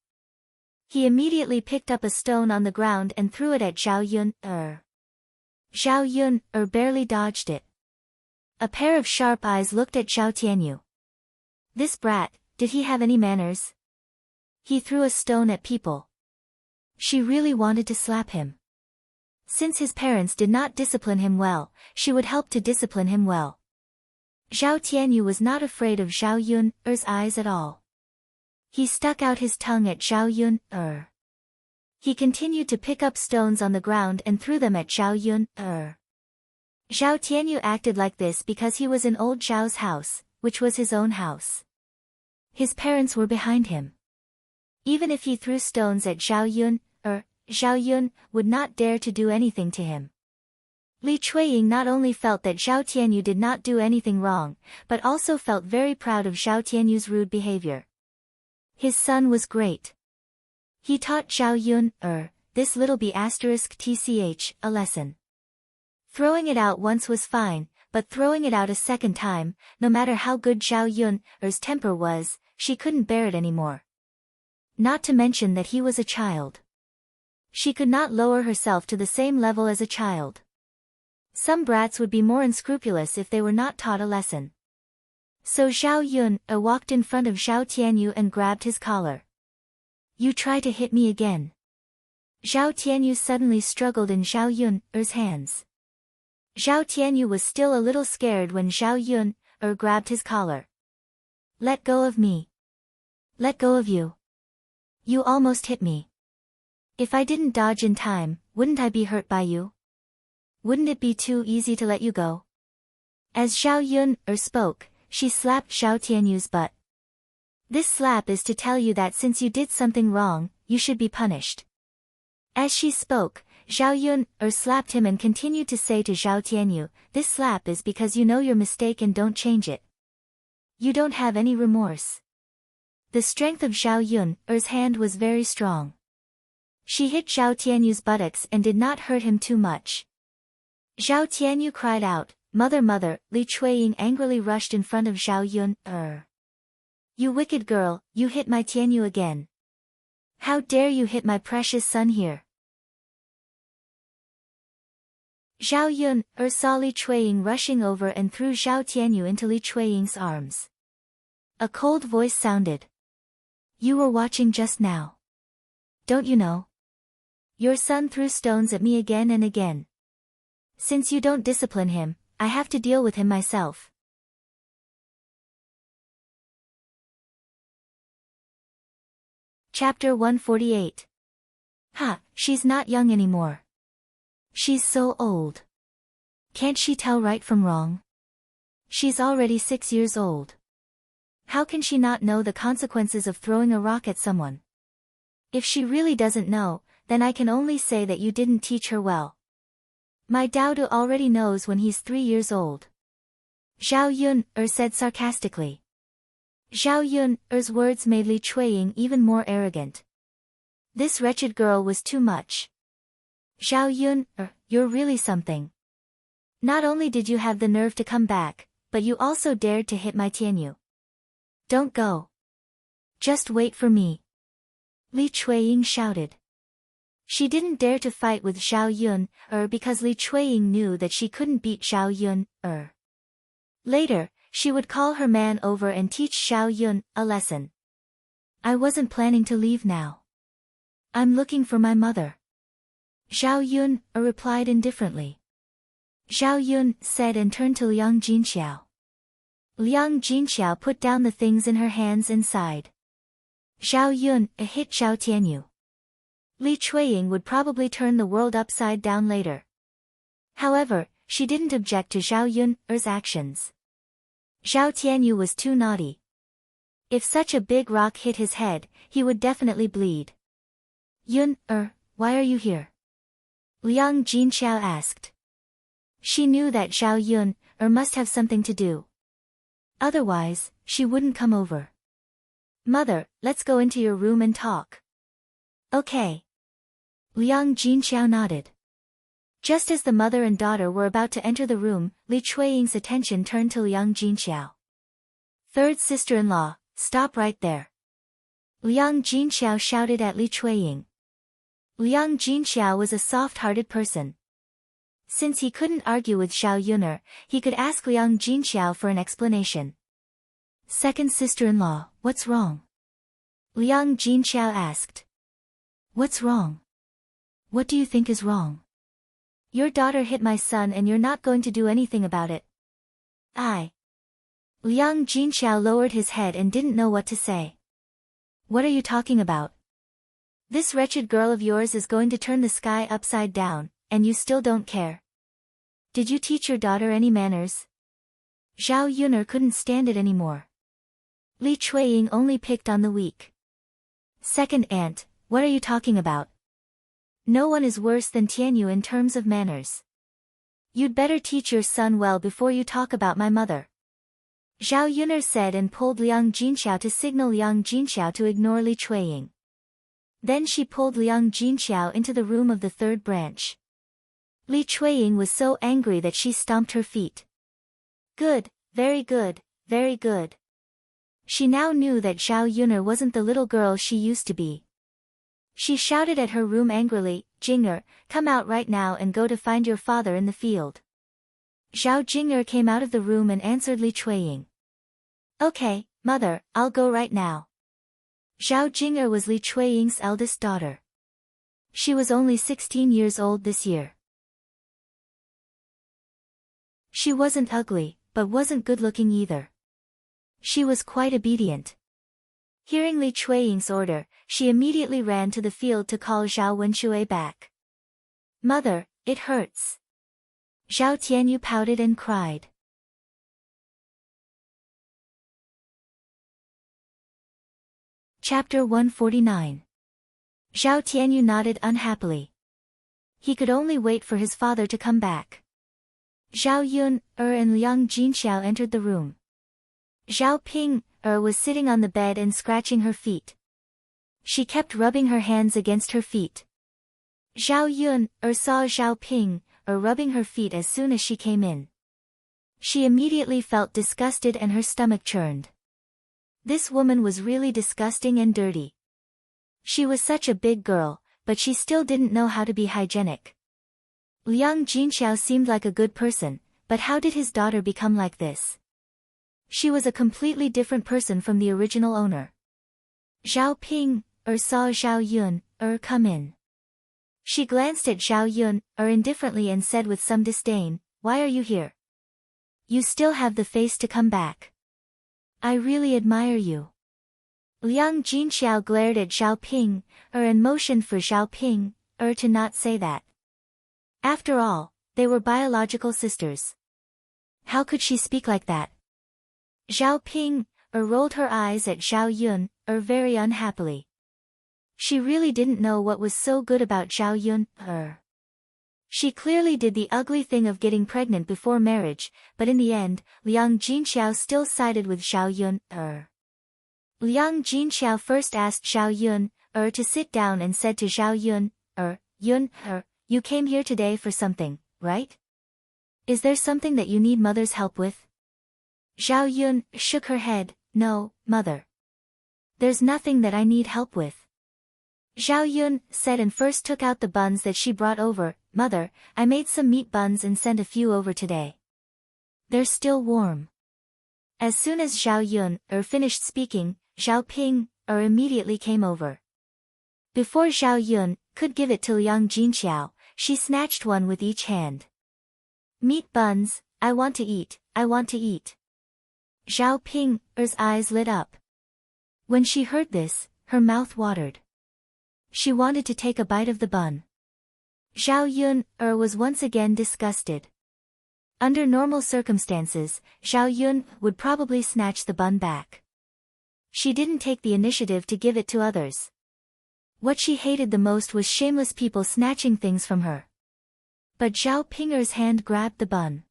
He immediately picked up a stone on the ground and threw it at Zhao Yun. Zhao Yun barely dodged it. A pair of sharp eyes looked at Zhao Tianyu. This brat, did he have any manners? He threw a stone at people. She really wanted to slap him. Since his parents did not discipline him well, she would help to discipline him well. Zhao Tianyu was not afraid of Zhao Yun's eyes at all. He stuck out his tongue at Zhao Yun. He continued to pick up stones on the ground and threw them at Zhao Yun. Zhao Tianyu acted like this because he was in old Zhao's house, which was his own house. His parents were behind him. Even if he threw stones at Zhao Yun, Zhao Yun would not dare to do anything to him. Li Chuiying not only felt that Zhao Tianyu did not do anything wrong, but also felt very proud of Zhao Tianyu's rude behavior. His son was great. He taught Zhao Yun, this little b*tch, a lesson. Throwing it out once was fine, but throwing it out a second time, no matter how good Zhao Yun's temper was, she couldn't bear it anymore. Not to mention that he was a child. She could not lower herself to the same level as a child. Some brats would be more unscrupulous if they were not taught a lesson. So Zhao Yun walked in front of Zhao Tianyu and grabbed his collar. You try to hit me again. Zhao Tianyu suddenly struggled in Zhao Yun's hands. Zhao Tianyu was still a little scared when Zhao Yun grabbed his collar. Let go of me. Let go of you. You almost hit me. If I didn't dodge in time, wouldn't I be hurt by you? Wouldn't it be too easy to let you go? As Zhao Yun spoke, she slapped Zhao Tianyu's butt. This slap is to tell you that since you did something wrong, you should be punished. As she spoke, Zhao Yun slapped him and continued to say to Zhao Tianyu, this slap is because you know your mistake and don't change it. You don't have any remorse. The strength of Zhao Yun's hand was very strong. She hit Zhao Tianyu's buttocks and did not hurt him too much. Zhao Tianyu cried out, Mother, mother. Li Chuiying angrily rushed in front of Zhao Yun. You wicked girl, you hit my Tianyu again. How dare you hit my precious son here? Zhao Yun saw Li Chuiying rushing over and threw Zhao Tianyu into Li Chuiying's arms. A cold voice sounded. You were watching just now. Don't you know? Your son threw stones at me again and again. Since you don't discipline him, I have to deal with him myself. Chapter 148. Ha, she's not young anymore. She's so old. Can't she tell right from wrong? She's already 6 years old. How can she not know the consequences of throwing a rock at someone? If she really doesn't know, then I can only say that you didn't teach her well. My Daodu already knows when he's 3 years old. Zhao Yun said sarcastically. Zhao Yun's words made Li Chuiying even more arrogant. This wretched girl was too much. Zhao Yun, you're really something. Not only did you have the nerve to come back, but you also dared to hit my Tianyu. Don't go. Just wait for me. Li Chuiying shouted. She didn't dare to fight with Xiao Yun, because Li Chuiying knew that she couldn't beat Xiao Yun, Later, she would call her man over and teach Xiao Yun a lesson. I wasn't planning to leave now. I'm looking for my mother. Xiao Yun replied indifferently. Xiao Yun said and turned to Liang Jinxiao. Liang Jinxiao put down the things in her hands and sighed. Xiao Yun hit Xiao Tianyu. Li Chuiying would probably turn the world upside down later. However, she didn't object to Xiao Yun's actions. Xiao Tianyu was too naughty. If such a big rock hit his head, he would definitely bleed. Yun, why are you here? Liang Jinxiao asked. She knew that Xiao Yun must have something to do. Otherwise, she wouldn't come over. Mother, let's go into your room and talk. Okay. Liang Jinxiao nodded. Just as the mother and daughter were about to enter the room, Li Chuiying's attention turned to Liang Jinxiao. Third sister-in-law, stop right there. Liang Jinxiao shouted at Li Chuiying. Liang Jinxiao was a soft-hearted person. Since he couldn't argue with Xiao Yun, he could ask Liang Jinxiao for an explanation. Second sister-in-law, what's wrong? Liang Jinxiao asked. What's wrong? What do you think is wrong? Your daughter hit my son and you're not going to do anything about it. Liang Jinxiao lowered his head and didn't know what to say. What are you talking about? This wretched girl of yours is going to turn the sky upside down, and you still don't care. Did you teach your daughter any manners? Xiao Yun couldn't stand it anymore. Li Chuiying only picked on the weak. Second aunt, what are you talking about? No one is worse than Tianyu in terms of manners. You'd better teach your son well before you talk about my mother. Xiao Yun said and pulled Liang Jinxiao to signal Liang Jinxiao to ignore Li Chuiying. Then she pulled Liang Jinxiao into the room of the third branch. Li Chuiying was so angry that she stomped her feet. Good, very good, very good. She now knew that Xiao Yun wasn't the little girl she used to be. She shouted at her room angrily, Jinger, come out right now and go to find your father in the field. Xiao Jinger came out of the room and answered Li Chuiying. Okay, mother, I'll go right now. Xiao Jinger was Li Chuiying's eldest daughter. She was only 16 years old this year. She wasn't ugly, but wasn't good-looking either. She was quite obedient. Hearing Li Chuiying's order, she immediately ran to the field to call Zhao Wenshui back. Mother, it hurts. Zhao Tianyu pouted and cried. Chapter 149. Zhao Tianyu nodded unhappily. He could only wait for his father to come back. Xiao Yun, and Liang Jinxiao entered the room. Zhao Ping, was sitting on the bed and scratching her feet. She kept rubbing her hands against her feet. Zhao Yun, saw Zhao Ping, rubbing her feet as soon as she came in. She immediately felt disgusted and her stomach churned. This woman was really disgusting and dirty. She was such a big girl, but she still didn't know how to be hygienic. Liang Jinxiao seemed like a good person, but how did his daughter become like this? She was a completely different person from the original owner. Zhao Ping, saw Zhao Yun, come in. She glanced at Zhao Yun, indifferently and said with some disdain, why are you here? You still have the face to come back. I really admire you. Liang Jinxiao glared at Zhao Ping, and motioned for Zhao Ping, to not say that. After all, they were biological sisters. How could she speak like that? Zhao Ping, rolled her eyes at Zhao Yun, very unhappily. She really didn't know what was so good about Zhao Yun, She clearly did the ugly thing of getting pregnant before marriage, but in the end, Liang Jinxiao still sided with Zhao Yun, Liang Jinxiao first asked Zhao Yun, to sit down and said to Zhao Yun, Yun, you came here today for something, right? Is there something that you need mother's help with? Zhao Yun shook her head, no, mother. There's nothing that I need help with. Zhao Yun said and first took out the buns that she brought over. Mother, I made some meat buns and sent a few over today. They're still warm. As soon as Zhao Yun finished speaking, Zhao Ping immediately came over. Before Zhao Yun could give it to Liang Jinxiao, she snatched one with each hand. Meat buns, I want to eat, I want to eat. Zhao Ping's eyes lit up. When she heard this, her mouth watered. She wanted to take a bite of the bun. Zhao Yun was once again disgusted. Under normal circumstances, Zhao Yun would probably snatch the bun back. She didn't take the initiative to give it to others. What she hated the most was shameless people snatching things from her. But Zhao Ping's hand grabbed the bun.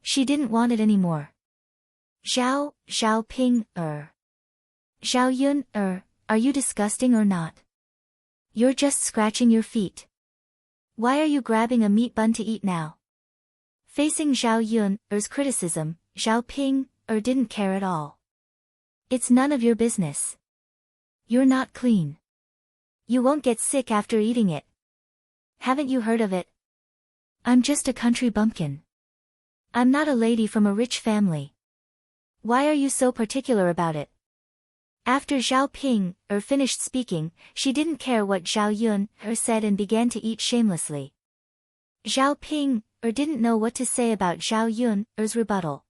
She didn't want it anymore. Zhao Ping. Zhao Yun, are you disgusting or not? You're just scratching your feet. Why are you grabbing a meat bun to eat now? Facing Zhao Yun's criticism, Zhao Ping didn't care at all. It's none of your business. You're not clean. You won't get sick after eating it. Haven't you heard of it? I'm just a country bumpkin. I'm not a lady from a rich family. Why are you so particular about it? After Zhao Ping finished speaking, she didn't care what Zhao Yun said and began to eat shamelessly. Zhao Ping didn't know what to say about Zhao Yun's rebuttal.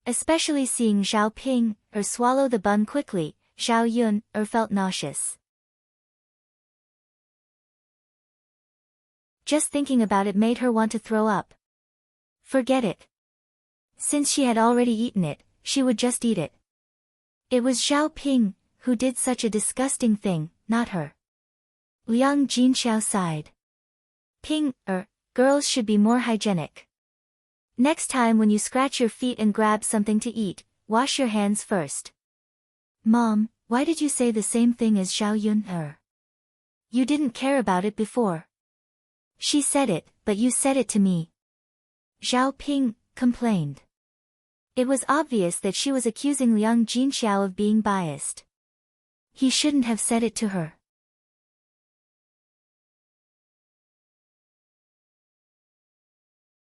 Especially seeing Zhao Ping swallow the bun quickly, Zhao Yun felt nauseous. Just thinking about it made her want to throw up. Forget it. Since she had already eaten it, she would just eat it. It was Zhao Ping who did such a disgusting thing, not her. Liang Jinxiao sighed. Ping, girls should be more hygienic. Next time when you scratch your feet and grab something to eat, wash your hands first. Mom, why did you say the same thing as Zhao Yun? You didn't care about it before. She said it, but you said it to me. Zhao Ping complained. It was obvious that she was accusing Liang Jinxiao of being biased. He shouldn't have said it to her.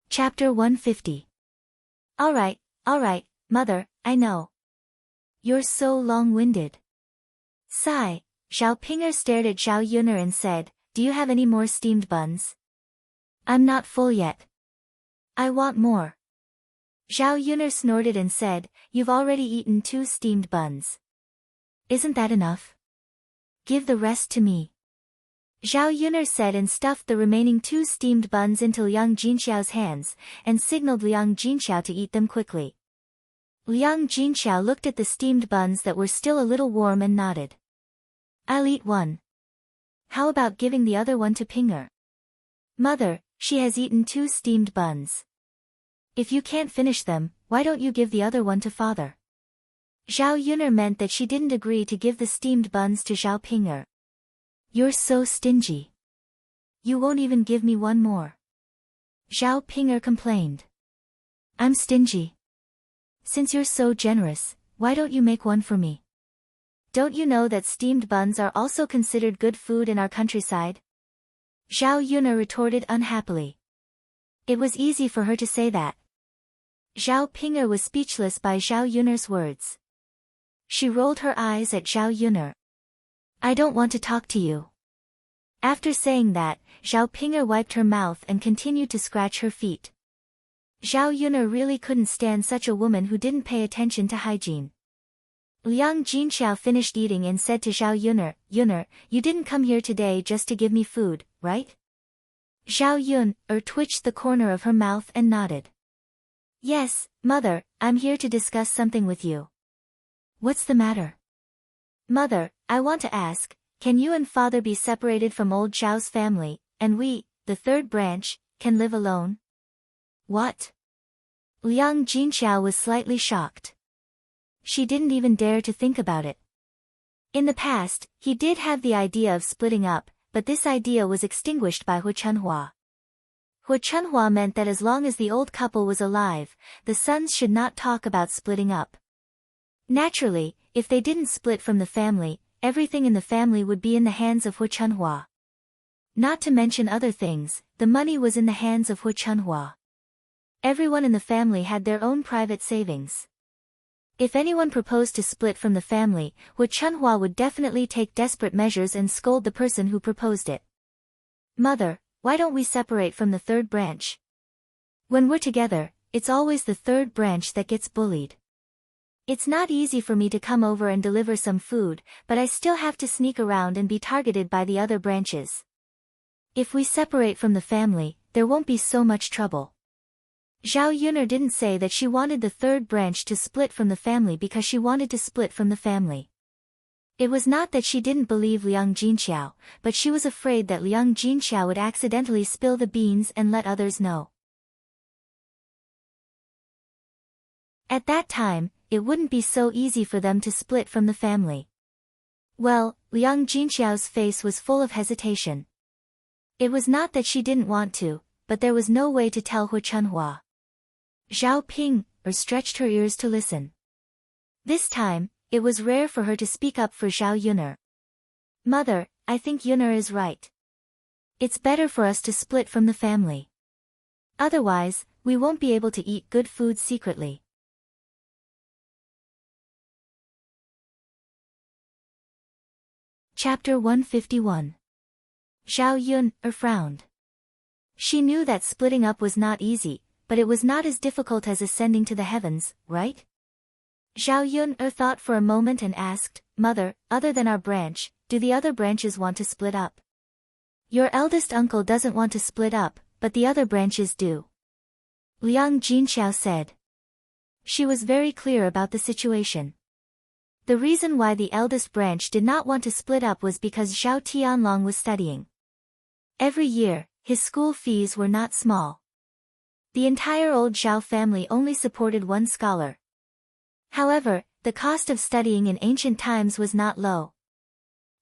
Chapter 150. Alright, mother, I know. You're so long-winded. Sigh, Zhao Ping stared at Zhao Yun and said, do you have any more steamed buns? I'm not full yet. I want more. Zhao Yun snorted and said, you've already eaten 2 steamed buns. Isn't that enough? Give the rest to me. Zhao Yun said and stuffed the remaining 2 steamed buns into Liang Jinxiao's hands, and signaled Liang Jinxiao to eat them quickly. Liang Jinxiao looked at the steamed buns that were still a little warm and nodded. I'll eat one. How about giving the other one to Pinger? Mother, she has eaten 2 steamed buns. If you can't finish them, why don't you give the other one to father? Zhao Yun meant that she didn't agree to give the steamed buns to Zhao Pinger. You're so stingy. You won't even give me one more. Zhao Pinger complained. I'm stingy. Since you're so generous, why don't you make one for me? Don't you know that steamed buns are also considered good food in our countryside? Zhao Yun retorted unhappily. It was easy for her to say that. Zhao Pinger was speechless by Zhao Yun's words. She rolled her eyes at Zhao Yun. I don't want to talk to you. After saying that, Zhao Pinger wiped her mouth and continued to scratch her feet. Zhao Yun really couldn't stand such a woman who didn't pay attention to hygiene. Liang Jinxiao finished eating and said to Zhao Yun, you didn't come here today just to give me food, right? Zhao Yun twitched the corner of her mouth and nodded. Yes, mother, I'm here to discuss something with you. What's the matter? Mother, I want to ask, can you and father be separated from old Zhao's family, and we, the third branch, can live alone? What? Liang Jinxiao was slightly shocked. She didn't even dare to think about it. In the past, he did have the idea of splitting up, but this idea was extinguished by Hu Chunhua. Hu Chunhua meant that as long as the old couple was alive, the sons should not talk about splitting up. Naturally, if they didn't split from the family, everything in the family would be in the hands of Hu Chunhua. Not to mention other things, the money was in the hands of Hu Chunhua. Everyone in the family had their own private savings. If anyone proposed to split from the family, Hu Chunhua would definitely take desperate measures and scold the person who proposed it. Mother, why don't we separate from the third branch? When we're together, it's always the third branch that gets bullied. It's not easy for me to come over and deliver some food, but I still have to sneak around and be targeted by the other branches. If we separate from the family, there won't be so much trouble. Zhao Yuner didn't say that she wanted the third branch to split from the family because she wanted to split from the family. It was not that she didn't believe Liang Jinxiao, but she was afraid that Liang Jinxiao would accidentally spill the beans and let others know. At that time, it wouldn't be so easy for them to split from the family. Well, Liang Jinxiao's face was full of hesitation. It was not that she didn't want to, but there was no way to tell Hu Chunhua. Zhao Ping stretched her ears to listen. This time, it was rare for her to speak up for Zhao Yuner. Mother, I think Yuner is right. It's better for us to split from the family. Otherwise, we won't be able to eat good food secretly. Chapter 151. Zhao Yun frowned. She knew that splitting up was not easy, but it was not as difficult as ascending to the heavens, right? Zhao Yun thought for a moment and asked, Mother, other than our branch, do the other branches want to split up? Your eldest uncle doesn't want to split up, but the other branches do. Liang Jinxiao said. She was very clear about the situation. The reason why the eldest branch did not want to split up was because Zhao Tianlong was studying. Every year, his school fees were not small. The entire old Zhao family only supported one scholar. However, the cost of studying in ancient times was not low.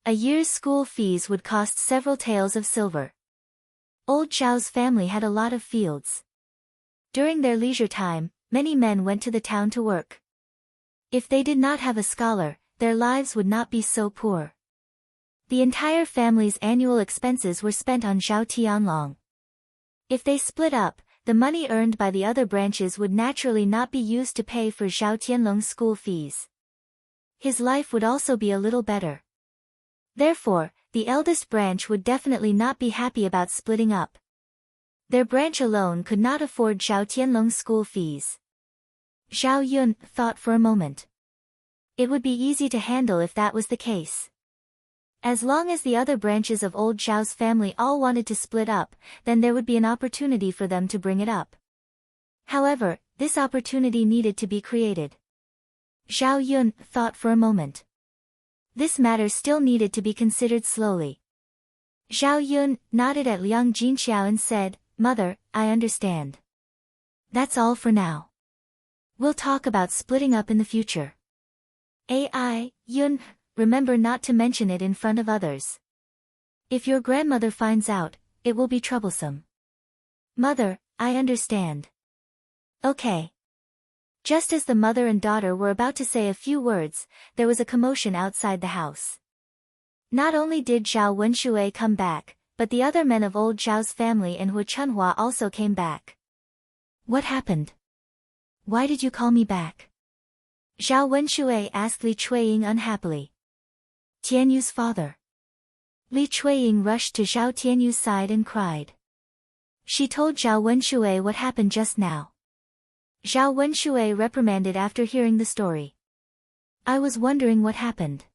A year's school fees would cost several taels of silver. Old Zhao's family had a lot of fields. During their leisure time, many men went to the town to work. If they did not have a scholar, their lives would not be so poor. The entire family's annual expenses were spent on Zhao Tianlong. If they split up, the money earned by the other branches would naturally not be used to pay for Zhao Tianlong's school fees. His life would also be a little better. Therefore, the eldest branch would definitely not be happy about splitting up. Their branch alone could not afford Zhao Tianlong's school fees. Zhao Yun thought for a moment. It would be easy to handle if that was the case. As long as the other branches of old Zhao's family all wanted to split up, then there would be an opportunity for them to bring it up. However, this opportunity needed to be created. Zhao Yun thought for a moment. This matter still needed to be considered slowly. Zhao Yun nodded at Liang Jinxiao and said, Mother, I understand. That's all for now. We'll talk about splitting up in the future. Yun, remember not to mention it in front of others. If your grandmother finds out, it will be troublesome. Mother, I understand. Okay. Just as the mother and daughter were about to say a few words, there was a commotion outside the house. Not only did Zhao Wenshui come back, but the other men of old Zhao's family and Hu Chunhua also came back. What happened? Why did you call me back? Zhao Wenshui asked Li Chuiying unhappily. Tianyu's father. Li Chuiying rushed to Zhao Tianyu's side and cried. She told Zhao Wenshui what happened just now. Zhao Wenshui reprimanded after hearing the story. I was wondering what happened.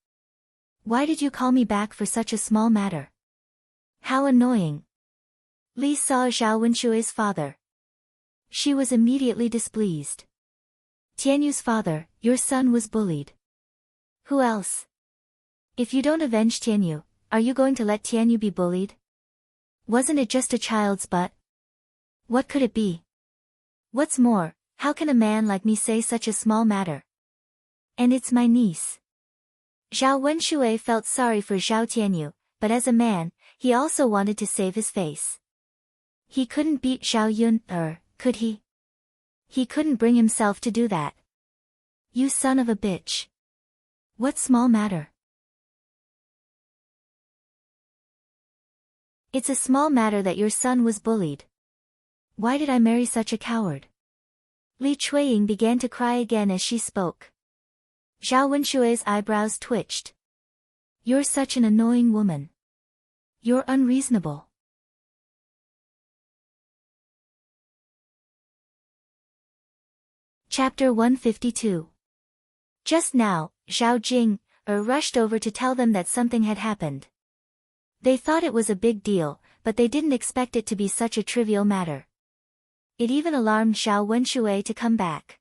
Why did you call me back for such a small matter? How annoying. Li saw Zhao Wenshui's father. She was immediately displeased. Tianyu's father, your son was bullied. Who else? If you don't avenge Tianyu, are you going to let Tianyu be bullied? Wasn't it just a child's butt? What could it be? What's more, how can a man like me say such a small matter? And it's my niece. Zhao Wenshui felt sorry for Zhao Tianyu, but as a man, he also wanted to save his face. He couldn't beat Zhao Yun, could he? He couldn't bring himself to do that. You son of a bitch. What small matter? It's a small matter that your son was bullied. Why did I marry such a coward? Li Chuiying began to cry again as she spoke. Zhao Wenshui's eyebrows twitched. You're such an annoying woman. You're unreasonable. Chapter 152. Just now, Zhao Jing rushed over to tell them that something had happened. They thought it was a big deal, but they didn't expect it to be such a trivial matter. It even alarmed Zhao Wenshui to come back.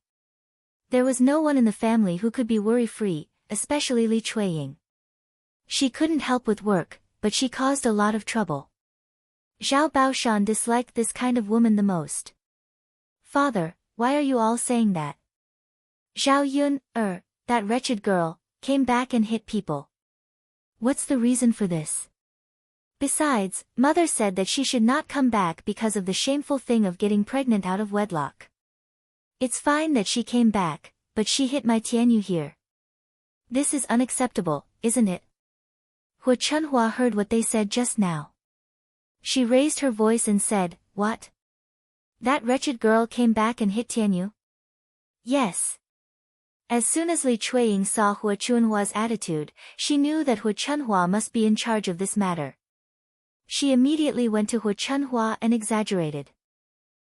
There was no one in the family who could be worry-free, especially Li Chuiying. She couldn't help with work, but she caused a lot of trouble. Zhao Baoshan disliked this kind of woman the most. Father, why are you all saying that? Zhao Yun, that wretched girl, came back and hit people. What's the reason for this? Besides, mother said that she should not come back because of the shameful thing of getting pregnant out of wedlock. It's fine that she came back, but she hit my Tianyu here. This is unacceptable, isn't it? Hu Chunhua heard what they said just now. She raised her voice and said, What? That wretched girl came back and hit Tianyu? Yes. As soon as Li Chuiying saw Hu Chunhua's attitude, she knew that Hu Chunhua must be in charge of this matter. She immediately went to Hu Chunhua and exaggerated.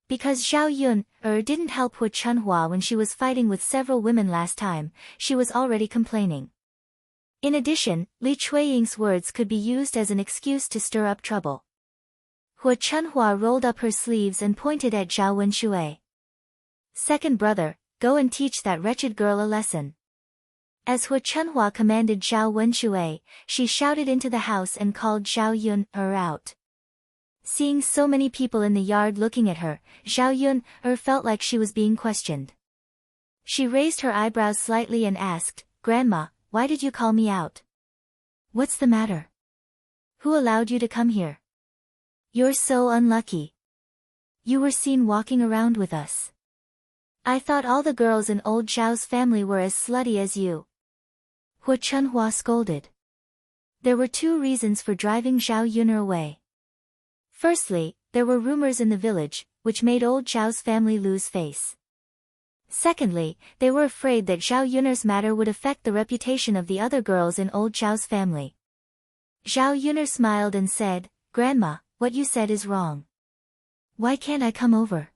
Because Zhao Yun didn't help Hu Chunhua when she was fighting with several women last time, she was already complaining. In addition, Li Chuiying's words could be used as an excuse to stir up trouble. Hu Chunhua rolled up her sleeves and pointed at Zhao Wenshui. Second brother, go and teach that wretched girl a lesson. As Hu Chunhua commanded Zhao Wenshui, she shouted into the house and called Zhao Yun out. Seeing so many people in the yard looking at her, Zhao Yun felt like she was being questioned. She raised her eyebrows slightly and asked, Grandma, why did you call me out? What's the matter? Who allowed you to come here? You're so unlucky. You were seen walking around with us. I thought all the girls in old Zhao's family were as slutty as you. Hu Chunhua scolded. There were two reasons for driving Zhao Yun away. Firstly, there were rumors in the village, which made old Zhao's family lose face. Secondly, they were afraid that Zhao Yun's matter would affect the reputation of the other girls in old Zhao's family. Zhao Yun smiled and said, Grandma, what you said is wrong. Why can't I come over?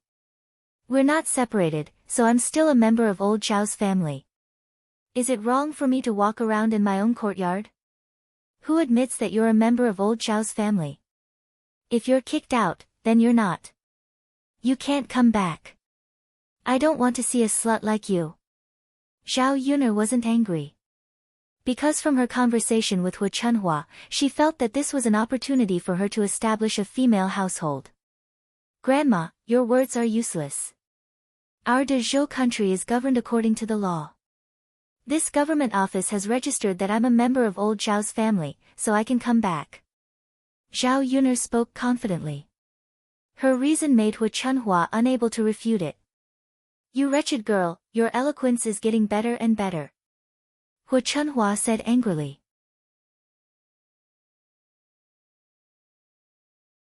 We're not separated, so I'm still a member of old Zhao's family. Is it wrong for me to walk around in my own courtyard? Who admits that you're a member of old Zhao's family? If you're kicked out, then you're not. You can't come back. I don't want to see a slut like you. Zhao Yun wasn't angry. Because from her conversation with Hu Chunhua, she felt that this was an opportunity for her to establish a female household. Grandma, your words are useless. Our Dezhou country is governed according to the law. This government office has registered that I'm a member of old Zhao's family, so I can come back. Zhao Yun spoke confidently. Her reason made Hu Chunhua unable to refute it. You wretched girl, your eloquence is getting better and better. Hu Chunhua said angrily.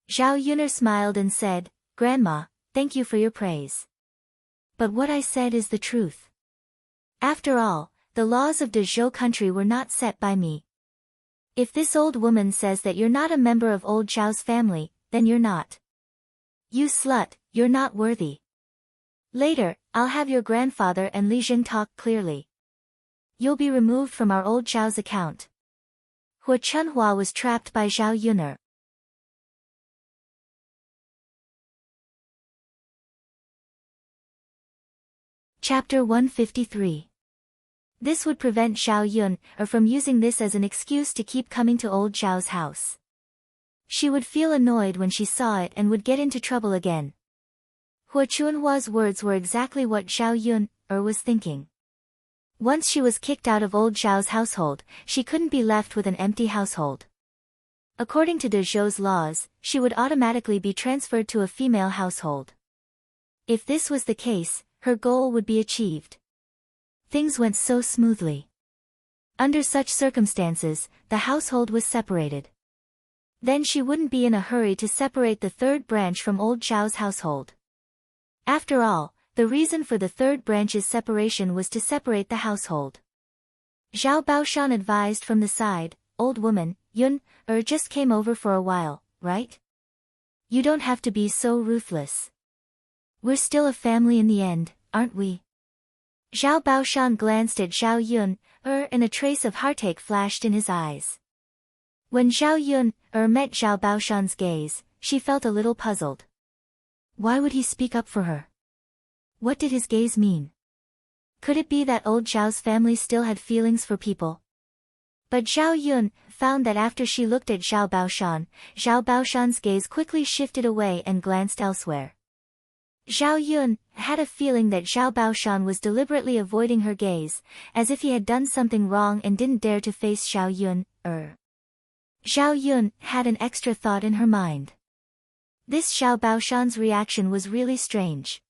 Zhao Yun smiled and said, Grandma, thank you for your praise. But what I said is the truth. After all, the laws of Dezhou country were not set by me. If this old woman says that you're not a member of old Zhao's family, then you're not. You slut, you're not worthy. Later, I'll have your grandfather and Li Jing talk clearly. You'll be removed from our old Zhao's account. Hu Chunhua was trapped by Zhao Yun. Chapter 153. This would prevent Zhao Yun from using this as an excuse to keep coming to old Zhao's house. She would feel annoyed when she saw it and would get into trouble again. Hu Chunhua's words were exactly what Zhao Yun was thinking. Once she was kicked out of old Zhao's household, she couldn't be left with an empty household. According to Dezhou's laws, she would automatically be transferred to a female household. If this was the case, her goal would be achieved. Things went so smoothly. Under such circumstances, the household was separated. Then she wouldn't be in a hurry to separate the third branch from old Zhao's household. After all, the reason for the third branch's separation was to separate the household. Zhao Baoshan advised from the side, "Old woman, Yun, just came over for a while, right? You don't have to be so ruthless. We're still a family in the end, aren't we?" Zhao Baoshan glanced at Zhao Yun, and a trace of heartache flashed in his eyes. When Zhao Yun, met Zhao Baoshan's gaze, she felt a little puzzled. Why would he speak up for her? What did his gaze mean? Could it be that old Zhao's family still had feelings for people? But Zhao Yun found that after she looked at Zhao Baoshan's gaze quickly shifted away and glanced elsewhere. Zhao Yun had a feeling that Zhao Baoshan was deliberately avoiding her gaze, as if he had done something wrong and didn't dare to face Zhao Yun. Zhao Yun had an extra thought in her mind. This Zhao Baoshan's reaction was really strange.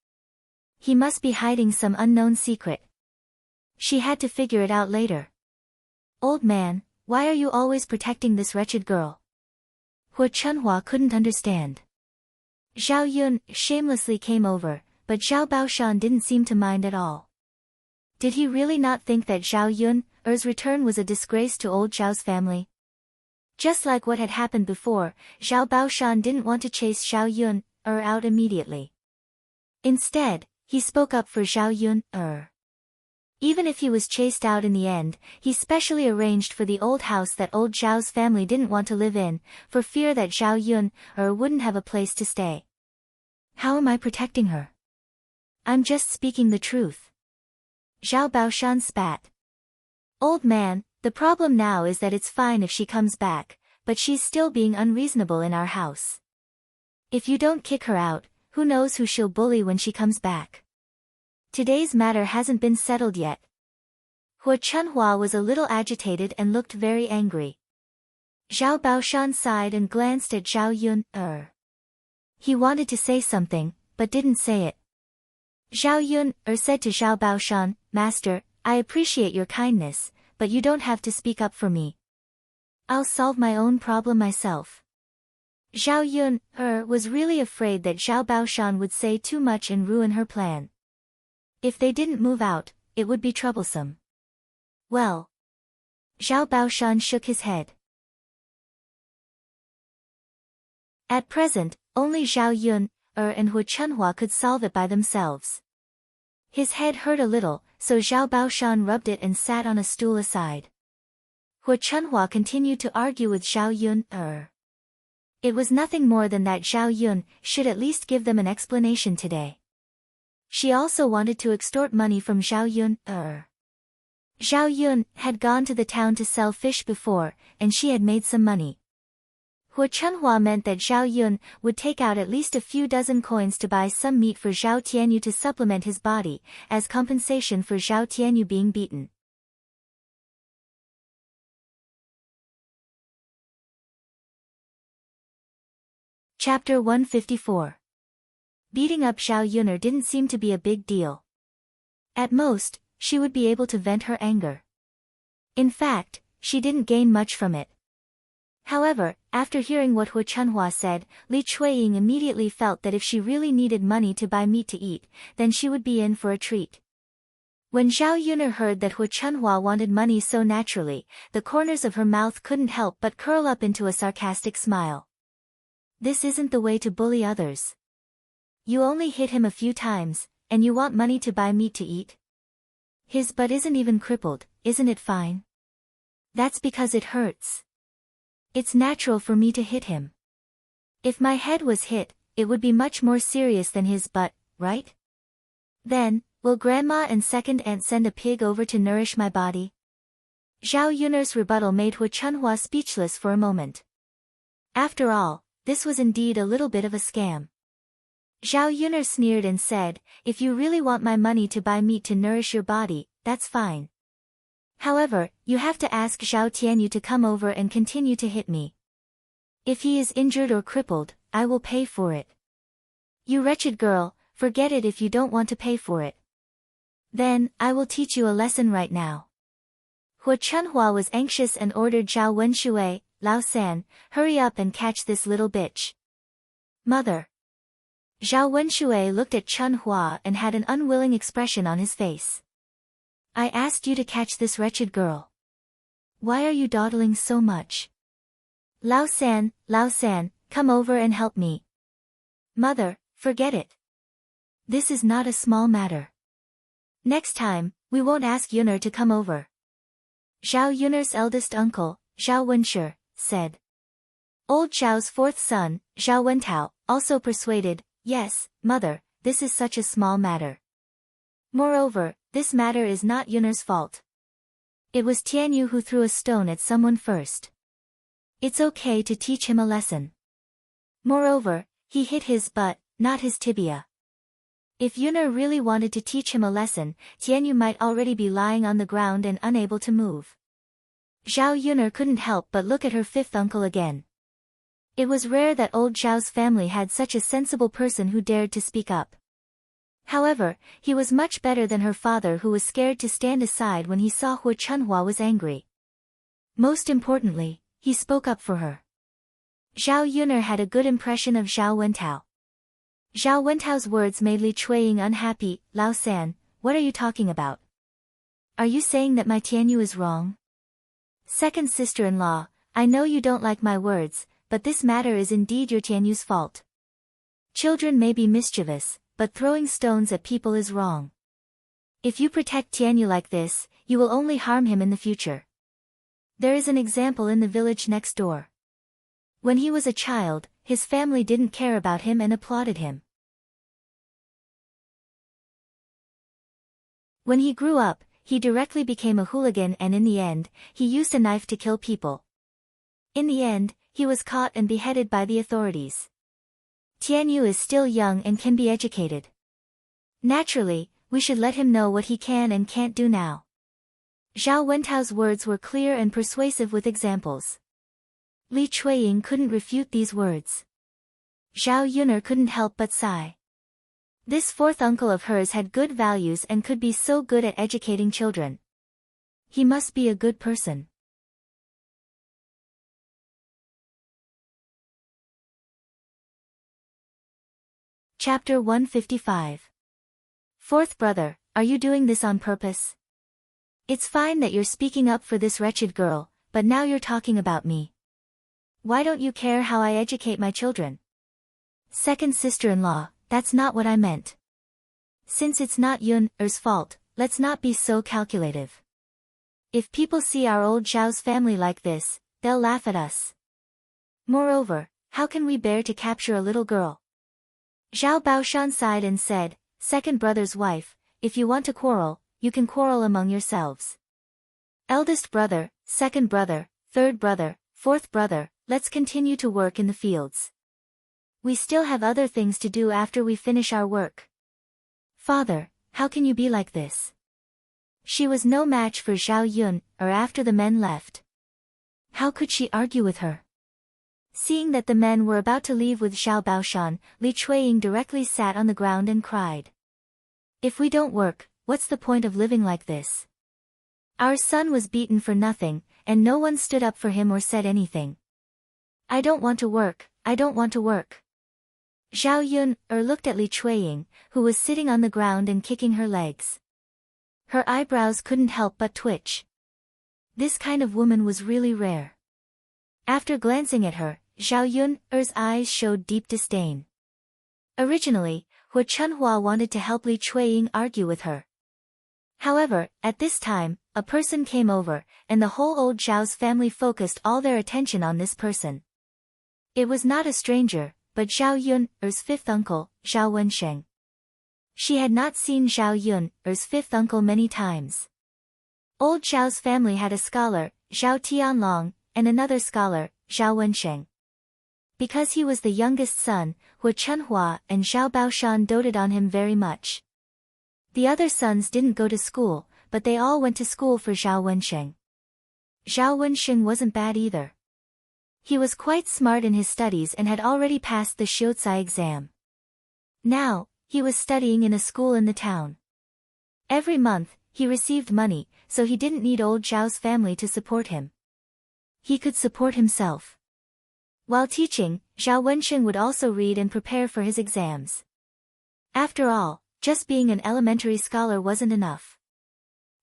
He must be hiding some unknown secret. She had to figure it out later. "Old man, why are you always protecting this wretched girl?" Hu Chunhua couldn't understand. Zhao Yun shamelessly came over, but Zhao Baoshan didn't seem to mind at all. Did he really not think that Zhao Yun's return was a disgrace to old Zhao's family? Just like what had happened before, Zhao Baoshan didn't want to chase Zhao Yun out immediately. Instead, he spoke up for Zhao Yun. Even if he was chased out in the end, he specially arranged for the old house that old Zhao's family didn't want to live in, for fear that Zhao Yun wouldn't have a place to stay. How am I protecting her? I'm just speaking the truth. Zhao Baoshan spat. "Old man, the problem now is that it's fine if she comes back, but she's still being unreasonable in our house. If you don't kick her out, who knows who she'll bully when she comes back. Today's matter hasn't been settled yet." Hu Chunhua was a little agitated and looked very angry. Zhao Baoshan sighed and glanced at Zhao Yun. He wanted to say something, but didn't say it. Zhao Yun said to Zhao Baoshan, "Master, I appreciate your kindness, but you don't have to speak up for me. I'll solve my own problem myself." Zhao Yun was really afraid that Zhao Baoshan would say too much and ruin her plan. If they didn't move out, it would be troublesome. Well. Zhao Baoshan shook his head. At present, only Zhao Yun and Hu Chunhua could solve it by themselves. His head hurt a little, so Zhao Baoshan rubbed it and sat on a stool aside. Hu Chunhua continued to argue with Zhao Yun. It was nothing more than that Zhao Yun should at least give them an explanation today. She also wanted to extort money from Zhao Yun. Zhao Yun had gone to the town to sell fish before, and she had made some money. Hu Chunhua meant that Zhao Yun would take out at least a few dozen coins to buy some meat for Zhao Tianyu to supplement his body, as compensation for Zhao Tianyu being beaten. Chapter 154. Beating up Zhao Yun'er didn't seem to be a big deal. At most, she would be able to vent her anger. In fact, she didn't gain much from it. However, after hearing what Hu Chunhua said, Li Chuiying immediately felt that if she really needed money to buy meat to eat, then she would be in for a treat. When Zhao Yun'er heard that Hu Chunhua wanted money so naturally, the corners of her mouth couldn't help but curl up into a sarcastic smile. This isn't the way to bully others. You only hit him a few times, and you want money to buy meat to eat? His butt isn't even crippled, isn't it fine? That's because it hurts. It's natural for me to hit him. If my head was hit, it would be much more serious than his butt, right? Then, will Grandma and second aunt send a pig over to nourish my body? Zhao Yun'er's rebuttal made Hu Chunhua speechless for a moment. After all, this was indeed a little bit of a scam. Zhao Yun'er sneered and said, "If you really want my money to buy meat to nourish your body, that's fine. However, you have to ask Zhao Tianyu to come over and continue to hit me. If he is injured or crippled, I will pay for it. You wretched girl, forget it if you don't want to pay for it." Then, I will teach you a lesson right now. Hu Chunhua was anxious and ordered Zhao Wenshui, Lao San, hurry up and catch this little bitch. Mother. Zhao Wenshui looked at Chunhua and had an unwilling expression on his face. I asked you to catch this wretched girl. Why are you dawdling so much? Lao San, come over and help me. Mother, forget it. This is not a small matter. Next time, we won't ask Yuner to come over. Zhao Yuner's eldest uncle, Zhao Wenshi, said. Old Zhao's fourth son, Zhao Wentao, also persuaded, yes, mother, this is such a small matter. Moreover, this matter is not Yuner's fault. It was Tianyu who threw a stone at someone first. It's okay to teach him a lesson. Moreover, he hit his butt, not his tibia. If Yuner really wanted to teach him a lesson, Tianyu might already be lying on the ground and unable to move. Zhao Yuner couldn't help but look at her fifth uncle again. It was rare that old Zhao's family had such a sensible person who dared to speak up. However, he was much better than her father, who was scared to stand aside when he saw Hu Chunhua was angry. Most importantly, he spoke up for her. Zhao Yuner had a good impression of Zhao Wentao. Zhao Wentao's words made Li Chuiying unhappy. Lao San, what are you talking about? Are you saying that my Tianyu is wrong? Second sister-in-law, I know you don't like my words, but this matter is indeed your Tianyu's fault. Children may be mischievous, but throwing stones at people is wrong. If you protect Tianyu like this, you will only harm him in the future. There is an example in the village next door. When he was a child, his family didn't care about him and applauded him. When he grew up, he directly became a hooligan and in the end, he used a knife to kill people. In the end, he was caught and beheaded by the authorities. Tianyu is still young and can be educated. Naturally, we should let him know what he can and can't do now. Zhao Wentao's words were clear and persuasive with examples. Li Chuiying couldn't refute these words. Zhao Yuner couldn't help but sigh. This fourth uncle of hers had good values and could be so good at educating children. He must be a good person. Chapter 155. Fourth brother, are you doing this on purpose? It's fine that you're speaking up for this wretched girl, but now you're talking about me. Why don't you care how I educate my children? Second sister-in-law, that's not what I meant. Since it's not Yuner's fault, let's not be so calculative. If people see our old Zhao's family like this, they'll laugh at us. Moreover, how can we bear to capture a little girl? Zhao Baoshan sighed and said, second brother's wife, if you want to quarrel, you can quarrel among yourselves. Eldest brother, second brother, third brother, fourth brother, let's continue to work in the fields. We still have other things to do after we finish our work. Father, how can you be like this? She was no match for Zhao Yuner after the men left. How could she argue with her? Seeing that the men were about to leave with Zhao Baoshan, Li Chuiying directly sat on the ground and cried. If we don't work, what's the point of living like this? Our son was beaten for nothing, and no one stood up for him or said anything. I don't want to work, I don't want to work. Zhao Yuner looked at Li Chuiying, who was sitting on the ground and kicking her legs. Her eyebrows couldn't help but twitch. This kind of woman was really rare. After glancing at her, Zhao Yuner's eyes showed deep disdain. Originally, Hu Chunhua wanted to help Li Chuiying argue with her. However, at this time, a person came over, and the whole old Zhao's family focused all their attention on this person. It was not a stranger, but Zhao Yuner's fifth uncle, Zhao Wensheng. She had not seen Zhao Yuner's fifth uncle many times. Old Zhao's family had a scholar, Zhao Tianlong, and another scholar, Zhao Wensheng. Because he was the youngest son, Hu Chunhua and Zhao Baoshan doted on him very much. The other sons didn't go to school, but they all went to school for Zhao Wensheng. Zhao Wensheng wasn't bad either. He was quite smart in his studies and had already passed the Shiocai exam. Now, he was studying in a school in the town. Every month, he received money, so he didn't need old Zhao's family to support him. He could support himself. While teaching, Zhao Wensheng would also read and prepare for his exams. After all, just being an elementary scholar wasn't enough.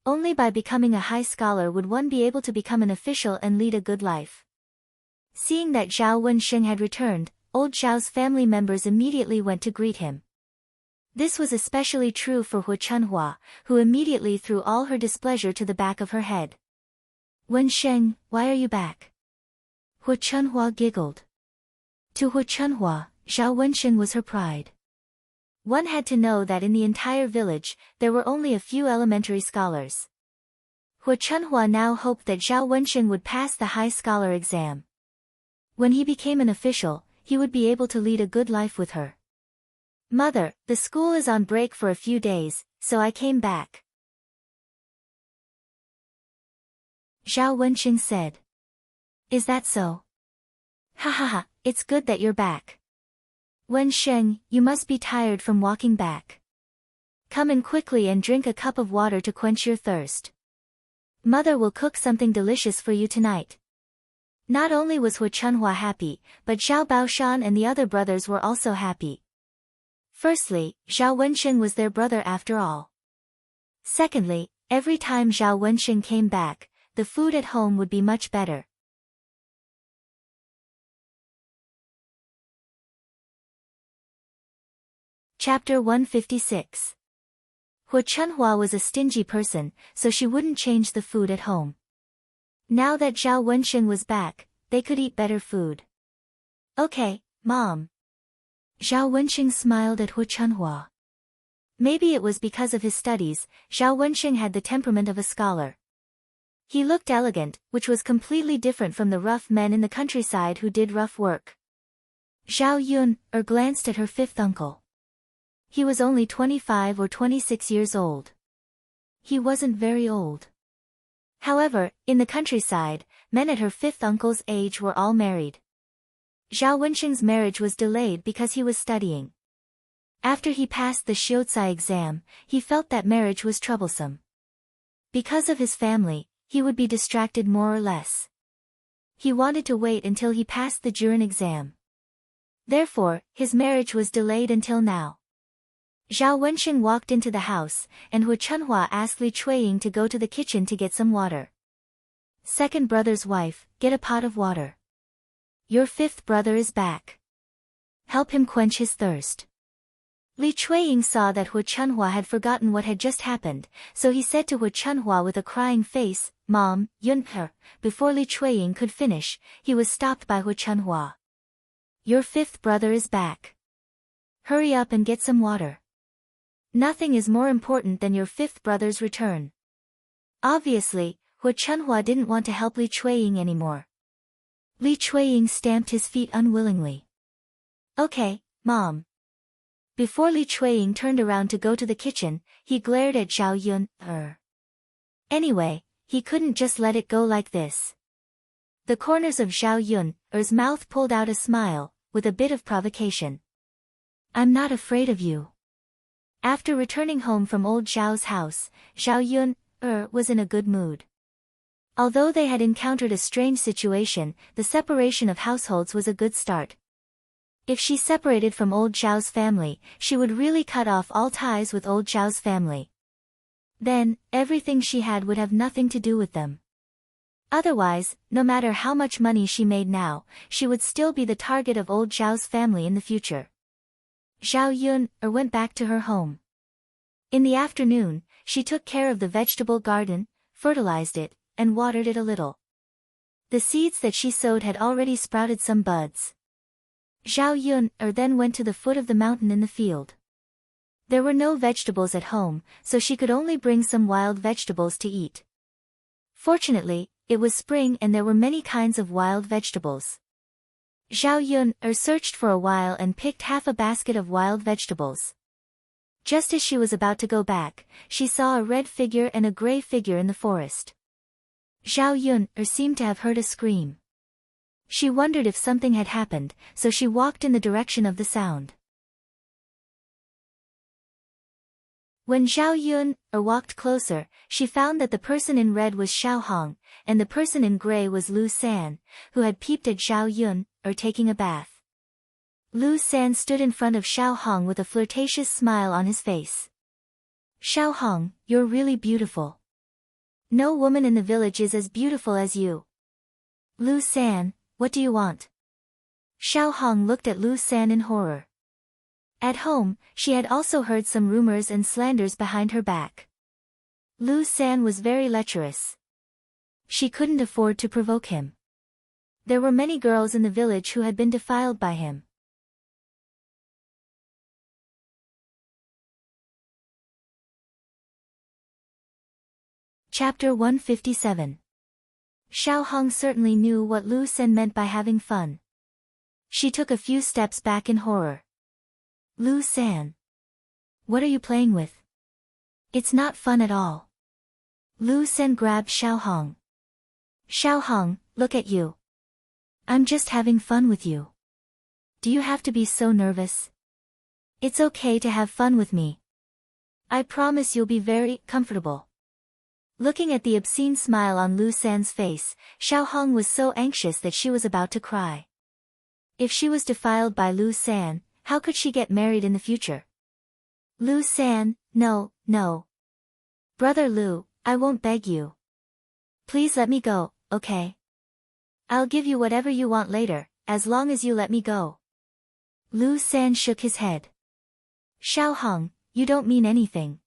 Only by becoming a high scholar would one be able to become an official and lead a good life. Seeing that Zhao Wensheng had returned, old Zhao's family members immediately went to greet him. This was especially true for Hu Chunhua, who immediately threw all her displeasure to the back of her head. "Wensheng, why are you back?" Hu Chunhua giggled. To Hu Chunhua, Zhao Wensheng was her pride. One had to know that in the entire village, there were only a few elementary scholars. Hu Chunhua now hoped that Zhao Wensheng would pass the high scholar exam. When he became an official, he would be able to lead a good life with her. "Mother, the school is on break for a few days, so I came back," Zhao Wensheng said. "Is that so? Ha ha ha, it's good that you're back. Wensheng, you must be tired from walking back. Come in quickly and drink a cup of water to quench your thirst. Mother will cook something delicious for you tonight." Not only was Hu Chunhua happy, but Zhao Baoshan and the other brothers were also happy. Firstly, Zhao Wensheng was their brother after all. Secondly, every time Zhao Wensheng came back, the food at home would be much better. Chapter 156. Hu Chunhua was a stingy person, so she wouldn't change the food at home. Now that Zhao Wensheng was back, they could eat better food. "Okay, Mom." Zhao Wensheng smiled at Hu Chunhua. Maybe it was because of his studies, Zhao Wensheng had the temperament of a scholar. He looked elegant, which was completely different from the rough men in the countryside who did rough work. Zhao Yun glanced at her fifth uncle. He was only 25 or 26 years old. He wasn't very old. However, in the countryside, men at her fifth uncle's age were all married. Zhao Wensheng's marriage was delayed because he was studying. After he passed the Shiozai exam, he felt that marriage was troublesome. Because of his family, he would be distracted more or less. He wanted to wait until he passed the Jurin exam. Therefore, his marriage was delayed until now. Zhao Wensheng walked into the house, and Hu Chunhua asked Li Chueying to go to the kitchen to get some water. "Second brother's wife, get a pot of water. Your fifth brother is back. Help him quench his thirst." Li Chueying saw that Hu Chunhua had forgotten what had just happened, so he said to Hu Chunhua with a crying face, "Mom, Yun." Before Li Chueying could finish, he was stopped by Hu Chunhua. "Your fifth brother is back. Hurry up and get some water. Nothing is more important than your fifth brother's return." Obviously, Hu Chunhua didn't want to help Li Chueying anymore. Li Chueying stamped his feet unwillingly. "Okay, Mom." Before Li Chueying turned around to go to the kitchen, he glared at Zhao Yun. Anyway, he couldn't just let it go like this. The corners of Zhao Yun's mouth pulled out a smile, with a bit of provocation. "I'm not afraid of you." After returning home from old Zhao's house, Zhao Yun was in a good mood. Although they had encountered a strange situation, the separation of households was a good start. If she separated from old Zhao's family, she would really cut off all ties with old Zhao's family. Then, everything she had would have nothing to do with them. Otherwise, no matter how much money she made now, she would still be the target of old Zhao's family in the future. Zhao Yun went back to her home. In the afternoon, she took care of the vegetable garden, fertilized it, and watered it a little. The seeds that she sowed had already sprouted some buds. Zhao Yun then went to the foot of the mountain in the field. There were no vegetables at home, so she could only bring some wild vegetables to eat. Fortunately, it was spring and there were many kinds of wild vegetables. Zhao Yun searched for a while and picked half a basket of wild vegetables. Just as she was about to go back, she saw a red figure and a gray figure in the forest. Zhao Yun seemed to have heard a scream. She wondered if something had happened, so she walked in the direction of the sound. When Zhao Yun walked closer, she found that the person in red was Xiao Hong, and the person in gray was Lu San, who had peeped at Zhao Yun taking a bath. Lu San stood in front of Xiao Hong with a flirtatious smile on his face. Xiao Hong, you're really beautiful. No woman in the village is as beautiful as you. Lu San, what do you want? Xiao Hong looked at Lu San in horror. At home, she had also heard some rumors and slanders behind her back. Lu San was very lecherous. She couldn't afford to provoke him. There were many girls in the village who had been defiled by him. Chapter 157. Xiao Hong certainly knew what Lu San meant by having fun. She took a few steps back in horror. Lu San. What are you playing with? It's not fun at all. Lu San grabbed Xiao Hong. Xiao Hong, look at you. I'm just having fun with you. Do you have to be so nervous? It's okay to have fun with me. I promise you'll be very comfortable. Looking at the obscene smile on Lu San's face, Xiao Hong was so anxious that she was about to cry. If she was defiled by Lu San, how could she get married in the future? Lu San, no. Brother Lu, I won't beg you. Please let me go, okay? I'll give you whatever you want later, as long as you let me go. Lu San shook his head. Xiao Hong, you don't mean anything.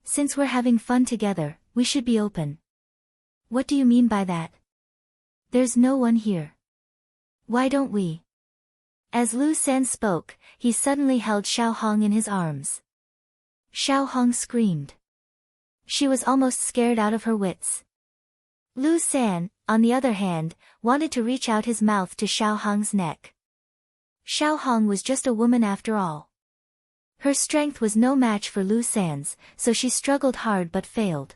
Since we're having fun together, we should be open. What do you mean by that? There's no one here. Why don't we? As Lu San spoke, he suddenly held Xiao Hong in his arms. Xiao Hong screamed. She was almost scared out of her wits. Lu San, on the other hand, wanted to reach out his mouth to Xiao Hong's neck. Xiao Hong was just a woman after all. Her strength was no match for Lu San's, so she struggled hard but failed.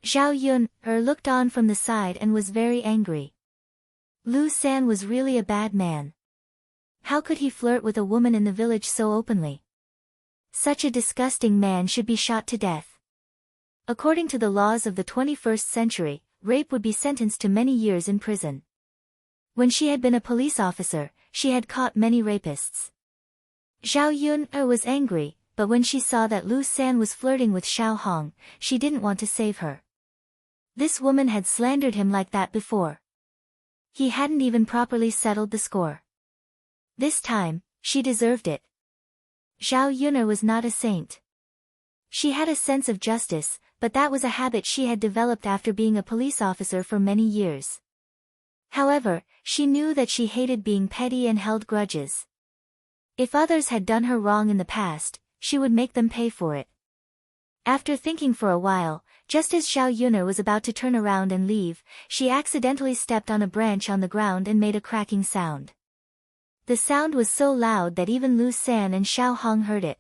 Zhao Yun looked on from the side and was very angry. Lu San was really a bad man. How could he flirt with a woman in the village so openly? Such a disgusting man should be shot to death. According to the laws of the 21st century, rape would be sentenced to many years in prison. When she had been a police officer, she had caught many rapists. Zhao Yun was angry, but when she saw that Lu San was flirting with Xiao Hong, she didn't want to save her. This woman had slandered him like that before. He hadn't even properly settled the score. This time, she deserved it. Zhao Yun was not a saint. She had a sense of justice, but that was a habit she had developed after being a police officer for many years. However, she knew that she hated being petty and held grudges. If others had done her wrong in the past, she would make them pay for it. After thinking for a while, just as Zhao Yun was about to turn around and leave, she accidentally stepped on a branch on the ground and made a cracking sound. The sound was so loud that even Lu San and Xiao Hong heard it.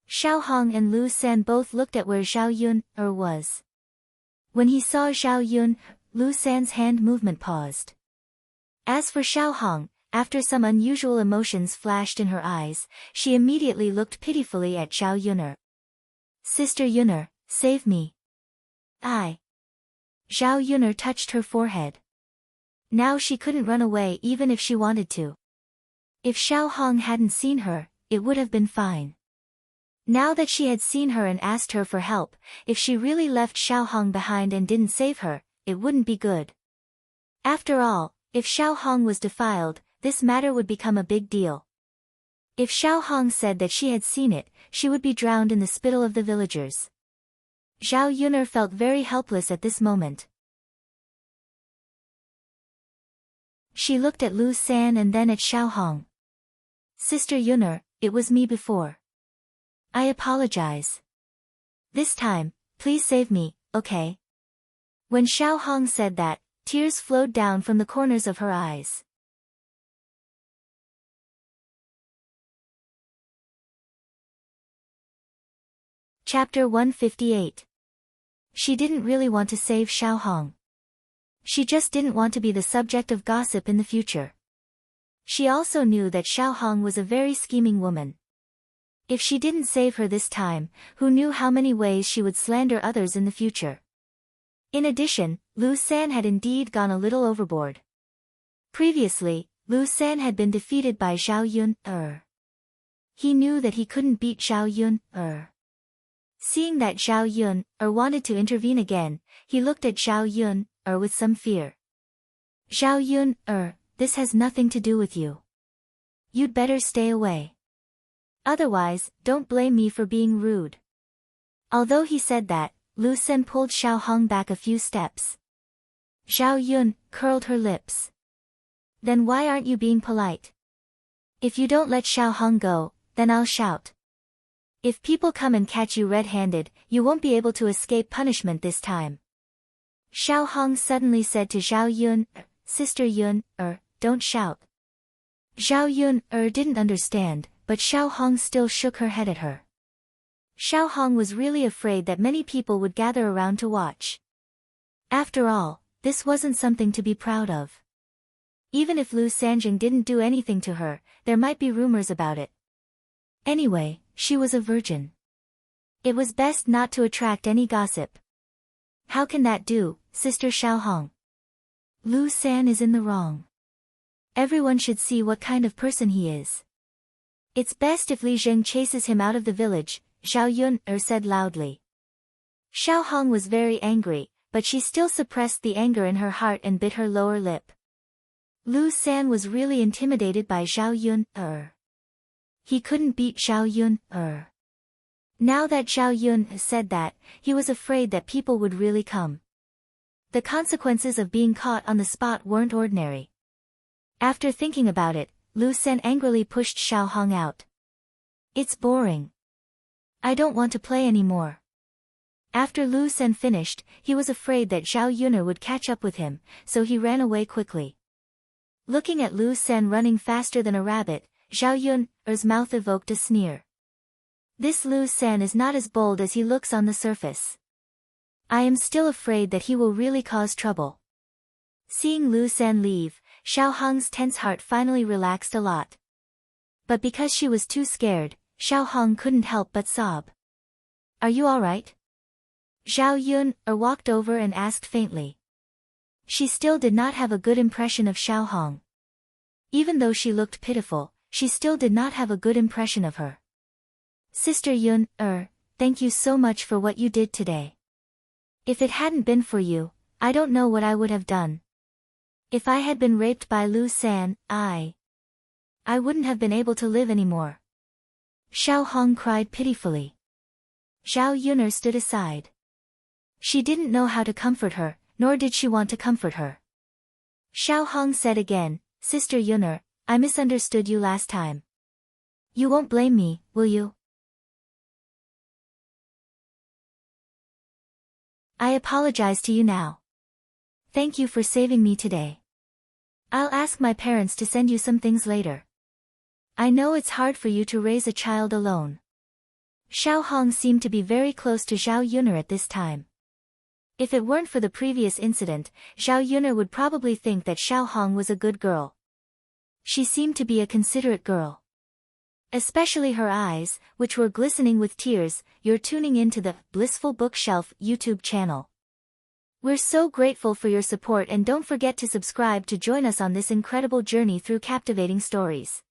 Xiao Hong and Lu San both looked at where Zhao Yun was. When he saw Zhao Yun, Lu San's hand movement paused. As for Xiao Hong, after some unusual emotions flashed in her eyes, she immediately looked pitifully at Zhao Yun. Sister Yun, save me. Zhao Yun touched her forehead. Now she couldn't run away even if she wanted to. If Xiao Hong hadn't seen her, it would have been fine. Now that she had seen her and asked her for help, if she really left Xiao Hong behind and didn't save her, it wouldn't be good. After all, if Xiao Hong was defiled, this matter would become a big deal. If Xiao Hong said that she had seen it, she would be drowned in the spittle of the villagers. Zhao Yun felt very helpless at this moment. She looked at Lu San and then at Xiao Hong. Sister Yun, it was me before. I apologize. This time, please save me, okay? When Xiao Hong said that, tears flowed down from the corners of her eyes. Chapter 158. She didn't really want to save Xiao Hong. She just didn't want to be the subject of gossip in the future. She also knew that Xiao Hong was a very scheming woman. If she didn't save her this time, who knew how many ways she would slander others in the future. In addition, Lu San had indeed gone a little overboard. Previously, Lu San had been defeated by Zhao Yun. He knew that he couldn't beat Zhao Yun. Seeing that Zhao Yun wanted to intervene again, he looked at Zhao Yun with some fear. Zhao Yun, this has nothing to do with you. You'd better stay away. Otherwise, don't blame me for being rude. Although he said that, Lu Sen pulled Xiao Hong back a few steps. Zhao Yun curled her lips. Then why aren't you being polite? If you don't let Xiao Hong go, then I'll shout. If people come and catch you red-handed, you won't be able to escape punishment this time. Xiao Hong suddenly said to Zhao Yun, Sister Yun, don't shout. Zhao Yun, didn't understand, but Xiao Hong still shook her head at her. Xiao Hong was really afraid that many people would gather around to watch. After all, this wasn't something to be proud of. Even if Lu Sanjing didn't do anything to her, there might be rumors about it. Anyway, she was a virgin. It was best not to attract any gossip. How can that do, Sister Xiao Hong? Lu San is in the wrong. Everyone should see what kind of person he is. It's best if Li Zheng chases him out of the village, Zhao Yun said loudly. Xiao Hong was very angry, but she still suppressed the anger in her heart and bit her lower lip. Lu San was really intimidated by Zhao Yun. He couldn't beat Zhao Yun. Now that Zhao Yun said that, he was afraid that people would really come. The consequences of being caught on the spot weren't ordinary. After thinking about it, Lu Sen angrily pushed Xiao Hong out. It's boring. I don't want to play anymore. After Lu Sen finished, he was afraid that Zhao Yun would catch up with him, so he ran away quickly. Looking at Lu Sen running faster than a rabbit, Zhao Yun's mouth evoked a sneer. This Lu Sen is not as bold as he looks on the surface. I am still afraid that he will really cause trouble. Seeing Lu Sen leave, Xiao Hong's tense heart finally relaxed a lot. But because she was too scared, Xiao Hong couldn't help but sob. Are you alright? Zhao Yun walked over and asked faintly. She still did not have a good impression of Xiao Hong. Even though she looked pitiful, she still did not have a good impression of her. Sister Yun, thank you so much for what you did today. If it hadn't been for you, I don't know what I would have done. If I had been raped by Lu San, I wouldn't have been able to live anymore. Xiao Hong cried pitifully. Zhao Yun stood aside. She didn't know how to comfort her, nor did she want to comfort her. Xiao Hong said again, Sister Yun, I misunderstood you last time. You won't blame me, will you? I apologize to you now. Thank you for saving me today. I'll ask my parents to send you some things later. I know it's hard for you to raise a child alone. Xiao Hong seemed to be very close to Zhao Yun at this time. If it weren't for the previous incident, Zhao Yun would probably think that Xiao Hong was a good girl. She seemed to be a considerate girl. Especially her eyes, which were glistening with tears. You're tuning into the Blissful Bookshelf YouTube channel. We're so grateful for your support, and don't forget to subscribe to join us on this incredible journey through captivating stories.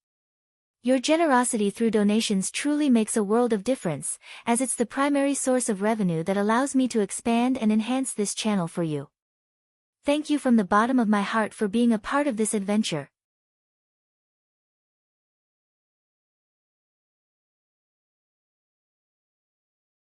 Your generosity through donations truly makes a world of difference, as it's the primary source of revenue that allows me to expand and enhance this channel for you. Thank you from the bottom of my heart for being a part of this adventure.